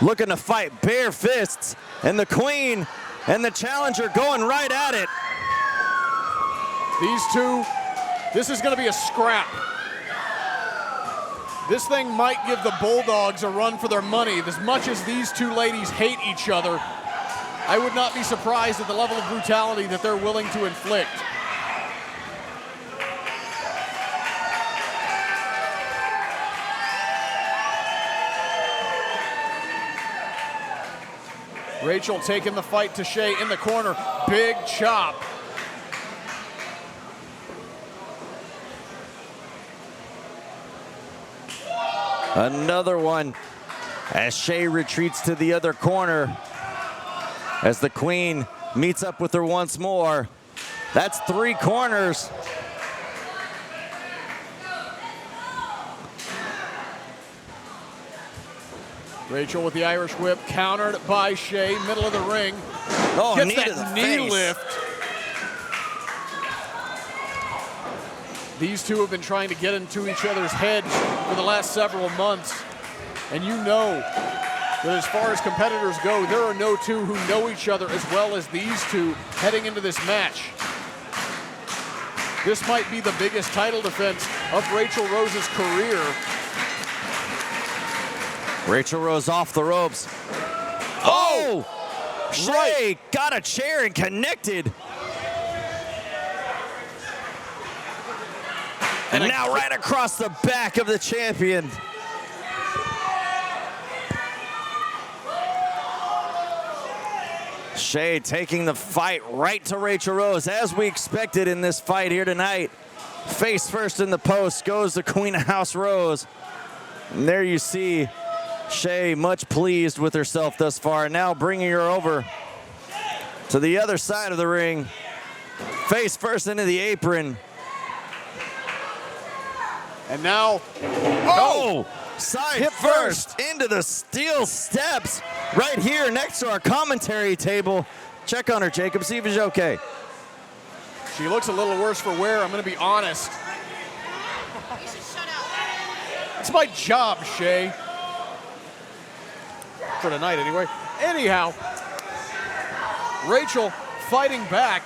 looking to fight bare fists. And the queen and the challenger going right at it. These two, this is going to be a scrap. This thing might give the Bulldogs a run for their money. As much as these two ladies hate each other, I would not be surprised at the level of brutality that they're willing to inflict. Raychell taking the fight to Shay in the corner. Big chop. Another one as Shay retreats to the other corner. As the queen meets up with her once more. That's 3 corners. Raychell with the Irish whip, countered by Shay, middle of the ring. Oh, gets knee that to the knee face. lift. These two have been trying to get into each other's heads for the last several months. And you know that as far as competitors go, there are no two who know each other as well as these two heading into this match. This might be the biggest title defense of Raychell Rose's career. Raychell Rose off the ropes. Oh! Shay got a chair and connected. And now right across the back of the champion. Shay taking the fight right to Raychell Rose, as we expected in this fight here tonight. Face first in the post goes the Queen of House Rose. And there you see Shay much pleased with herself thus far. Now bringing her over to the other side of the ring. Face first into the apron. And now, side hip first into the steel steps right here next to our commentary table. Check on her, Jacob, see if she's okay. She looks a little worse for wear, I'm gonna be honest. It's my job, Shay. For tonight, anyway. Anyhow, Raychell fighting back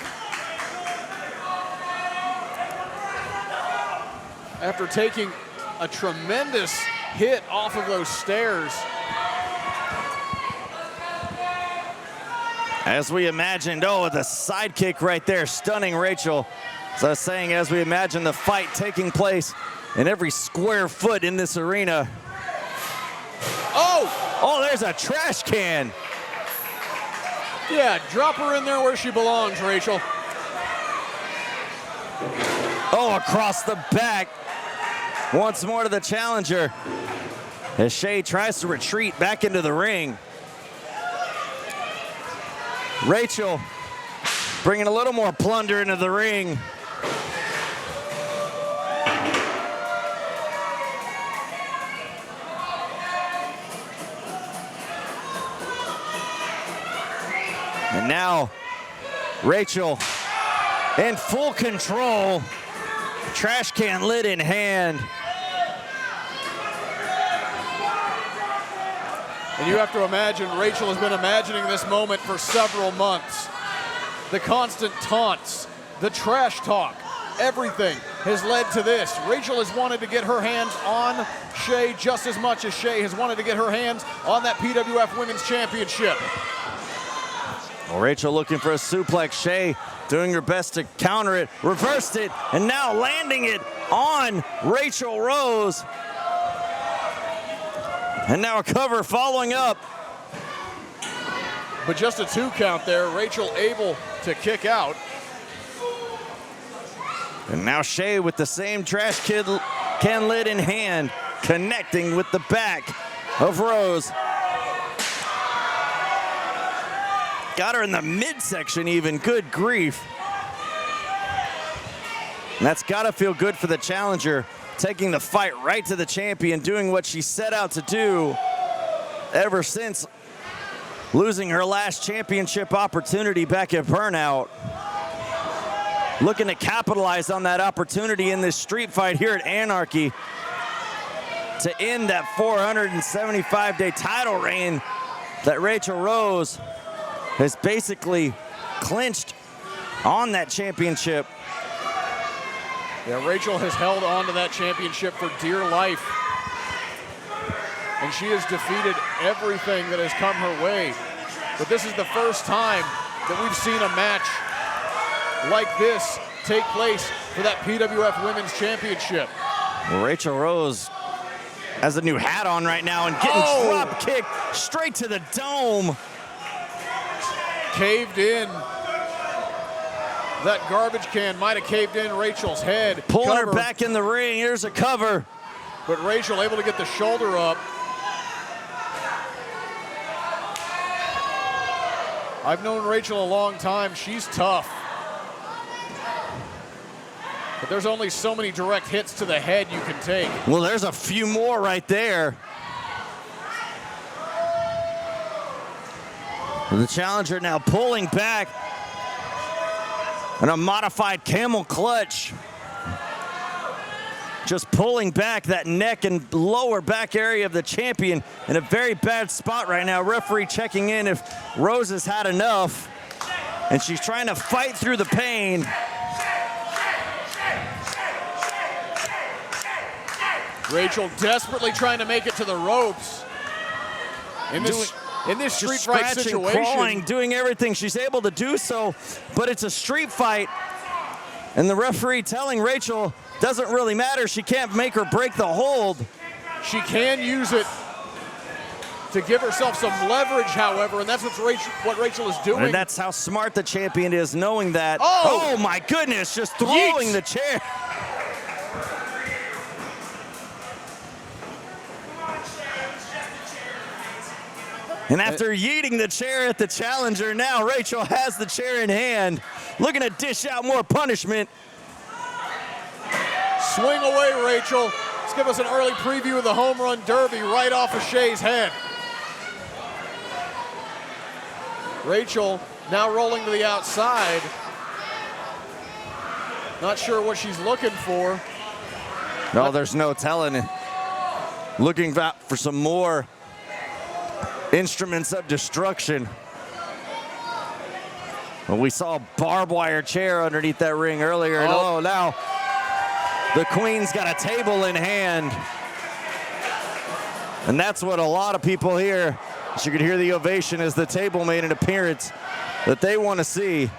after taking a tremendous hit off of those stairs. As we imagined, the sidekick right there, stunning Raychell. As I was saying, as we imagine the fight taking place in every square foot in this arena. Oh, there's a trash can. Yeah, drop her in there where she belongs, Raychell. elbow across the back. Once more to the challenger as Shay tries to retreat back into the ring. Raychell bringing a little more plunder into the ring. And now Raychell in full control, trash can lid in hand. And you have to imagine Raychell has been imagining this moment for several months. The constant taunts, the trash talk, everything has led to this. Raychell has wanted to get her hands on Shay just as much as Shay has wanted to get her hands on that PWF Women's Championship. Well, Raychell looking for a suplex. Shay doing her best to counter it, reversed it, and now landing it on Raychell Rose. And now a cover following up. But just a 2 count there, Raychell able to kick out. And now Shay with the same trash can lid in hand, connecting with the back of Rose. Got her in the midsection even, good grief. And that's gotta feel good for the challenger, taking the fight right to the champion, doing what she set out to do ever since losing her last championship opportunity back at Burnout. Looking to capitalize on that opportunity in this street fight here at Anarchy to end that 475-day title reign that Raychell Rose has basically clinched on that championship. Yeah, Raychell has held on to that championship for dear life. And she has defeated everything that has come her way. But this is the first time that we've seen a match like this take place for that PWF Women's Championship. Well, Raychell Rose has a new hat on right now and getting drop kicked straight to the dome. Caved in. That garbage can might have caved in Rachel's head. Pulling her back in the ring. Here's a cover. But Raychell able to get the shoulder up. I've known Raychell a long time. She's tough. But there's only so many direct hits to the head you can take. Well, there's a few more right there. The challenger now pulling back in a modified camel clutch. Just pulling back that neck and lower back area of the champion in a very bad spot right now. Referee checking in if Rose has had enough. And she's trying to fight through the pain. Raychell desperately trying to make it to the ropes. In this street fight situation. Crawling, doing everything she's able to do so, but it's a street fight. And the referee telling Raychell, doesn't really matter, she can't make or break the hold. She can use it to give herself some leverage, however, and that's what Raychell is doing. And that's how smart the champion is, knowing that. Oh, oh my goodness, just throwing the chair. And after yeeting the chair at the challenger, now Raychell has the chair in hand, looking to dish out more punishment. Swing away, Raychell. Let's give us an early preview of the home run derby right off of Shay's head. Raychell now rolling to the outside. Not sure what she's looking for. No, there's no telling. Looking for some more instruments of destruction. Well, we saw a barbed wire chair underneath that ring earlier. And oh, now the Queen's got a table in hand. And that's what a lot of people here, as you could hear the ovation as the table made an appearance, that they want to see.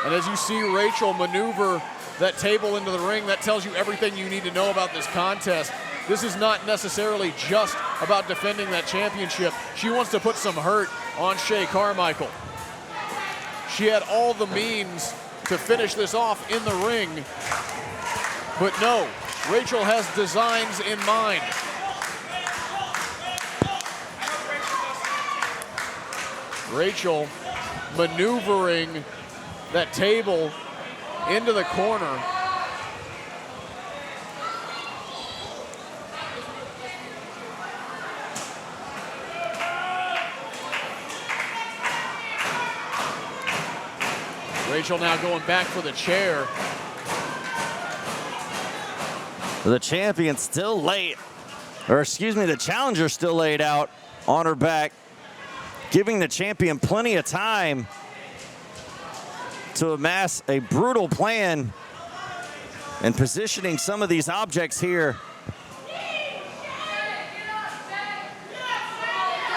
And as you see Raychell maneuver that table into the ring, that tells you everything you need to know about this contest. This is not necessarily just about defending that championship. She wants to put some hurt on Shay Carmichael. She had all the means to finish this off in the ring. But no, Raychell has designs in mind. Raychell maneuvering that table into the corner. Raychell now going back for the chair. The champion still late, or excuse me, the challenger still laid out on her back, giving the champion plenty of time to amass a brutal plan and positioning some of these objects here.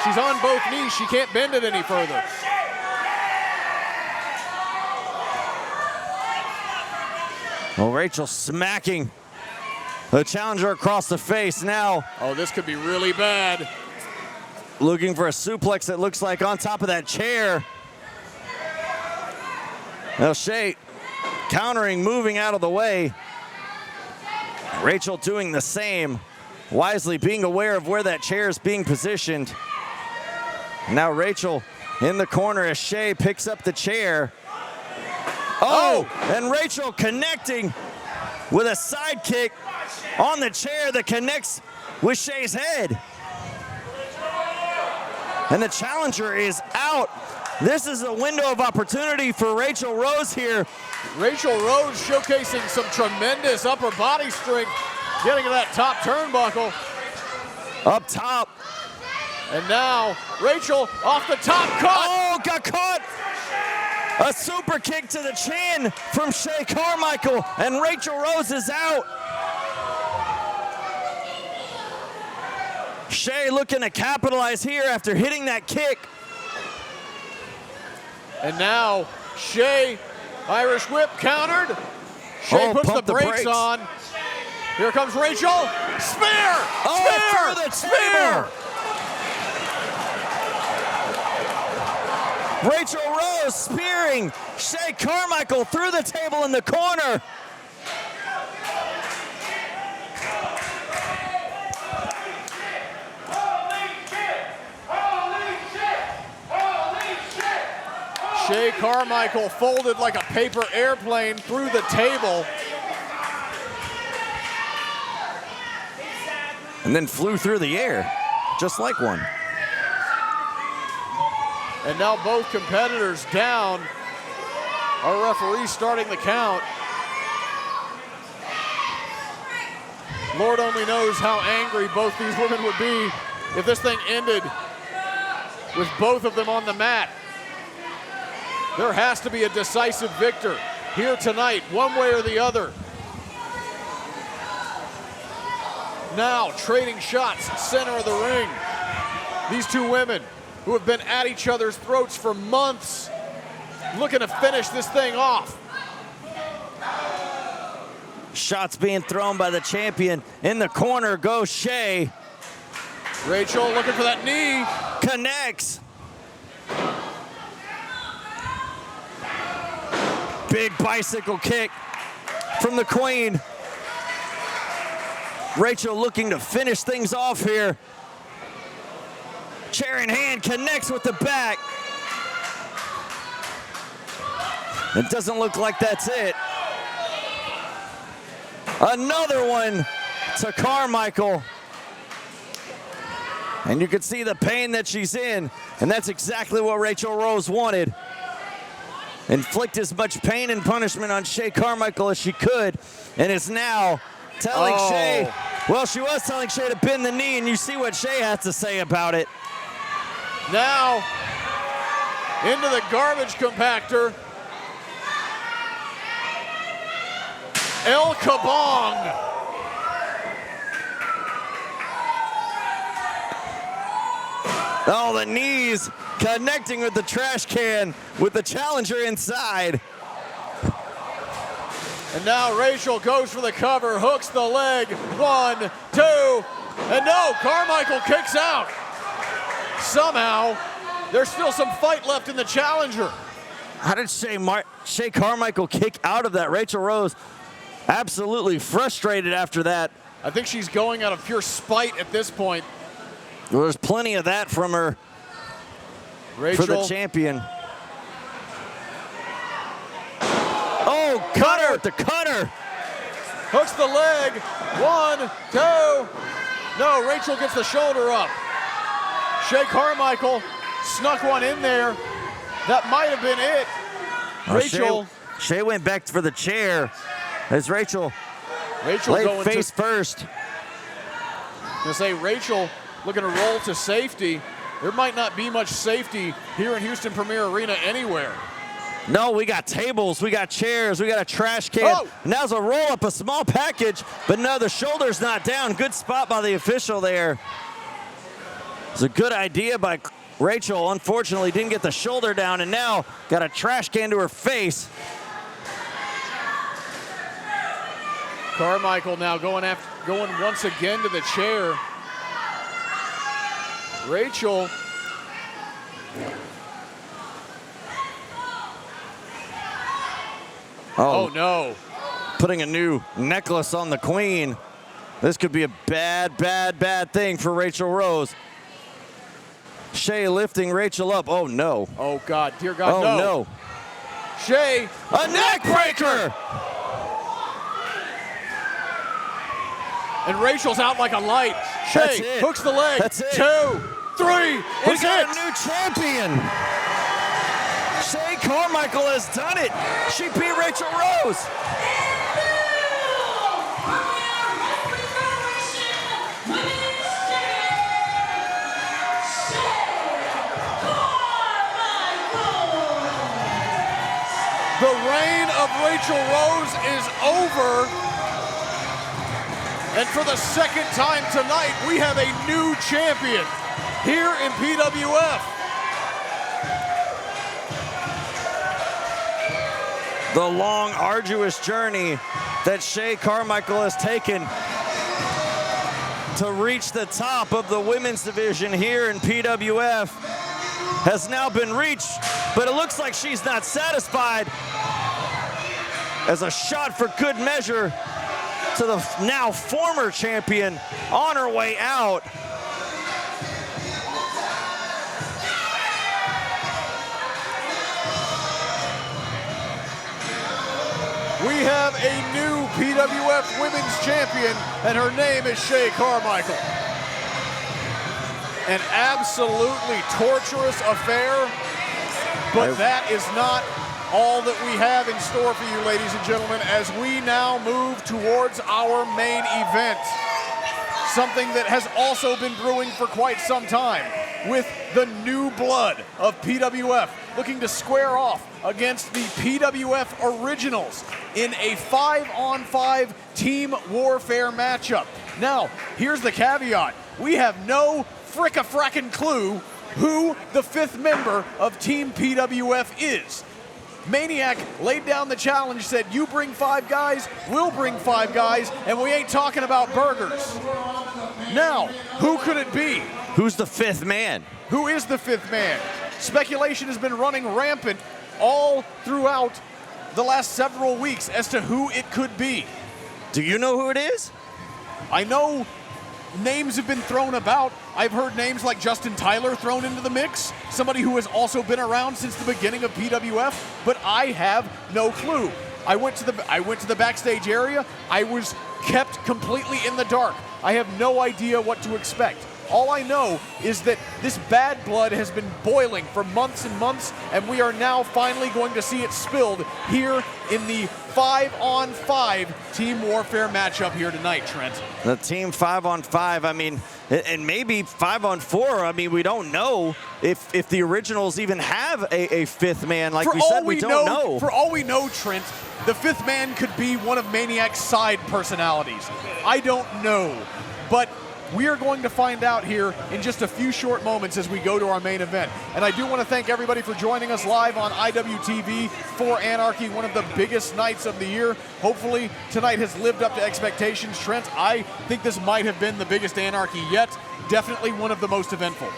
She's on both knees. She can't bend it any further. Well, Raychell smacking the challenger across the face now. Oh, this could be really bad. Looking for a suplex, it looks like, on top of that chair. Now Shay countering, moving out of the way. Raychell doing the same, wisely being aware of where that chair is being positioned. Now Raychell in the corner as Shay picks up the chair. Oh, and Raychell connecting with a side kick on the chair that connects with Shay's head. And the challenger is out. This is a window of opportunity for Raychell Rose here. Raychell Rose showcasing some tremendous upper body strength, getting to that top turnbuckle. Up top. And now Raychell off the top cut. Oh, got caught. A super kick to the chin from Shay Carmichael, and Raychell Rose is out. Shay looking to capitalize here after hitting that kick. And now Shay, Irish whip countered. Shay puts the brakes on. Here comes Raychell. Spear! Oh, through the Spear! Raychell Rose spearing Shay Carmichael through the table in the corner. Shay Carmichael folded like a paper airplane through the table. And then flew through the air, just like one. And now both competitors down. Our referee starting the count. Lord only knows how angry both these women would be if this thing ended with both of them on the mat. There has to be a decisive victor here tonight, one way or the other. Now trading shots, center of the ring. These two women who have been at each other's throats for months, looking to finish this thing off. Shots being thrown by the champion. In the corner goes Shay. Raychell looking for that knee. Connects. Big bicycle kick from the Queen. Raychell looking to finish things off here. Chair in hand, connects with the back. It doesn't look like that's it. Another one to Carmichael. And you can see the pain that she's in, and that's exactly what Raychell Rose wanted. Inflict as much pain and punishment on Shay Carmichael as she could, and is now telling Shay, well, she was telling Shay to bend the knee, and you see what Shay has to say about it. Now, into the garbage compactor. El Kabong. Oh, the knees connecting with the trash can with the challenger inside. And now Raychell goes for the cover, hooks the leg. 1, 2, and no, Carmichael kicks out. Somehow, there's still some fight left in the challenger. How did Shay Carmichael kick out of that? Raychell Rose absolutely frustrated after that. I think she's going out of pure spite at this point. Well, there's plenty of that from her Raychell. For the champion. Oh, cutter with the cutter. Hooks the leg. 1, 2. No, Raychell gets the shoulder up. Shay Carmichael snuck one in there. That might have been it. Raychell. Shay went back for the chair as Raychell Raychell going face first. I'm gonna say Raychell looking to roll to safety. There might not be much safety here in Houston Premier Arena anywhere. No, we got tables, we got chairs, we got a trash can. Oh. Now's a roll up, a small package, but no, the shoulder's not down. Good spot by the official there. It's a good idea by Raychell. Unfortunately, didn't get the shoulder down, and now got a trash can to her face. Carmichael now going once again to the chair. Raychell. Oh no. Putting a new necklace on the queen. This could be a bad, bad, bad thing for Raychell Rose. Shay lifting Raychell up. Oh no. Oh God, dear God, oh, no. Shay. A neck breaker! And Rachel's out like a light. Shay hooks the leg. That's it. 2, 3. We got a new champion. Shay Carmichael has done it. She beat Raychell Rose. The reign of Raychell Rose is over. And for the second time tonight, we have a new champion here in PWF. The long, arduous journey that Shay Carmichael has taken to reach the top of the women's division here in PWF has now been reached, but it looks like she's not satisfied, as a shot for good measure to the now former champion on her way out. We have a new PWF Women's Champion, and her name is Shay Carmichael. An absolutely torturous affair, but that is not all that we have in store for you, ladies and gentlemen, as we now move towards our main event. Something that has also been brewing for quite some time, with the new blood of PWF looking to square off against the PWF Originals in a 5-on-5 team warfare matchup. Now, here's the caveat. We have no fricka-frackin' clue who the 5th member of Team PWF is. Maniac laid down the challenge, said, you bring 5 guys, we'll bring 5 guys, and we ain't talking about burgers. Now, who could it be? Who's the 5th man? Who is the 5th man? Speculation has been running rampant all throughout the last several weeks as to who it could be. Do you know who it is? I know names have been thrown about. I've heard names like Justin Tyler thrown into the mix, somebody who has also been around since the beginning of PWF, but I have no clue. I went to the backstage area. I was kept completely in the dark. I have no idea what to expect. All I know is that this bad blood has been boiling for months and months, and we are now finally going to see it spilled here in the 5-on-5 team warfare matchup here tonight, Trent. The team 5-on-5, I mean, and maybe 5-on-4. I mean, we don't know if the Originals even have a 5th man. Like we said, we don't know. For all we know, Trent, the 5th man could be one of Maniac's side personalities. I don't know, but we are going to find out here in just a few short moments as we go to our main event. And I do want to thank everybody for joining us live on IWTV for Anarchy, one of the biggest nights of the year. Hopefully tonight has lived up to expectations. Trent, I think this might have been the biggest Anarchy yet. Definitely one of the most eventful.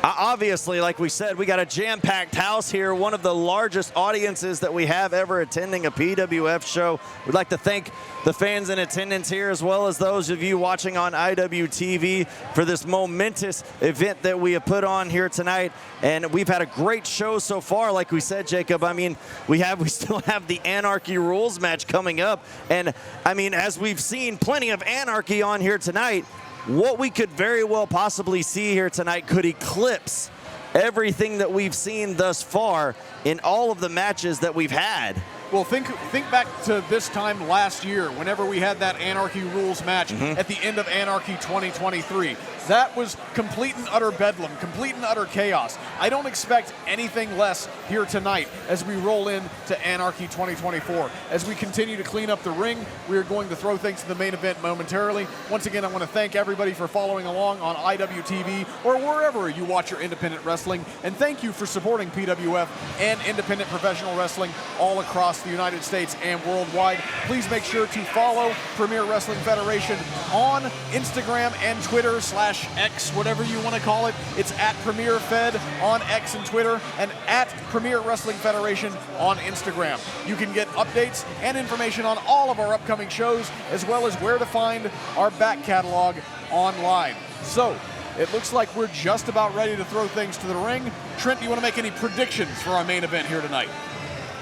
Obviously, like we said, we got a jam-packed house here, one of the largest audiences that we have ever attending a PWF show. We'd like to thank the fans in attendance here, as well as those of you watching on IWTV for this momentous event that we have put on here tonight. And we've had a great show so far, like we said, Jacob. I mean, we still have the Anarchy Rules match coming up. And I mean, as we've seen plenty of Anarchy on here tonight, what we could very well possibly see here tonight could eclipse everything that we've seen thus far in all of the matches that we've had. Well, think back to this time last year, whenever we had that Anarchy Rules match at the end of Anarchy 2023. That was complete and utter bedlam, complete and utter chaos. I don't expect anything less here tonight as we roll into Anarchy 2024. As we continue to clean up the ring, we are going to throw things to the main event momentarily. Once again, I want to thank everybody for following along on IWTV or wherever you watch your independent wrestling. And thank you for supporting PWF and independent professional wrestling all across the United States and worldwide. Please make sure to follow Premier Wrestling Federation on Instagram and Twitter /X, whatever you want to call it. It's at Premier Fed on X and Twitter, and at Premier Wrestling Federation on Instagram. You can get updates and information on all of our upcoming shows, as well as where to find our back catalog online. So, it looks like we're just about ready to throw things to the ring. Trent, do you want to make any predictions for our main event here tonight?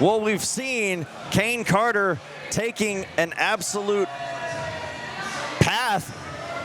Well, we've seen Kane Carter taking an absolute path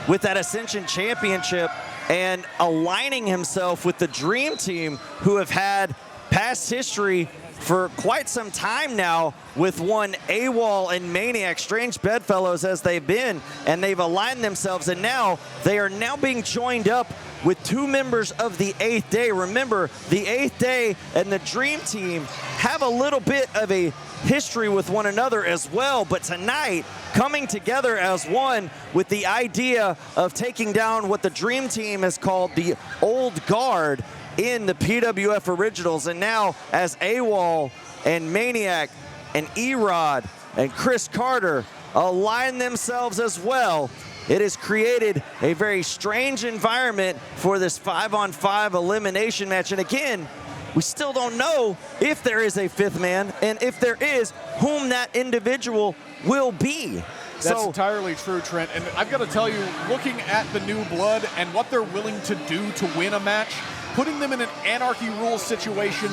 with that Ascension Championship and aligning himself with the Dream Team, who have had past history for quite some time now with one AWOL and Maniac, strange bedfellows as they've been, and they've aligned themselves, and now they are now being joined up with two members of the 8th Day. Remember, the 8th Day and the Dream Team have a little bit of a history with one another as well, but tonight, coming together as one with the idea of taking down what the Dream Team has called the Old Guard in the PWF Originals, and now as AWOL and Maniac and E-Rod and Chris Carter align themselves as well, it has created a very strange environment for this 5-on-5 elimination match. And again, we still don't know if there is a fifth man, and if there is, whom that individual will be. That's entirely true, Trent. And I've got to tell you, looking at the new blood and what they're willing to do to win a match, putting them in an Anarchy Rules situation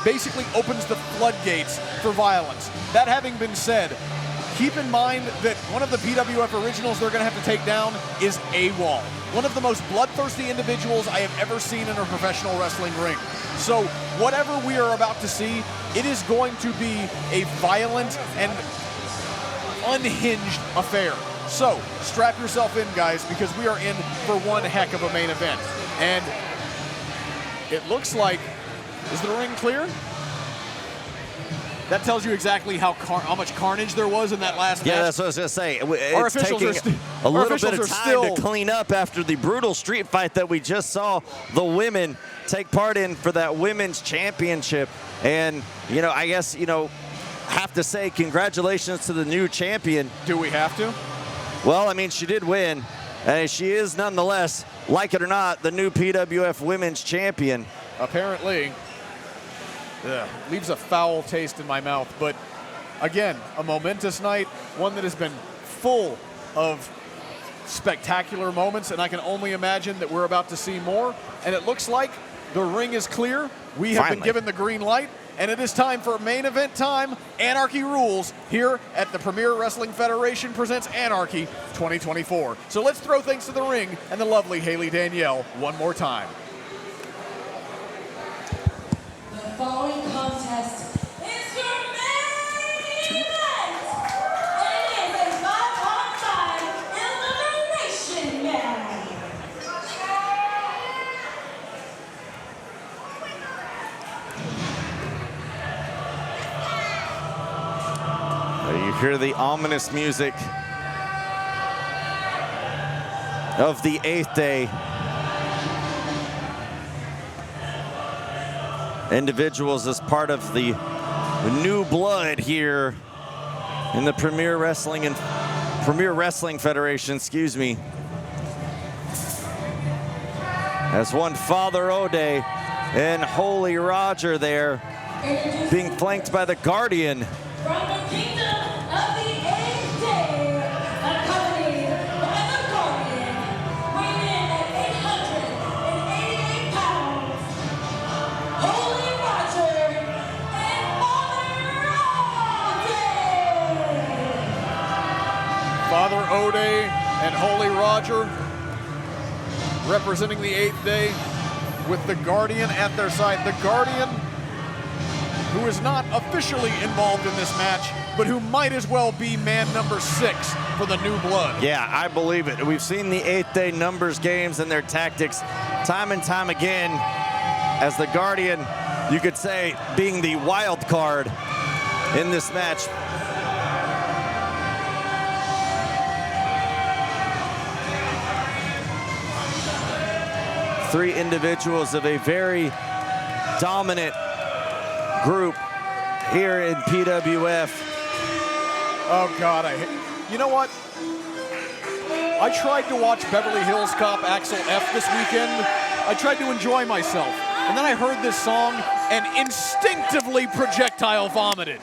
basically opens the floodgates for violence. That having been said, keep in mind that one of the PWF Originals they're going to have to take down is AWOL, one of the most bloodthirsty individuals I have ever seen in a professional wrestling ring. So whatever we are about to see, it is going to be a violent and unhinged affair. So strap yourself in, guys, because we are in for one heck of a main event. And it looks like, is the ring clear? That tells you exactly how much carnage there was in that last match. Yeah, that's what I was going to say. It's taking a little bit of time to clean up after the brutal street fight that we just saw the women take part in for that women's championship. And, you know, I guess, you know, have to say congratulations to the new champion. Do we have to? Well, I mean, she did win. And she is nonetheless, like it or not, the new PWF women's champion. Apparently. Leaves a foul taste in my mouth. But again, a momentous night, one that has been full of spectacular moments, and I can only imagine that we're about to see more. And it looks like the ring is clear. We have been given the green light, and it is time for main event time. Anarchy Rules here at the Premier Wrestling Federation presents Anarchy 2024. So let's throw things to the ring and the lovely Haley Danielle one more time. The following contest is your main event. And it is a 5-on-5 elimination match. You hear the ominous music of the 8th Day. Individuals as part of the new blood here in the Premier Wrestling Federation, excuse me. As one Father O'Day and Holy Roger there, being flanked by the Guardian. From the kingdom of the 8th day, accompanied by the Guardian, weighing in at 888 pounds, Holy Roger and Father Father O'Day. O'Day and Holy Roger representing the 8th day with the Guardian at their side. The Guardian, who is not officially involved in this match, but who might as well be man number 6 for the New Blood. Yeah, I believe it. We've seen the 8th day numbers games and their tactics time and time again as the Guardian, you could say, being the wild card in this match. Three individuals of a very dominant group here in PWF. Oh God, you know what? I tried to watch Beverly Hills Cop Axel F this weekend. I tried to enjoy myself. And then I heard this song and instinctively projectile vomited.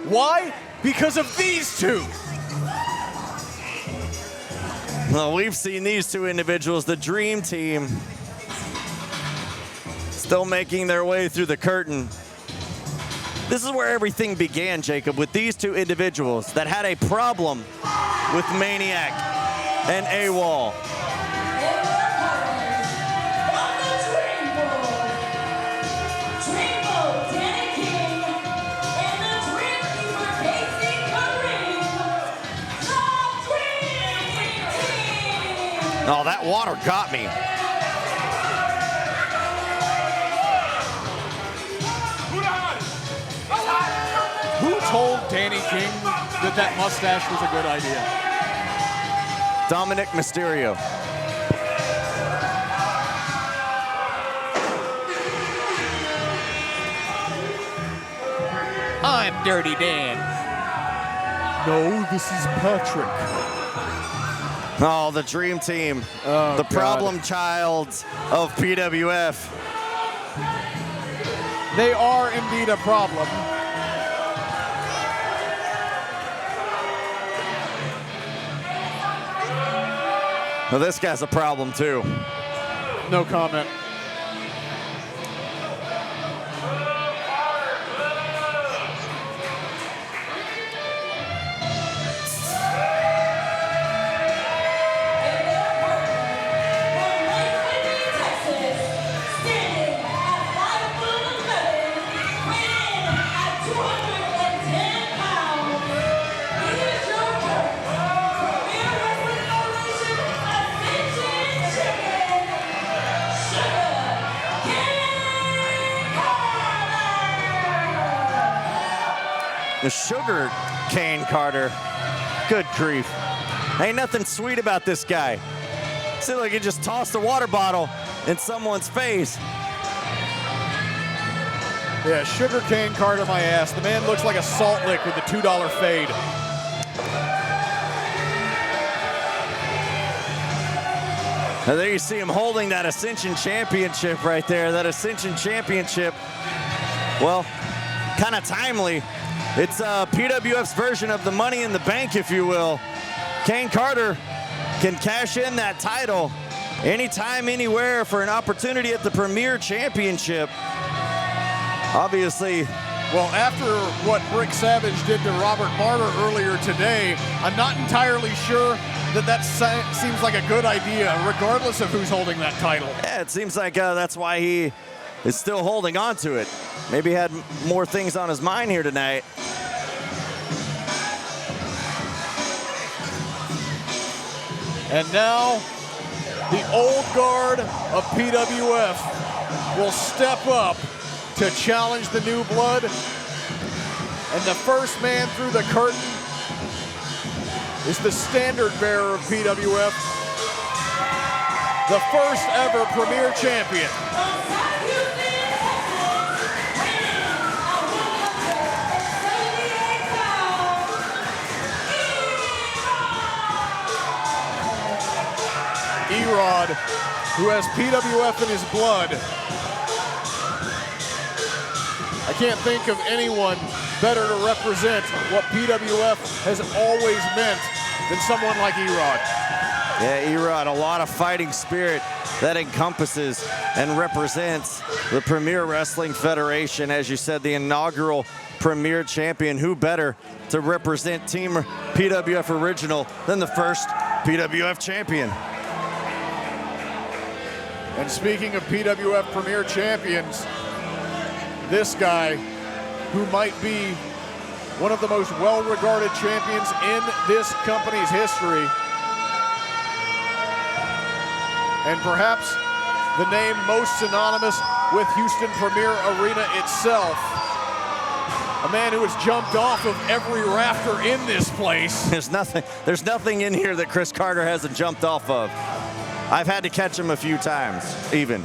Why? Because of these two. Well, we've seen these two individuals, the Dream Team, still making their way through the curtain. This is where everything began, Jacob, with these two individuals that had a problem with Maniac and AWOL. Oh, that water got me. Who told Danny King that that mustache was a good idea? Dominic Mysterio. I'm Dirty Dan. No, this is Patrick. Oh, the Dream Team. Oh, the God. problem child of PWF. They are indeed a problem. Well, this guy's a problem too. No comment. The Sugar Cane Carter. Good grief. Ain't nothing sweet about this guy. Seems like he just tossed a water bottle in someone's face. Yeah, Sugar Cane Carter my ass. The man looks like a salt lick with a $2 fade. And there you see him holding that Ascension Championship right there. That Ascension Championship, well, kind of timely. It's PWF's version of the Money in the Bank, if you will. Cane Carter can cash in that title anytime, anywhere for an opportunity at the Premier Championship. Obviously, well, after what Brick Savage did to Robert Martyr earlier today, I'm not entirely sure that seems like a good idea, regardless of who's holding that title. Yeah, it seems like that's why he is still holding on to it. Maybe had more things on his mind here tonight. And now, the old guard of PWF will step up to challenge the New Blood. And the first man through the curtain is the standard bearer of PWF, the first ever Premier Champion. E-Rod who has PWF in his blood. I can't think of anyone better to represent what PWF has always meant than someone like Erod. Yeah, Erod, a lot of fighting spirit that encompasses and represents the Premier Wrestling Federation. As you said, the inaugural Premier Champion. Who better to represent Team PWF Original than the first PWF Champion? And speaking of PWF Premier Champions, this guy, who might be one of the most well-regarded champions in this company's history, and perhaps the name most synonymous with Houston Premier Arena itself. A man who has jumped off of every rafter in this place. There's nothing in here that Chris Carter hasn't jumped off of. I've had to catch him a few times, even.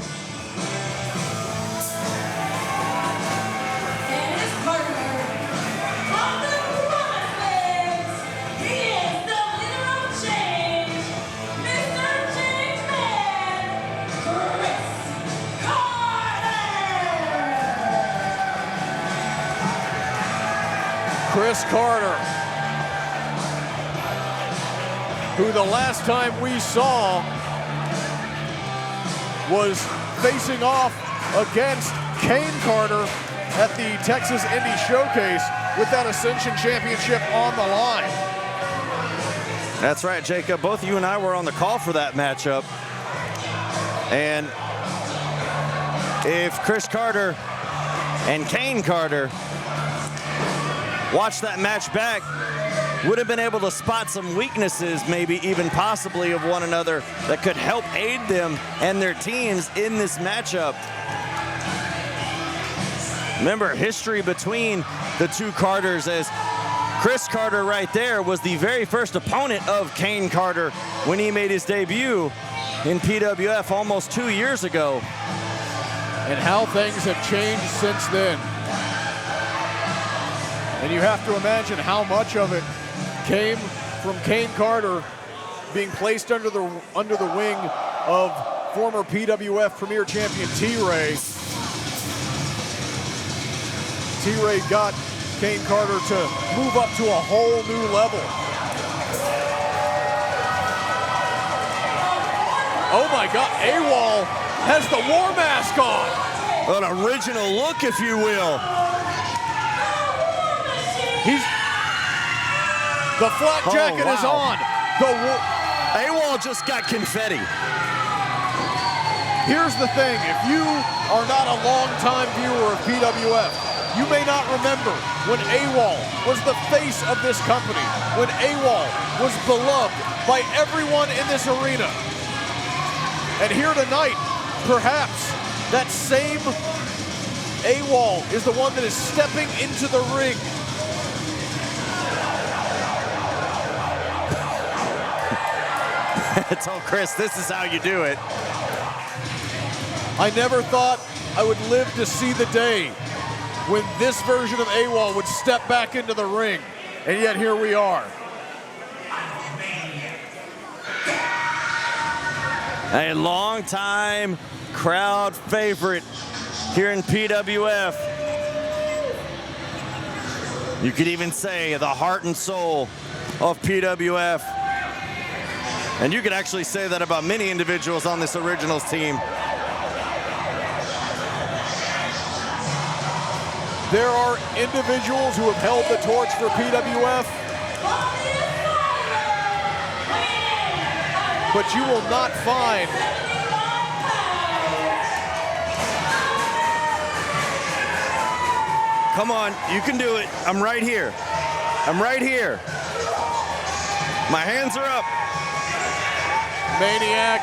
Chris Carter, who the last time we saw was facing off against Kane Carter at the Texas Indie Showcase with that Ascension Championship on the line. That's right, Jacob. Both you and I were on the call for that matchup. And if Chris Carter and Kane Carter watched that match back, would have been able to spot some weaknesses, maybe even possibly of one another, that could help aid them and their teams in this matchup. Remember, history between the two Carters, as Chris Carter right there was the very first opponent of Kane Carter when he made his debut in PWF almost 2 years ago. And how things have changed since then. And you have to imagine how much of it came from Kane Carter being placed under the wing of former PWF Premier Champion T-Ray. T-Ray got Kane Carter to move up to a whole new level. Oh my God, AWOL has the war mask on. An original look, if you will. The flak jacket is on. AWOL just got confetti. Here's the thing, if you are not a long-time viewer of PWF, you may not remember when AWOL was the face of this company, when AWOL was beloved by everyone in this arena. And here tonight, perhaps that same AWOL is the one that is stepping into the ring. Tell Chris, this is how you do it. I never thought I would live to see the day when this version of AWOL would step back into the ring, and yet here we are. A long-time crowd favorite here in PWF. You could even say the heart and soul of PWF. And you could actually say that about many individuals on this Originals team. There are individuals who have held the torch for PWF, but you will not find Come on, you can do it. I'm right here. I'm right here. My hands are up. Maniac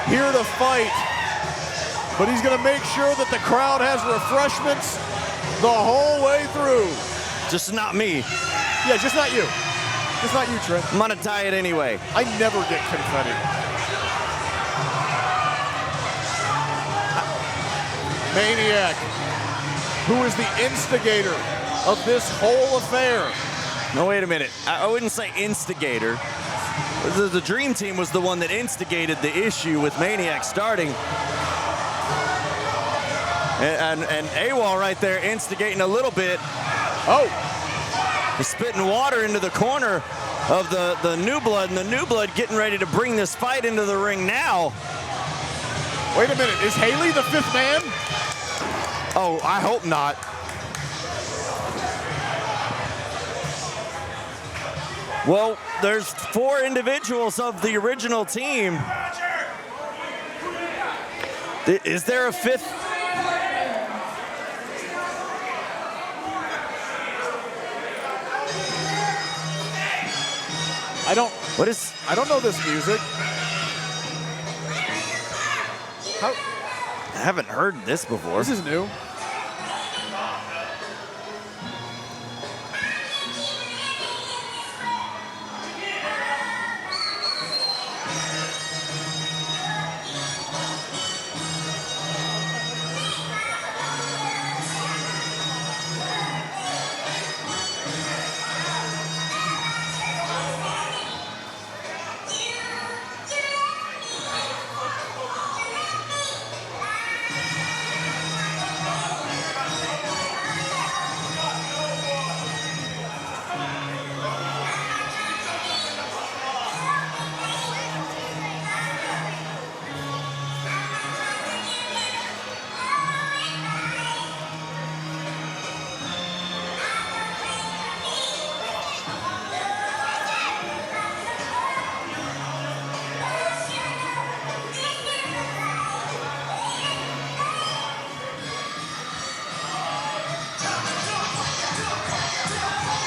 here to fight, but he's going to make sure that the crowd has refreshments the whole way through. Just not me. Yeah, just not you. Just not you, Trent. I'm on a diet anyway. I never get confetti. Maniac, who is the instigator of this whole affair. No, wait a minute. I wouldn't say instigator. The Dream Team was the one that instigated the issue with Maniac starting. And AWOL right there instigating a little bit. Oh! He's spitting water into the corner of the New Blood, and the New Blood getting ready to bring this fight into the ring now. Wait a minute, is Haley the 5th man? Oh, I hope not. Well, there's 4 individuals of the original team. Is there a 5th? I don't know this music. I haven't heard this before. This is new.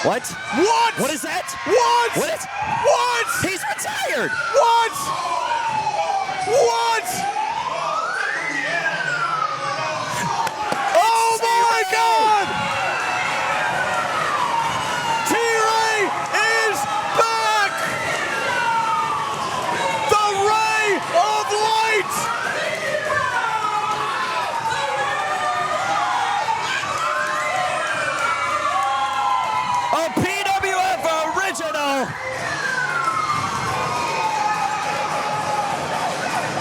What? What? What is that? What? What is? What? He's retired. What? What? Oh my God! T-Ray is back! The ray of light! A PWF original.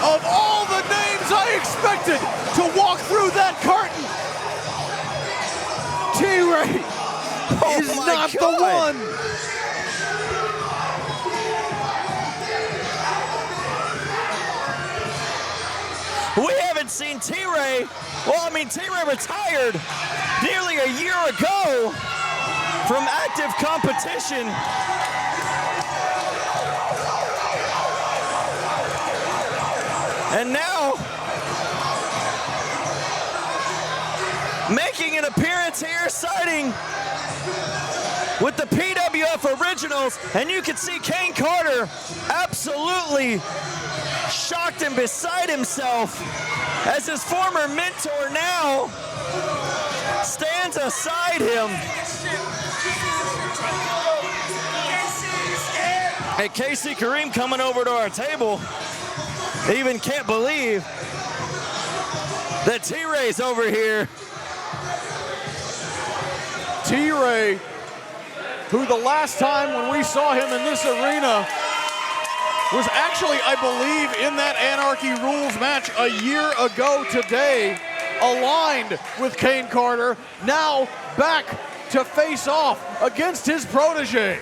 Of all the names I expected to walk through that curtain, T-Ray is not the one. We haven't seen T-Ray. Well, I mean, T-Ray retired nearly a year ago from active competition. And now, making an appearance here, siding with the PWF Originals, and you can see Kane Carter absolutely shocked and beside himself as his former mentor now stands aside him. Hey, KC Kareem coming over to our table. They even can't believe that T-Ray's over here. T-Ray, who the last time when we saw him in this arena was actually, I believe, in that Anarchy Rules match a year ago today, aligned with Kane Carter, now back to face off against his protege.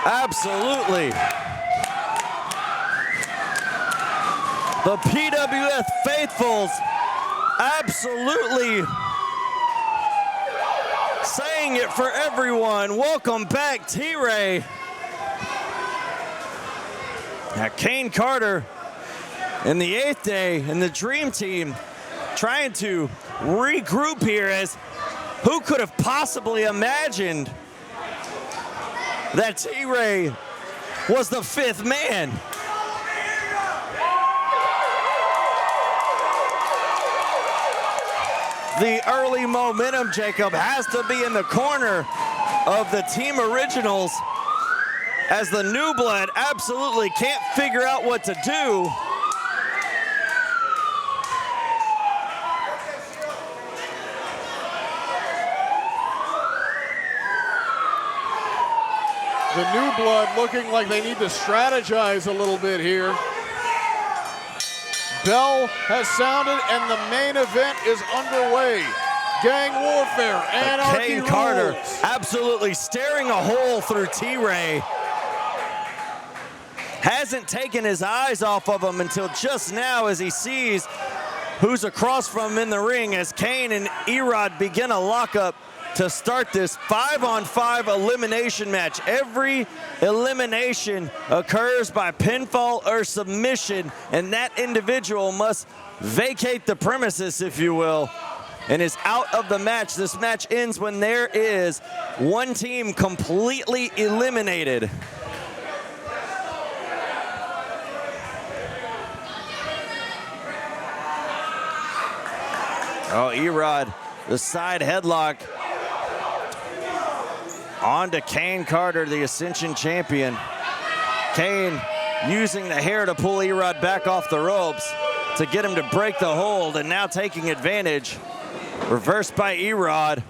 Absolutely. The PWF faithfuls absolutely saying it for everyone. Welcome back, T-Ray. Now, Kane Carter in the 8th day and the Dream Team trying to regroup here, as who could have possibly imagined that T-Ray was the 5th man. The early momentum, Jacob, has to be in the corner of the Team Originals, as the New Blood absolutely can't figure out what to do. The New Blood looking like they need to strategize a little bit here. Bell has sounded and the main event is underway. Gang warfare, Anarchy Kane rules. Carter absolutely staring a hole through T-Ray. Hasn't taken his eyes off of him until just now as he sees who's across from him in the ring as Kane and Erod begin a lockup to start this 5-on-5 elimination match. Every elimination occurs by pinfall or submission, and that individual must vacate the premises, if you will, and is out of the match. This match ends when there is one team completely eliminated. Oh, Erod, the side headlock on to Kane Carter, the Ascension champion. Kane using the hair to pull Erod back off the ropes to get him to break the hold, and now taking advantage. Reversed by Erod.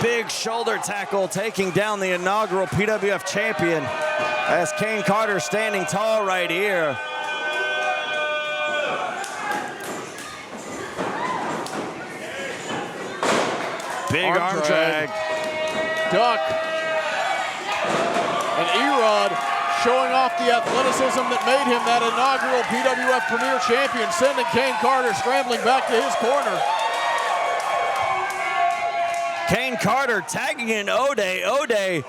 Big shoulder tackle taking down the inaugural PWF champion as Kane Carter standing tall right here. Big arm drag. Duck. And Erod showing off the athleticism that made him that inaugural PWF Premier Champion, sending Kane Carter scrambling back to his corner. Kane Carter tagging in O'Day. O'Day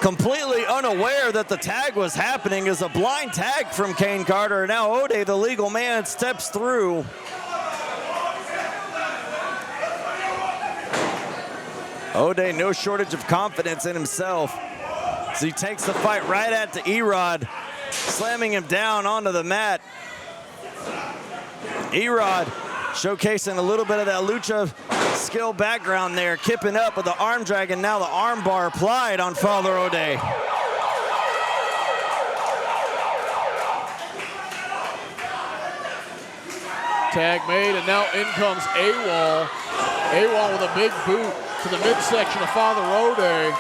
completely unaware that the tag was happening as a blind tag from Kane Carter. Now O'Day, the legal man, steps through. O'Day, no shortage of confidence in himself. So he takes the fight right at the Erod, slamming him down onto the mat. Erod showcasing a little bit of that Lucha skill background there, kipping up with the arm drag, and now the arm bar applied on Father O'Day. Tag made, and now in comes AWOL. AWOL with a big boot to the midsection of Father O'Day.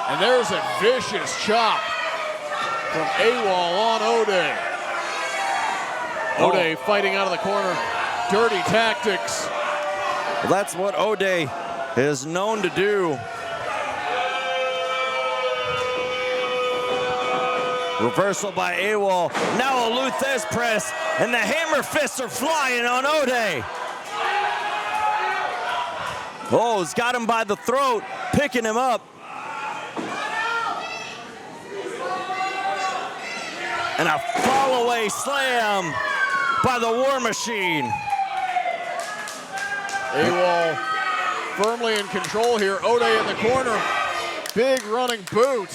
And there's a vicious chop from AWOL on O'Day. O'Day fighting out of the corner. Dirty tactics. Well, that's what O'Day is known to do. Reversal by AWOL. Now a Luthez press, and the hammer fists are flying on O'Day. Oh, he's got him by the throat, picking him up. And a fall-away slam by the War Machine. AWOL firmly in control here. O'Day in the corner. Big running boot.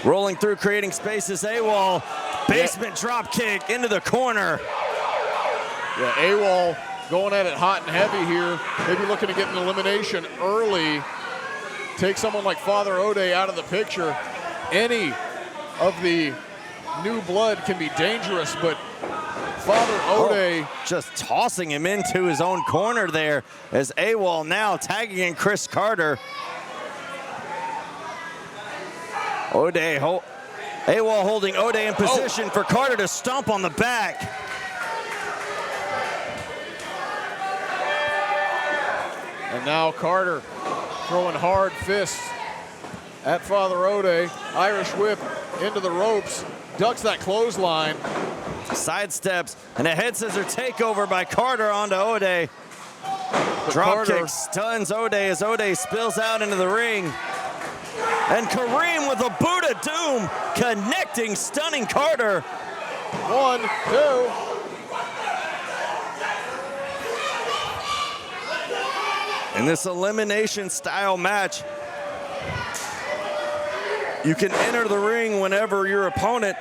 Rolling through, creating spaces. AWOL, basement drop kick into the corner. Yeah, AWOL going at it hot and heavy here. Maybe looking to get an elimination early. Take someone like Father O'Day out of the picture. Any of the new blood can be dangerous, but Father O'Day just tossing him into his own corner there as AWOL now tagging in Chris Carter. O'Day, AWOL holding O'Day in position for Carter to stomp on the back. And now Carter throwing hard fists at Father O'Day. Irish whip into the ropes, ducks that clothesline. Sidesteps, and a head scissor takeover by Carter onto O'Day. Drop kick stuns O'Day as O'Day spills out into the ring. And Kareem with a boot of doom, connecting, stunning Carter. 1, 2. In this elimination style match, you can enter the ring whenever your opponent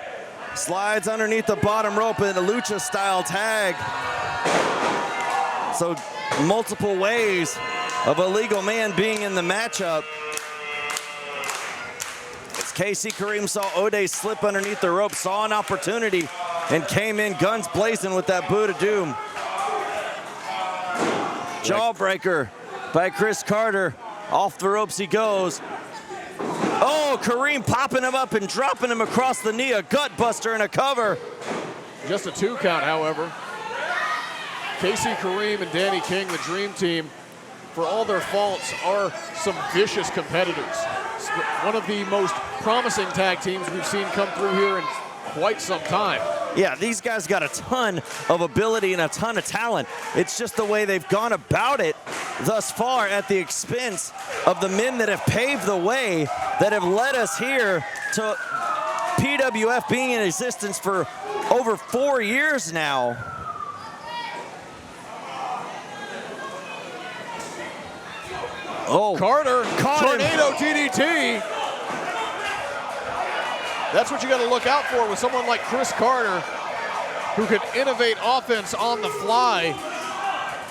slides underneath the bottom rope in a Lucha style tag. So multiple ways of a legal man being in the matchup. As KC Kareem saw O'Day slip underneath the rope, saw an opportunity, and came in guns blazing with that boot of doom. Jawbreaker by Chris Carter. Off the ropes he goes. Oh, Kareem popping him up and dropping him across the knee. A gut buster and a cover. Just a 2 count, however. Casey, Kareem, and Danny King, the Dream Team, for all their faults, are some vicious competitors. One of the most promising tag teams we've seen come through here in quite some time. Yeah, these guys got a ton of ability and a ton of talent. It's just the way they've gone about it thus far at the expense of the men that have paved the way, that have led us here to PWF being in existence for over 4 years now. Oh, Carter, caught him. tornado DDT. That's what you got to look out for with someone like Chris Carter, who can innovate offense on the fly.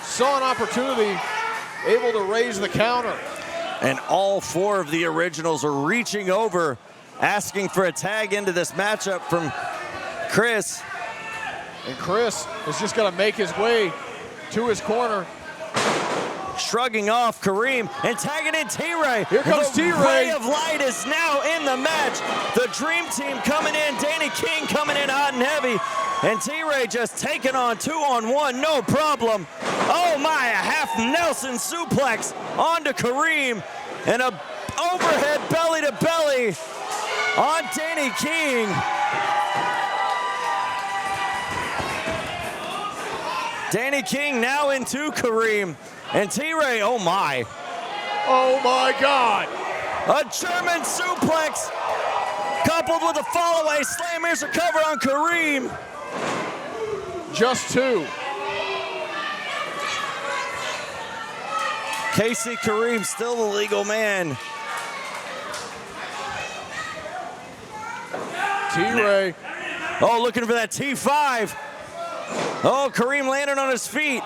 Saw an opportunity, able to raise the counter. And all 4 of the originals are reaching over, asking for a tag into this matchup from Chris. And Chris has just got to make his way to his corner. Shrugging off Kareem and tagging in T-Ray. Here comes T-Ray. The ray of light is now in the match. The Dream Team coming in. Danny King coming in hot and heavy. And T-Ray just taking on 2-on-1, no problem. Oh my, a half Nelson suplex onto Kareem. And a overhead belly to belly on Danny King. Danny King now into Kareem. And T-Ray, oh my. Oh my God. A German suplex coupled with a fall-away slam. Here's a cover on Kareem. Just 2. Casey Kareem still the legal man. T-Ray. Oh, looking for that T5. Oh, Kareem landed on his feet.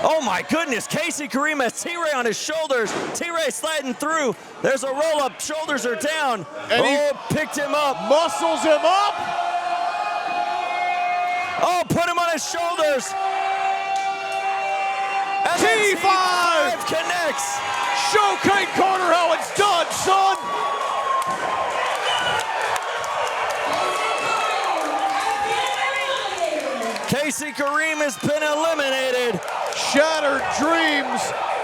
Oh my goodness, Casey Kareem has T-Ray on his shoulders. T-Ray sliding through. There's a roll-up, shoulders are down. And he picked him up. Muscles him up. Oh, put him on his shoulders. And T5 connects. Show Kate Carter how it's done, son. Casey Kareem has been eliminated. Shattered dreams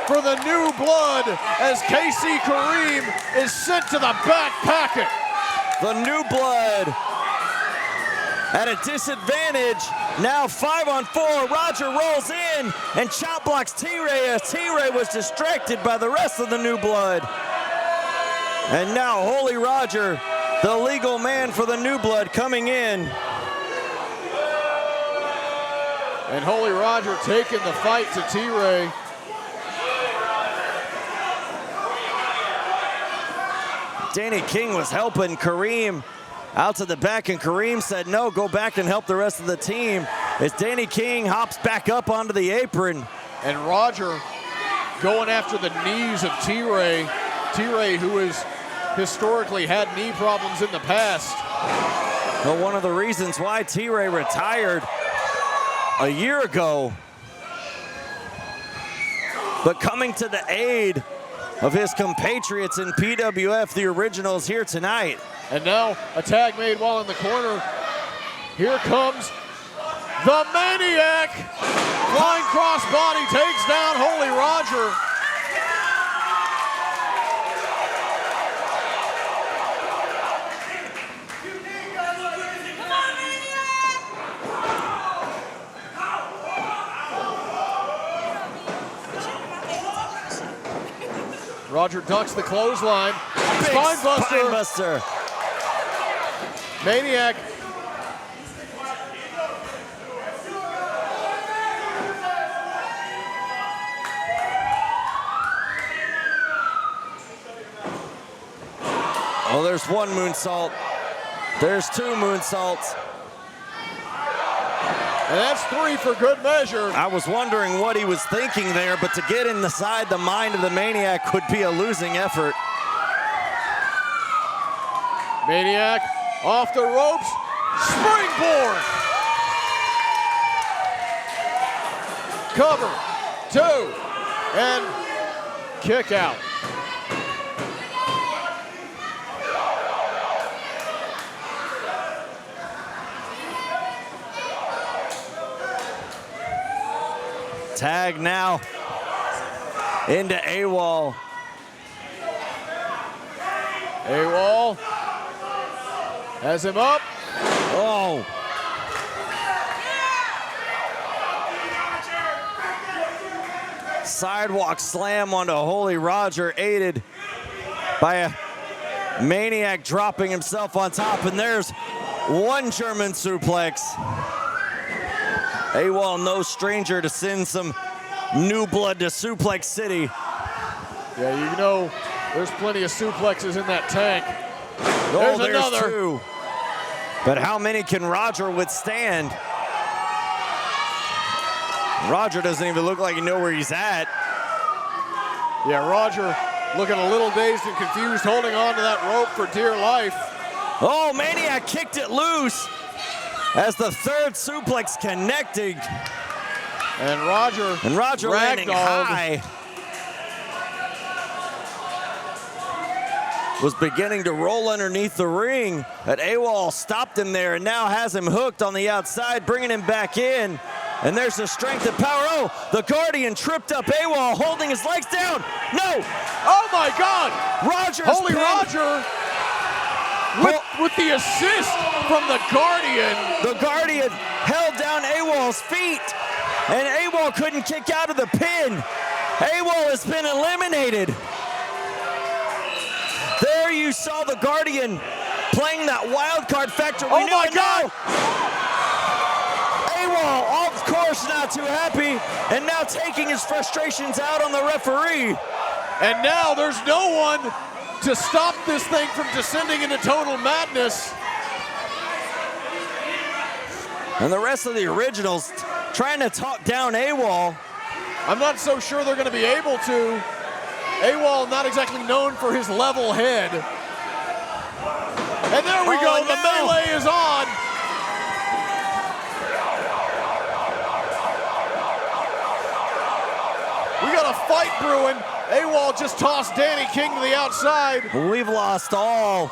for the new blood as Casey Kareem is sent to the back packet. The new blood at a disadvantage. Now 5-on-4. Roger rolls in and chop blocks T-Ray as T-Ray was distracted by the rest of the new blood. And now Holy Roger, the legal man for the new blood, coming in. And Holy Roger taking the fight to T-Ray. Danny King was helping Kareem out to the back, and Kareem said, no, go back and help the rest of the team. As Danny King hops back up onto the apron. And Roger going after the knees of T-Ray. T-Ray, who has historically had knee problems in the past. Well, one of the reasons why T-Ray retired a year ago, but coming to the aid of his compatriots in PWF, the originals, here tonight. And now a tag made while in the corner. Here comes the Maniac. Flying crossbody takes down Holy Roger. Roger ducks the clothesline. Spine buster. Maniac. Oh, there's one moonsault. There's 2 moonsaults. And that's 3 for good measure. I was wondering what he was thinking there, but to get inside the mind of the Maniac could be a losing effort. Maniac off the ropes. Springboard. Cover. 2, and kick out. Tag now into AWOL. AWOL has him up. Oh. Sidewalk slam onto Holy Roger, aided by a Maniac dropping himself on top, and there's one German suplex. AWOL no stranger to send some new blood to Suplex City. Yeah, you know, there's plenty of suplexes in that tank. There's another. Two. But how many can Roger withstand? Roger doesn't even look like he knows where he's at. Yeah, Roger looking a little dazed and confused, holding on to that rope for dear life. Oh, Maniac kicked it loose as the third suplex connecting. And Roger landing high. Was beginning to roll underneath the ring, but AWOL stopped him there and now has him hooked on the outside, bringing him back in. And there's the strength and power. Oh, the Guardian tripped up AWOL, holding his legs down. No! Oh my God! Roger's Holy pinned. Roger with the assist from the Guardian. The Guardian held down AWOL's feet, and AWOL couldn't kick out of the pin. AWOL has been eliminated. There you saw the Guardian playing that wild card factor. Oh my God! AWOL, of course, not too happy, and now taking his frustrations out on the referee. And now there's no one to stop this thing from descending into total madness. And the rest of the originals trying to talk down AWOL. I'm not so sure they're going to be able to. AWOL not exactly known for his level head. And there we go, the melee is on. We got a fight brewing. AWOL just tossed Danny King to the outside. We've lost all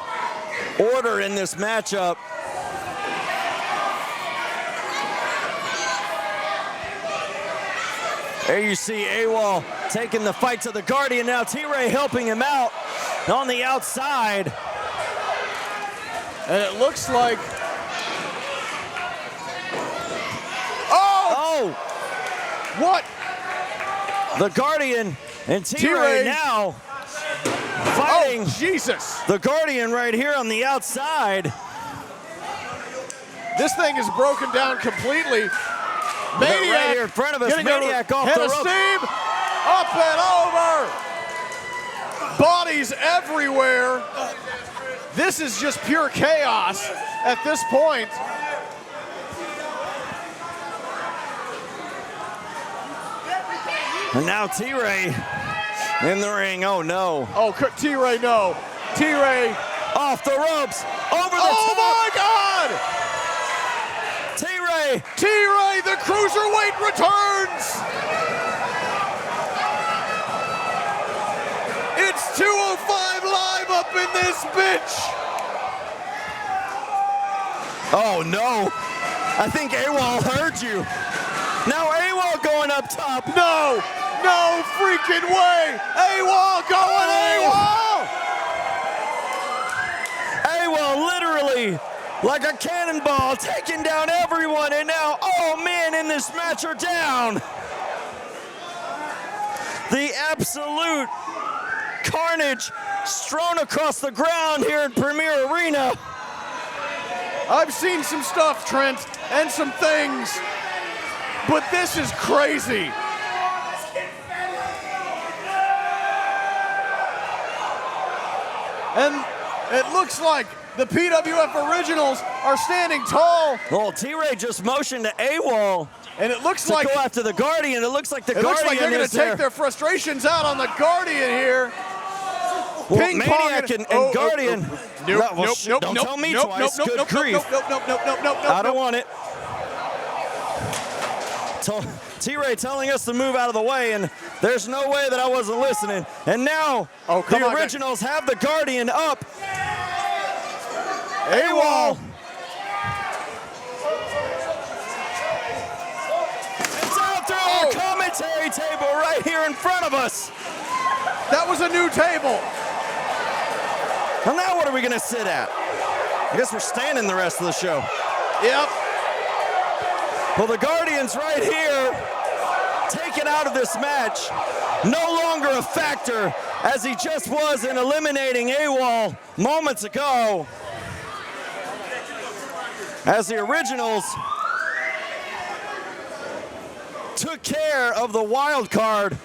order in this matchup. There you see AWOL taking the fight to the Guardian. Now T-Ray helping him out on the outside. And it looks like... Oh! What? The Guardian and T-Ray now fighting. Oh, Jesus. The Guardian right here on the outside. This thing is broken down completely. Maniac right here in front of us. Maniac off head the of rope. steam, up and over. Bodies everywhere. This is just pure chaos at this point. And now T-Ray in the ring. Oh no. Oh, T-Ray, no. T-Ray off the ropes, over the top. Oh my God! T-Ray, the cruiserweight returns! It's 205 Live up in this bitch! Oh no, I think AWOL heard you. Now AWOL going up top. No freaking way! AWOL going AWOL! AWOL literally like a cannonball, taking down everyone, and now all men in this match are down. The absolute carnage strewn across the ground here in Premier Arena. I've seen some stuff, Trent, and some things, but this is crazy. And it looks like the PWF Originals are standing tall. Well, T-Ray just motioned to AWOL. And it looks to like go after the Guardian. It looks like the Guardian looks like they're going to take their frustrations out on the Guardian here. Well, Maniac and Guardian. Nope. Don't tell me twice. Good grief. Nope. I don't want it. T-Ray telling us to move out of the way, and there's no way that I wasn't listening. And now the Originals have the Guardian up. AWOL. It's out through our commentary table right here in front of us. That was a new table. Well, now what are we going to sit at? I guess we're standing the rest of the show. Yep. Well, the Guardian's right here, taken out of this match. No longer a factor as he just was in eliminating AWOL moments ago. As the Originals took care of the wild card.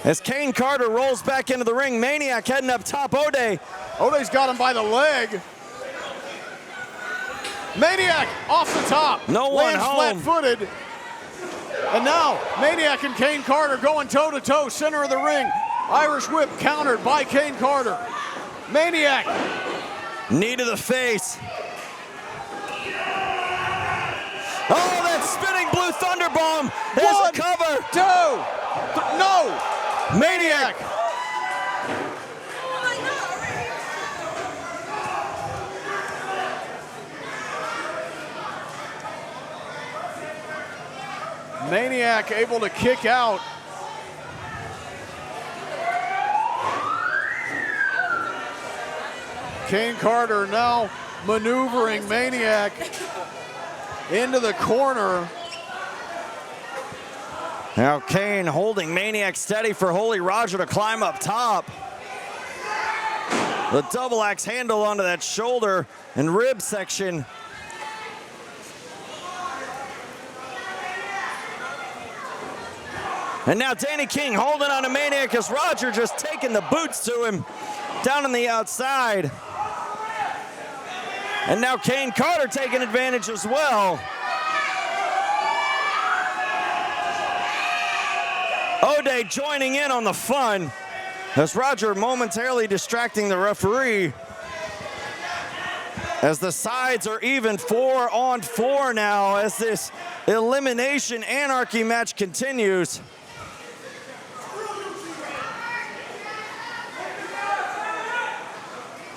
As Kane Carter rolls back into the ring, Maniac heading up top. O'Day's got him by the leg. Maniac off the top. No one home. Flat-footed. And now Maniac and Kane Carter going toe-to-toe, center of the ring. Irish whip countered by Kane Carter. Maniac. Knee to the face. Oh, that spinning blue thunderbomb. There's a cover. 2. No. Maniac. Maniac able to kick out. Kane Carter now maneuvering Maniac into the corner. Now Kane holding Maniac steady for Holy Roger to climb up top. The double axe handle onto that shoulder and rib section. And now Danny King holding on to Maniac as Roger just taking the boots to him down on the outside. And now Kane Carter taking advantage as well. O'Day joining in on the fun as Roger momentarily distracting the referee. As the sides are even 4-on-4 now as this elimination anarchy match continues.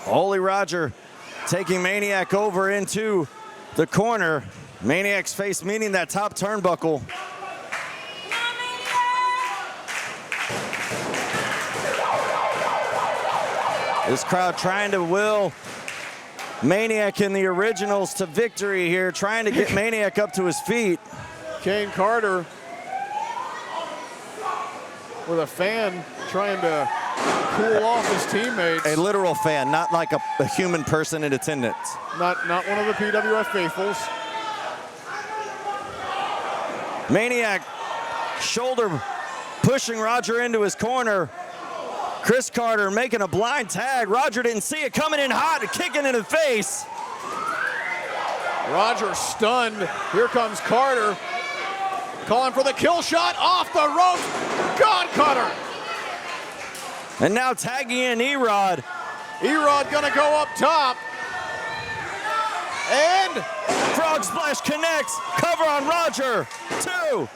Holy Roger taking Maniac over into the corner. Maniac's face meeting that top turnbuckle. This crowd trying to will Maniac and the Originals to victory here, trying to get Maniac up to his feet. Kane Carter with a fan trying to cool off his teammates. A literal fan, not like a human person in attendance. Not one of the PWF faithfuls. Maniac shoulder pushing Roger into his corner. Chris Carter making a blind tag. Roger didn't see it coming in hot and kicking in the face. Roger stunned. Here comes Carter. Calling for the kill shot off the ropes. God cutter. And now tagging in E-Rod. E-Rod gonna go up top. And Frog Splash connects. Cover on Roger. 2.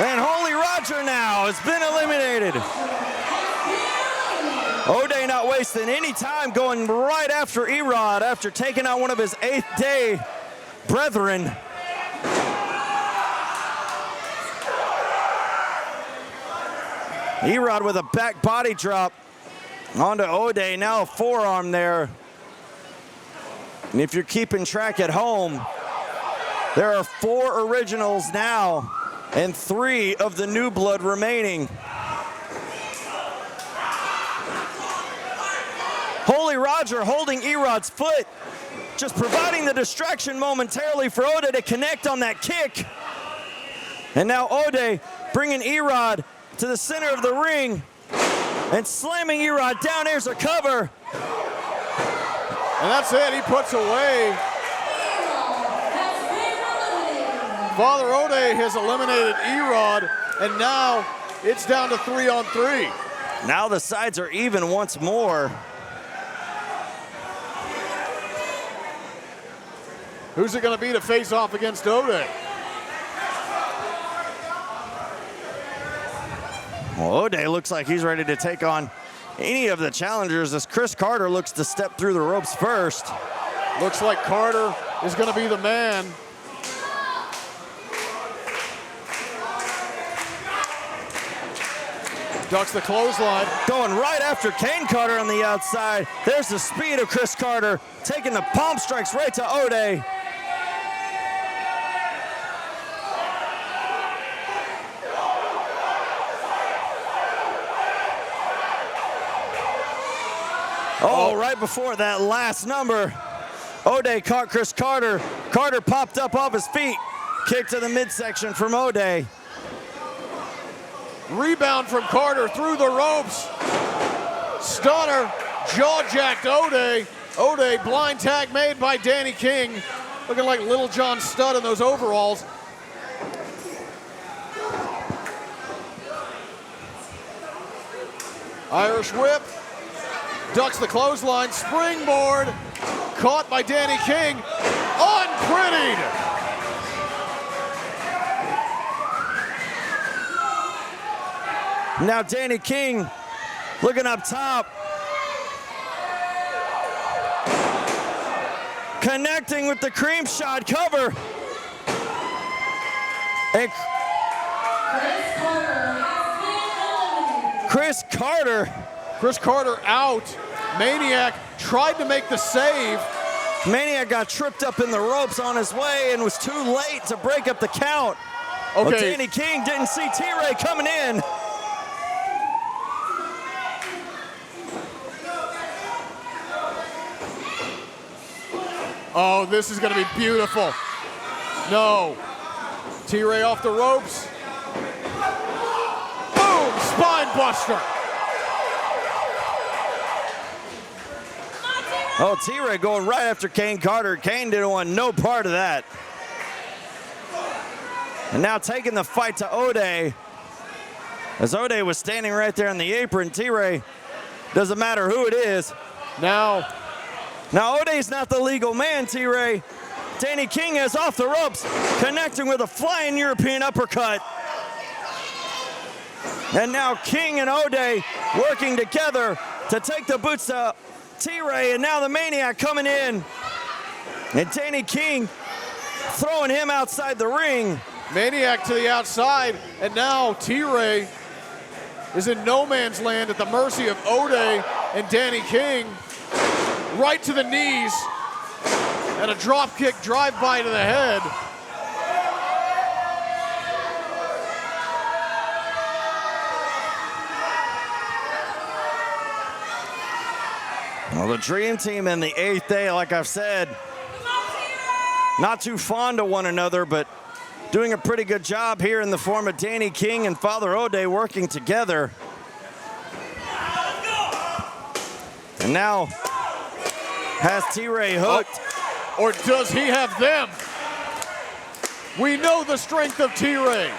And Holy Roger now has been eliminated. O'Day not wasting any time, going right after E-Rod after taking out one of his 8th day brethren. E-Rod with a back body drop onto O'Day, now a forearm there. And if you're keeping track at home, there are 4 Originals now and 3 of the new blood remaining. Holy Roger holding E-Rod's foot, just providing the distraction momentarily for O'Day to connect on that kick. And now O'Day bringing E-Rod to the center of the ring and slamming E-Rod down. Here's a cover. And that's it, he puts away. Father O'Day has eliminated E-Rod, and now it's down to 3-on-3. Now the sides are even once more. Who's it gonna be to face off against O'Day? Well, O'Day looks like he's ready to take on any of the challengers as Chris Carter looks to step through the ropes first. Looks like Carter is going to be the man. Ducks the clothesline. Going right after Kane Carter on the outside. There's the speed of Chris Carter, taking the palm strikes right to O'Day. Oh, right before that last number, O'Day caught Chris Carter. Carter popped up off his feet. Kick to the midsection from O'Day. Rebound from Carter through the ropes. Stunner, jaw-jacked O'Day. O'Day, blind tag made by Danny King. Looking like Little John Studd in those overalls. Irish whip. Ducks the clothesline, springboard, caught by Danny King, unprettied. Now Danny King looking up top. Connecting with the cream shot cover. And Chris Carter out. Maniac tried to make the save. Maniac got tripped up in the ropes on his way and was too late to break up the count. Okay. Well, Danny King didn't see T-Ray coming in. Oh, this is going to be beautiful. No. T-Ray off the ropes. Boom, spine buster. Oh, T-Ray going right after Kane Carter. Kane didn't want no part of that. And now taking the fight to O'Day. As O'Day was standing right there on the apron, T-Ray, doesn't matter who it is. Now O'Day's not the legal man, T-Ray. Danny King is off the ropes, connecting with a flying European uppercut. And now King and O'Day working together to take the boots to T-Ray, and now the Maniac coming in. And Danny King throwing him outside the ring. Maniac to the outside, and now T-Ray is in no man's land at the mercy of O'Day and Danny King. Right to the knees, and a drop kick drive-by to the head. Well, the Dream Team in the 8th day, like I've said, not too fond of one another, but doing a pretty good job here in the form of Danny King and Father O'Day working together. And now has T-Ray hooked. Oh, or does he have them? We know the strength of T-Ray.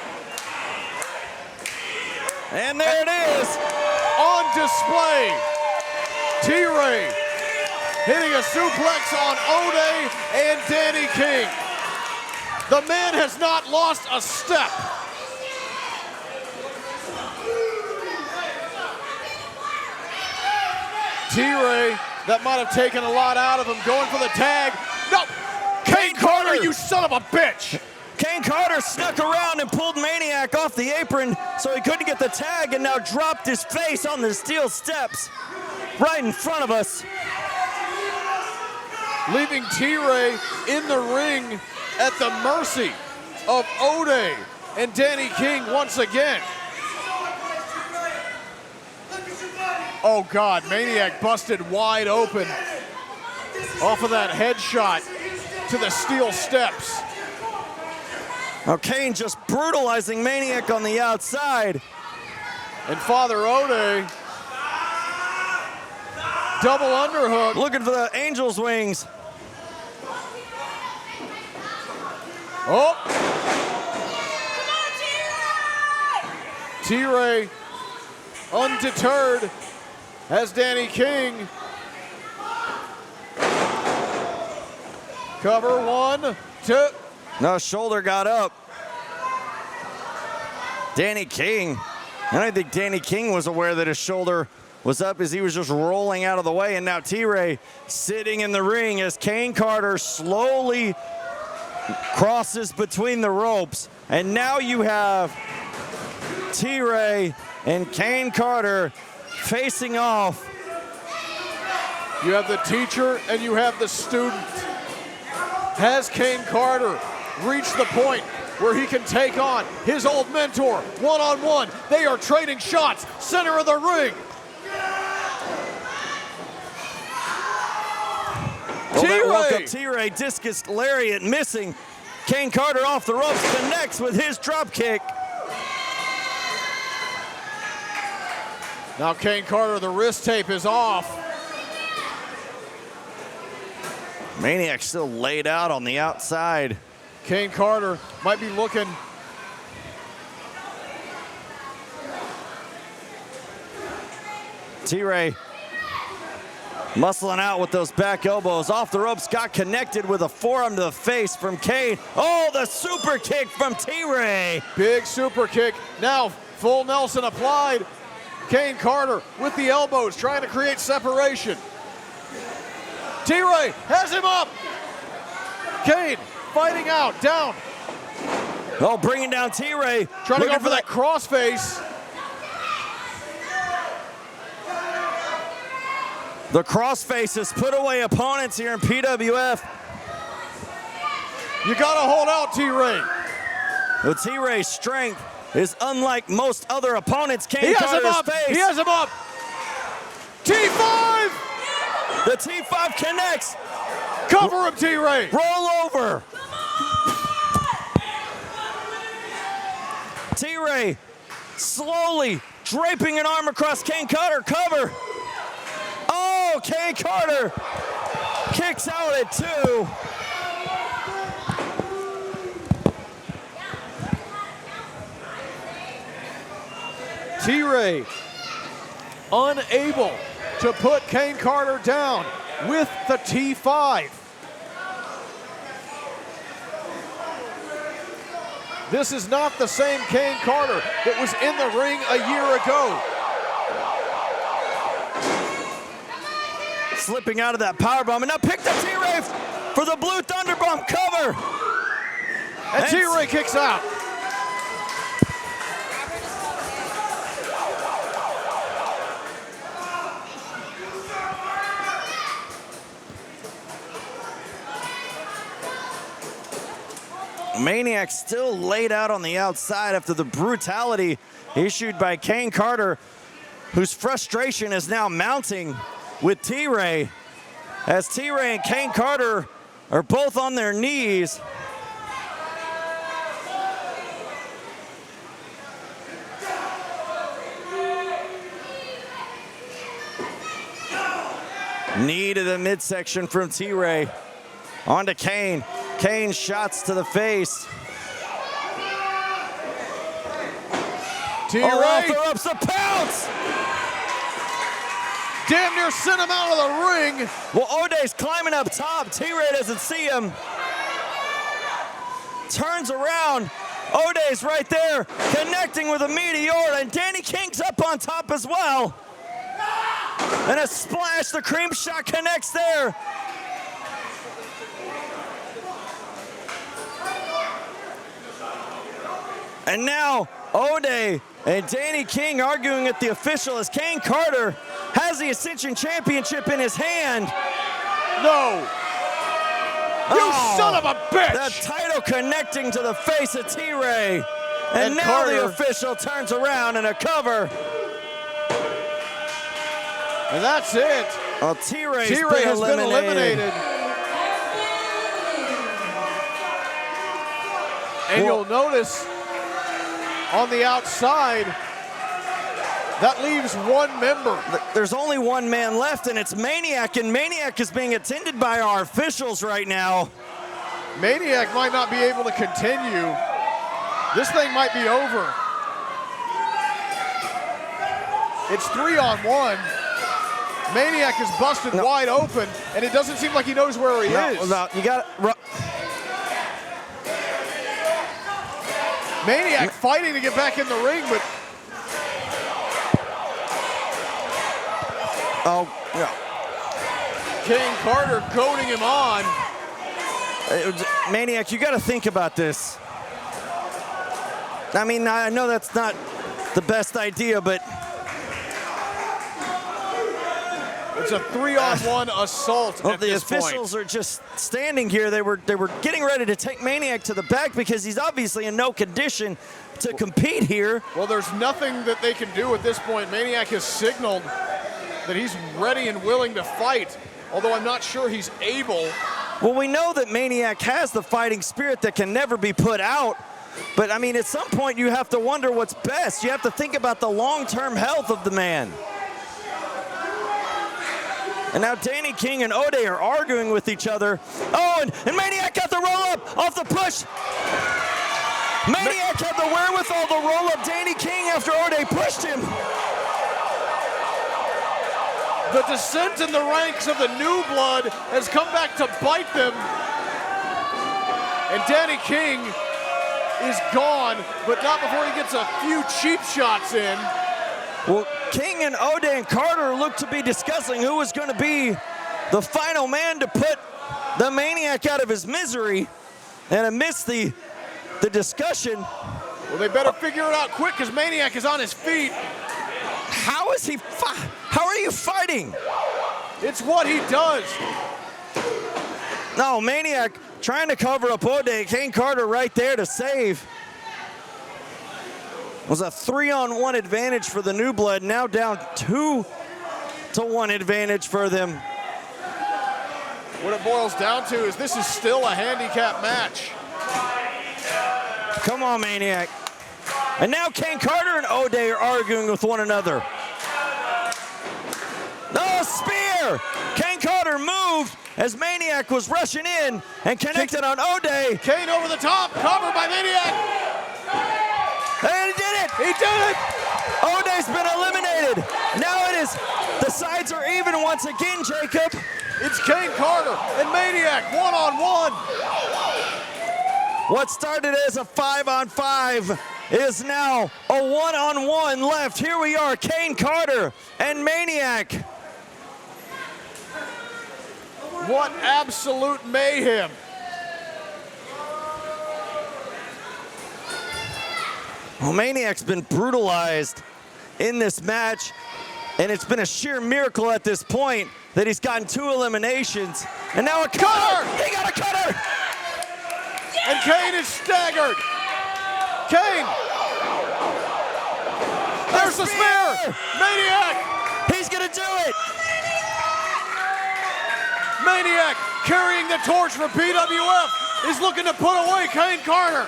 And there it is. On display. T-Ray hitting a suplex on O'Day and Danny King. The man has not lost a step. T-Ray, that might have taken a lot out of him, going for the tag. No! Kane Carter, you son of a bitch! Kane Carter snuck around and pulled Maniac off the apron so he couldn't get the tag, and now dropped his face on the steel steps right in front of us. Leaving T-Ray in the ring at the mercy of O'Day and Danny King once again. Oh God, Maniac busted wide open off of that headshot to the steel steps. Now Kane just brutalizing Maniac on the outside. And Father O'Day, double underhook. Looking for the Angel's wings. Oh! T-Ray undeterred as Danny King. Cover 1, 2. No, shoulder got up. Danny King And I think Danny King was aware that his shoulder was up as he was just rolling out of the way. And now T-Ray sitting in the ring as Kane Carter slowly crosses between the ropes. And now you have T-Ray and Kane Carter facing off. You have the teacher and you have the student. Has Kane Carter reached the point where he can take on his old mentor one-on-one? They are trading shots, center of the ring. T-Ray! T-Ray discus lariat missing. Kane Carter off the ropes, connects with his drop kick. Now Kane Carter, the wrist tape is off. Maniac still laid out on the outside. Kane Carter might be looking. T-Ray muscling out with those back elbows. Off the ropes, got connected with a forearm to the face from Kane. Oh, the super kick from T-Ray. Big super kick. Now full Nelson applied. Kane Carter with the elbows trying to create separation. T-Ray has him up. Kane fighting out, down. Oh, bringing down T-Ray. Trying to go for that crossface. The crossface has put away opponents here in PWF. You gotta hold out, T-Ray. The T-Ray's strength is unlike most other opponents. Kane Carter's him up. He has him up. T5. The T5 connects. Cover him, T-Ray. Roll over. T-Ray slowly draping an arm across Kane Carter. Cover. Oh, Kane Carter kicks out at 2. T-Ray unable to put Kane Carter down with the T5. This is not the same Kane Carter that was in the ring a year ago. Slipping out of that powerbomb, and now picked up T-Ray for the blue thunderbomb cover. And T-Ray kicks out. Maniac still laid out on the outside after the brutality issued by Kane Carter, whose frustration is now mounting with T-Ray, as T-Ray and Kane Carter are both on their knees. Knee to the midsection from T-Ray. On to Kane. Kane shots to the face. T-Ray. Off the ropes, the pounce! Damn near sent him out of the ring. Well, O'Day's climbing up top. T-Ray doesn't see him. Turns around. O'Day's right there, connecting with a meteor, and Danny King's up on top as well. And a splash, the cream shot connects there. And now O'Day and Danny King arguing at the official as Kane Carter has the Ascension Championship in his hand. No. You son of a bitch! The title connecting to the face of T-Ray. And now Carter, the official turns around in a cover. And that's it. Well, T-Ray has been eliminated. And you'll notice on the outside, that leaves one member. There's only one man left, and it's Maniac, and Maniac is being attended by our officials right now. Maniac might not be able to continue. This thing might be over. It's 3-on-1. Maniac is busted wide open, and it doesn't seem like he knows where he is. No, you got Maniac fighting to get back in the ring, but Oh, no. Kane Carter goading him on. Maniac, you got to think about this. I mean, I know that's not the best idea, but it's a 3-on-1 assault at the this officials point. are just standing here. They were getting ready to take Maniac to the back because he's obviously in no condition to compete here. Well, there's nothing that they can do at this point. Maniac has signaled that he's ready and willing to fight, although I'm not sure he's able. Well, we know that Maniac has the fighting spirit that can never be put out. But, I mean, at some point you have to wonder what's best. You have to think about the long-term health of the man. And now Danny King and Ode are arguing with each other. Oh, and Maniac got the roll-up off the push. Maniac had the wherewithal to roll up Danny King after Ode pushed him. The descent in the ranks of the New Blood has come back to bite them. And Danny King is gone, but not before he gets a few cheap shots in. Well, King and Ode and Carter look to be discussing who is going to be the final man to put the Maniac out of his misery. And amidst the discussion. Well, they better figure it out quick because Maniac is on his feet. How are you fighting? It's what he does. No, Maniac trying to cover up Ode. Kane Carter right there to save. It was a 3-on-1 advantage for the New Blood. Now down 2-to-1 advantage for them. What it boils down to is this is still a handicap match. Come on, Maniac. And now Kane Carter and Ode are arguing with one another. No, spear! Kane Carter moved as Maniac was rushing in and connected on Ode. Kane over the top, covered by Maniac. And he did it! He did it! Ode's been eliminated. Now it is, the sides are even once again, Jacob. It's Kane Carter and Maniac, 1-on-1. What started as a 5-on-5 is now a 1-on-1 left. Here we are, Kane Carter and Maniac. What absolute mayhem. Well, Maniac's been brutalized in this match, and it's been a sheer miracle at this point that he's gotten 2 eliminations. And now a cutter! He got a cutter! And Kane is staggered. Kane! There's the spear! Maniac! He's gonna do it! Maniac carrying the torch for PWF is looking to put away Kane Carter.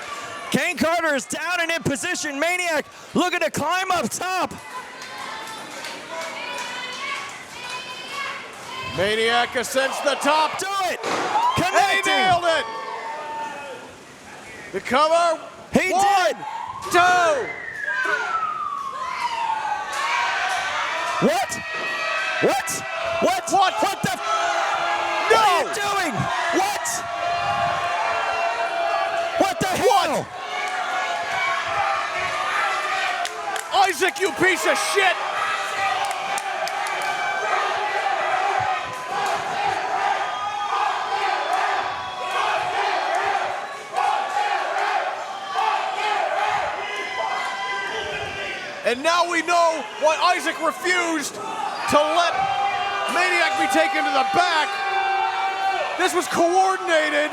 Kane Carter is down and in position. Maniac looking to climb up top. Maniac ascends the top. Do it! And he nailed it! The cover. He 1, did! 2. What? What? What? What? What the? No! What are you doing? What? What the hell? Isaac, you piece of shit! And now we know why Isaac refused to let Maniac be taken to the back. This was coordinated.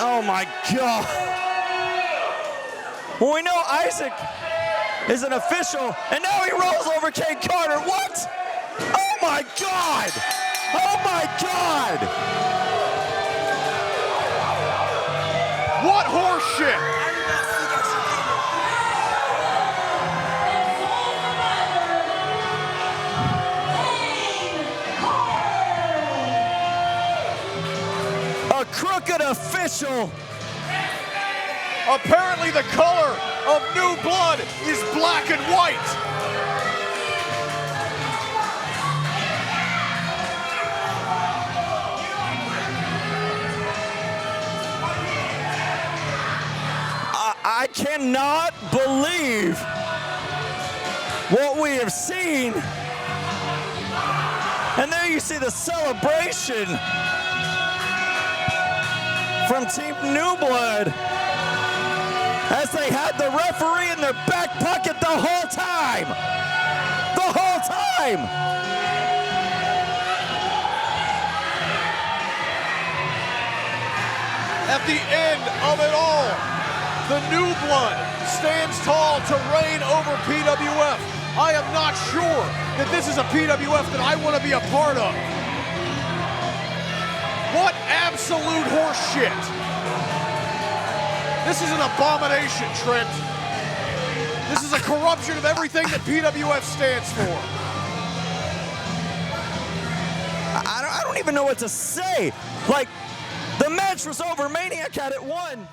Oh my God. Well, we know Isaac is an official, and now he rolls over Kane Carter. What? Oh my God. Oh my God. What horse shit? A crooked official. Apparently the color of New Blood is black and white. I cannot believe what we have seen. And there you see the celebration from Team New Blood as they had the referee in their back pocket the whole time. The whole time. At the end of it all, the New Blood stands tall to reign over PWF. I am not sure that this is a PWF that I want to be a part of. What absolute horse shit. This is an abomination, Trent. This is a corruption of everything that PWF stands for. I don't even know what to say. Like, the match was over. Maniac had it won.